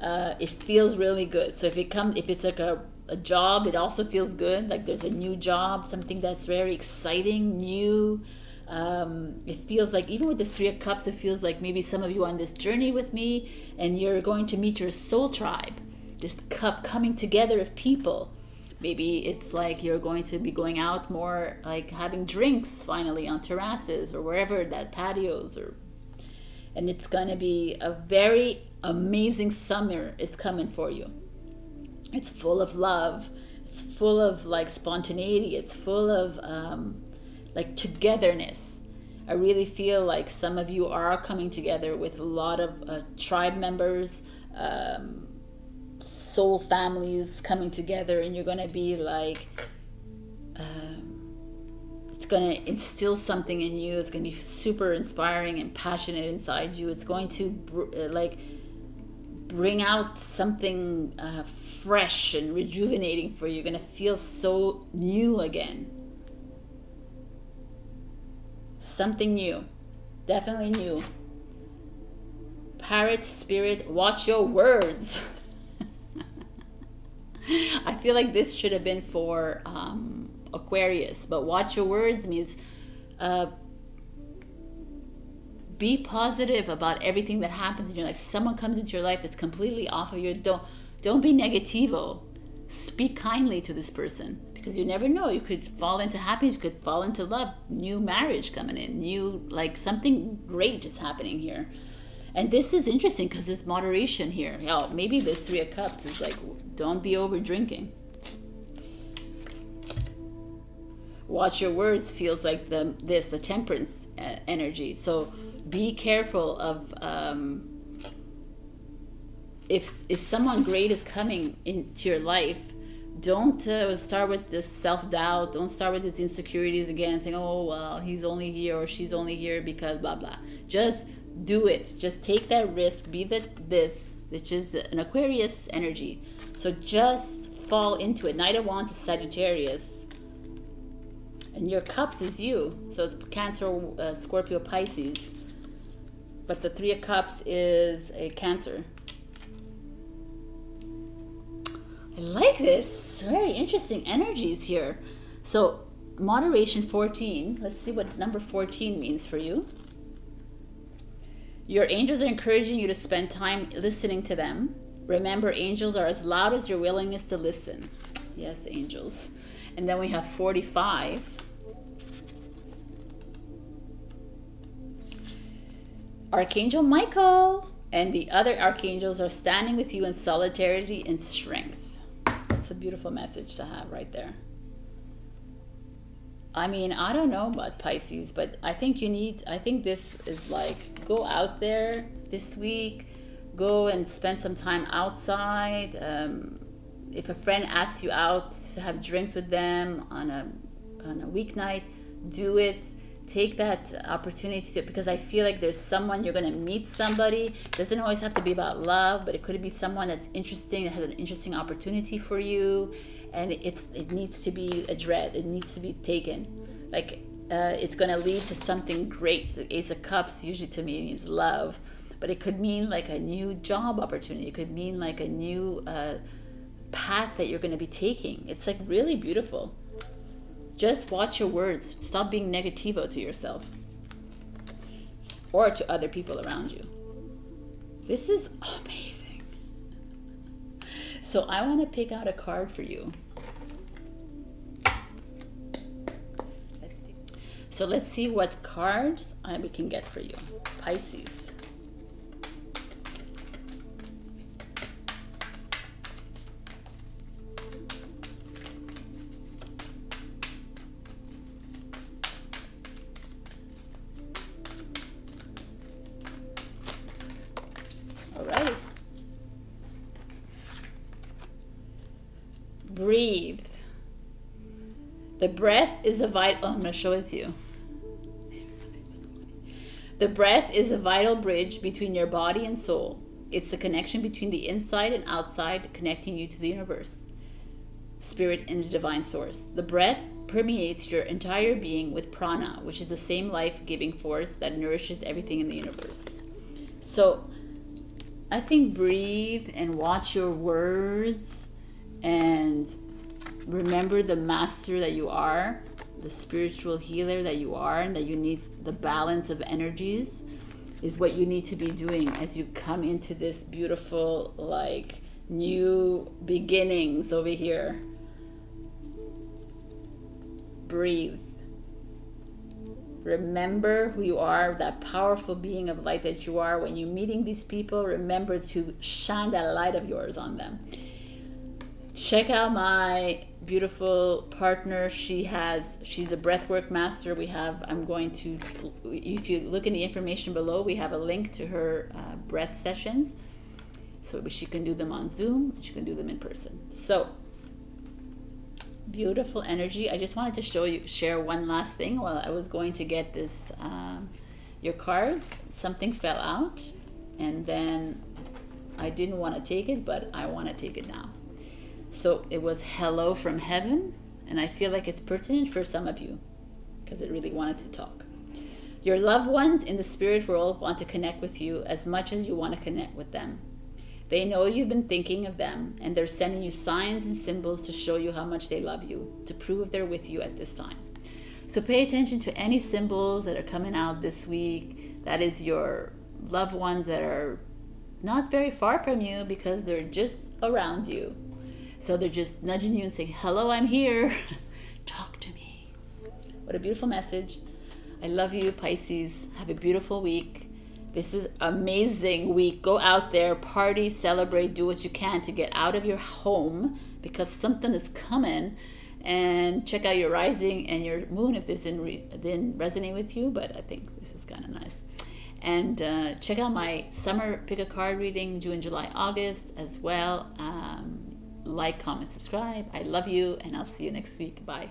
It feels really good. So if it's like a job, it also feels good. Like there's a new job, something that's very exciting, new. It feels like, even with the Three of Cups, it feels like maybe some of you are on this journey with me, and you're going to meet your soul tribe. This cup coming together of people. Maybe it's like you're going to be going out more, like having drinks finally on terraces or wherever, that patios, and it's going to be a very amazing summer is coming for you. It's full of love. It's full of like spontaneity. It's full of like togetherness. I really feel like some of you are coming together with a lot of tribe members, soul families coming together, and you're going to be like, it's going to instill something in you. It's going to be super inspiring and passionate inside you. It's going to bring out something fresh and rejuvenating for you. You're going to feel so new again. Something new. Definitely new. Parrot spirit, watch your words. I feel like this should have been for Aquarius, but watch your words means be positive about everything that happens in your life. Someone comes into your life that's completely off of your, don't be negativo. Speak kindly to this person, because you never know. You could fall into happiness, you could fall into love, new marriage coming in, new, like something great is happening here. And this is interesting because there's moderation here. Oh, maybe this Three of Cups is like, don't be over drinking. Watch your words feels like the temperance energy. So be careful of if someone great is coming into your life, don't start with this self-doubt. Don't start with these insecurities again, saying, oh, well, he's only here or she's only here because blah, blah. Just do it. Just take that risk. Be this, which is an Aquarius energy. So just fall into it. Knight of Wands is Sagittarius. And your cups is you. So it's Cancer, Scorpio, Pisces. But the Three of Cups is a Cancer. I like this. Very interesting energies here. So moderation 14. Let's see what number 14 means for you. Your angels are encouraging you to spend time listening to them. Remember, angels are as loud as your willingness to listen. Yes, angels. And then we have 45. Archangel Michael and the other archangels are standing with you in solidarity and strength. That's a beautiful message to have right there. I mean, I don't know about Pisces, but I think this is like, go out there this week, go and spend some time outside. If a friend asks you out to have drinks with them on a weeknight, do it. Take that opportunity to, because I feel like there's someone, you're going to meet somebody. It doesn't always have to be about love, but it could be someone that's interesting, that has an interesting opportunity for you, and it needs to be addressed. It needs to be taken. Like it's going to lead to something great. The Ace of Cups usually to me means love, but it could mean like a new job opportunity. It could mean like a new path that you're going to be taking. It's like really beautiful. Just watch your words. Stop being negativo to yourself or to other people around you. This is amazing. So I want to pick out a card for you. So let's see what cards we can get for you. Pisces. Alrighty. Breathe. The breath is a vital. Oh, I'm going to show it to you. The breath is a vital bridge between your body and soul. It's the connection between the inside and outside, connecting you to the universe, spirit, and the divine source. The breath permeates your entire being with prana, which is the same life-giving force that nourishes everything in the universe. So I think breathe and watch your words and remember the master that you are, the spiritual healer that you are, and that you need the balance of energies is what you need to be doing as you come into this beautiful, like, new beginnings over here. Breathe. Remember who you are, that powerful being of light that you are. When you're meeting these people, remember to shine that light of yours on them. Check out my beautiful partner. She's a breathwork master. I'm going to, if you look in the information below, we have a link to her breath sessions. So she can do them on Zoom, she can do them in person. So beautiful energy. I just wanted to share one last thing while I was going to get this, your card. Something fell out, and then I didn't want to take it, but I want to take it now. So it was hello from heaven, and I feel like it's pertinent for some of you because it really wanted to talk. Your loved ones in the spirit world want to connect with you as much as you want to connect with them. They know you've been thinking of them, and they're sending you signs and symbols to show you how much they love you, to prove they're with you at this time. So pay attention to any symbols that are coming out this week. That is your loved ones that are not very far from you because they're just around you. So they're just nudging you and saying, hello, I'm here. Talk to me. What a beautiful message. I love you, Pisces. Have a beautiful week. This is amazing week. Go out there, party, celebrate, do what you can to get out of your home because something is coming. And check out your rising and your moon if this didn't resonate with you, but I think this is kind of nice. And check out my summer pick a card reading, June, July, August as well. Like, comment, subscribe. I love you, and I'll see you next week. Bye.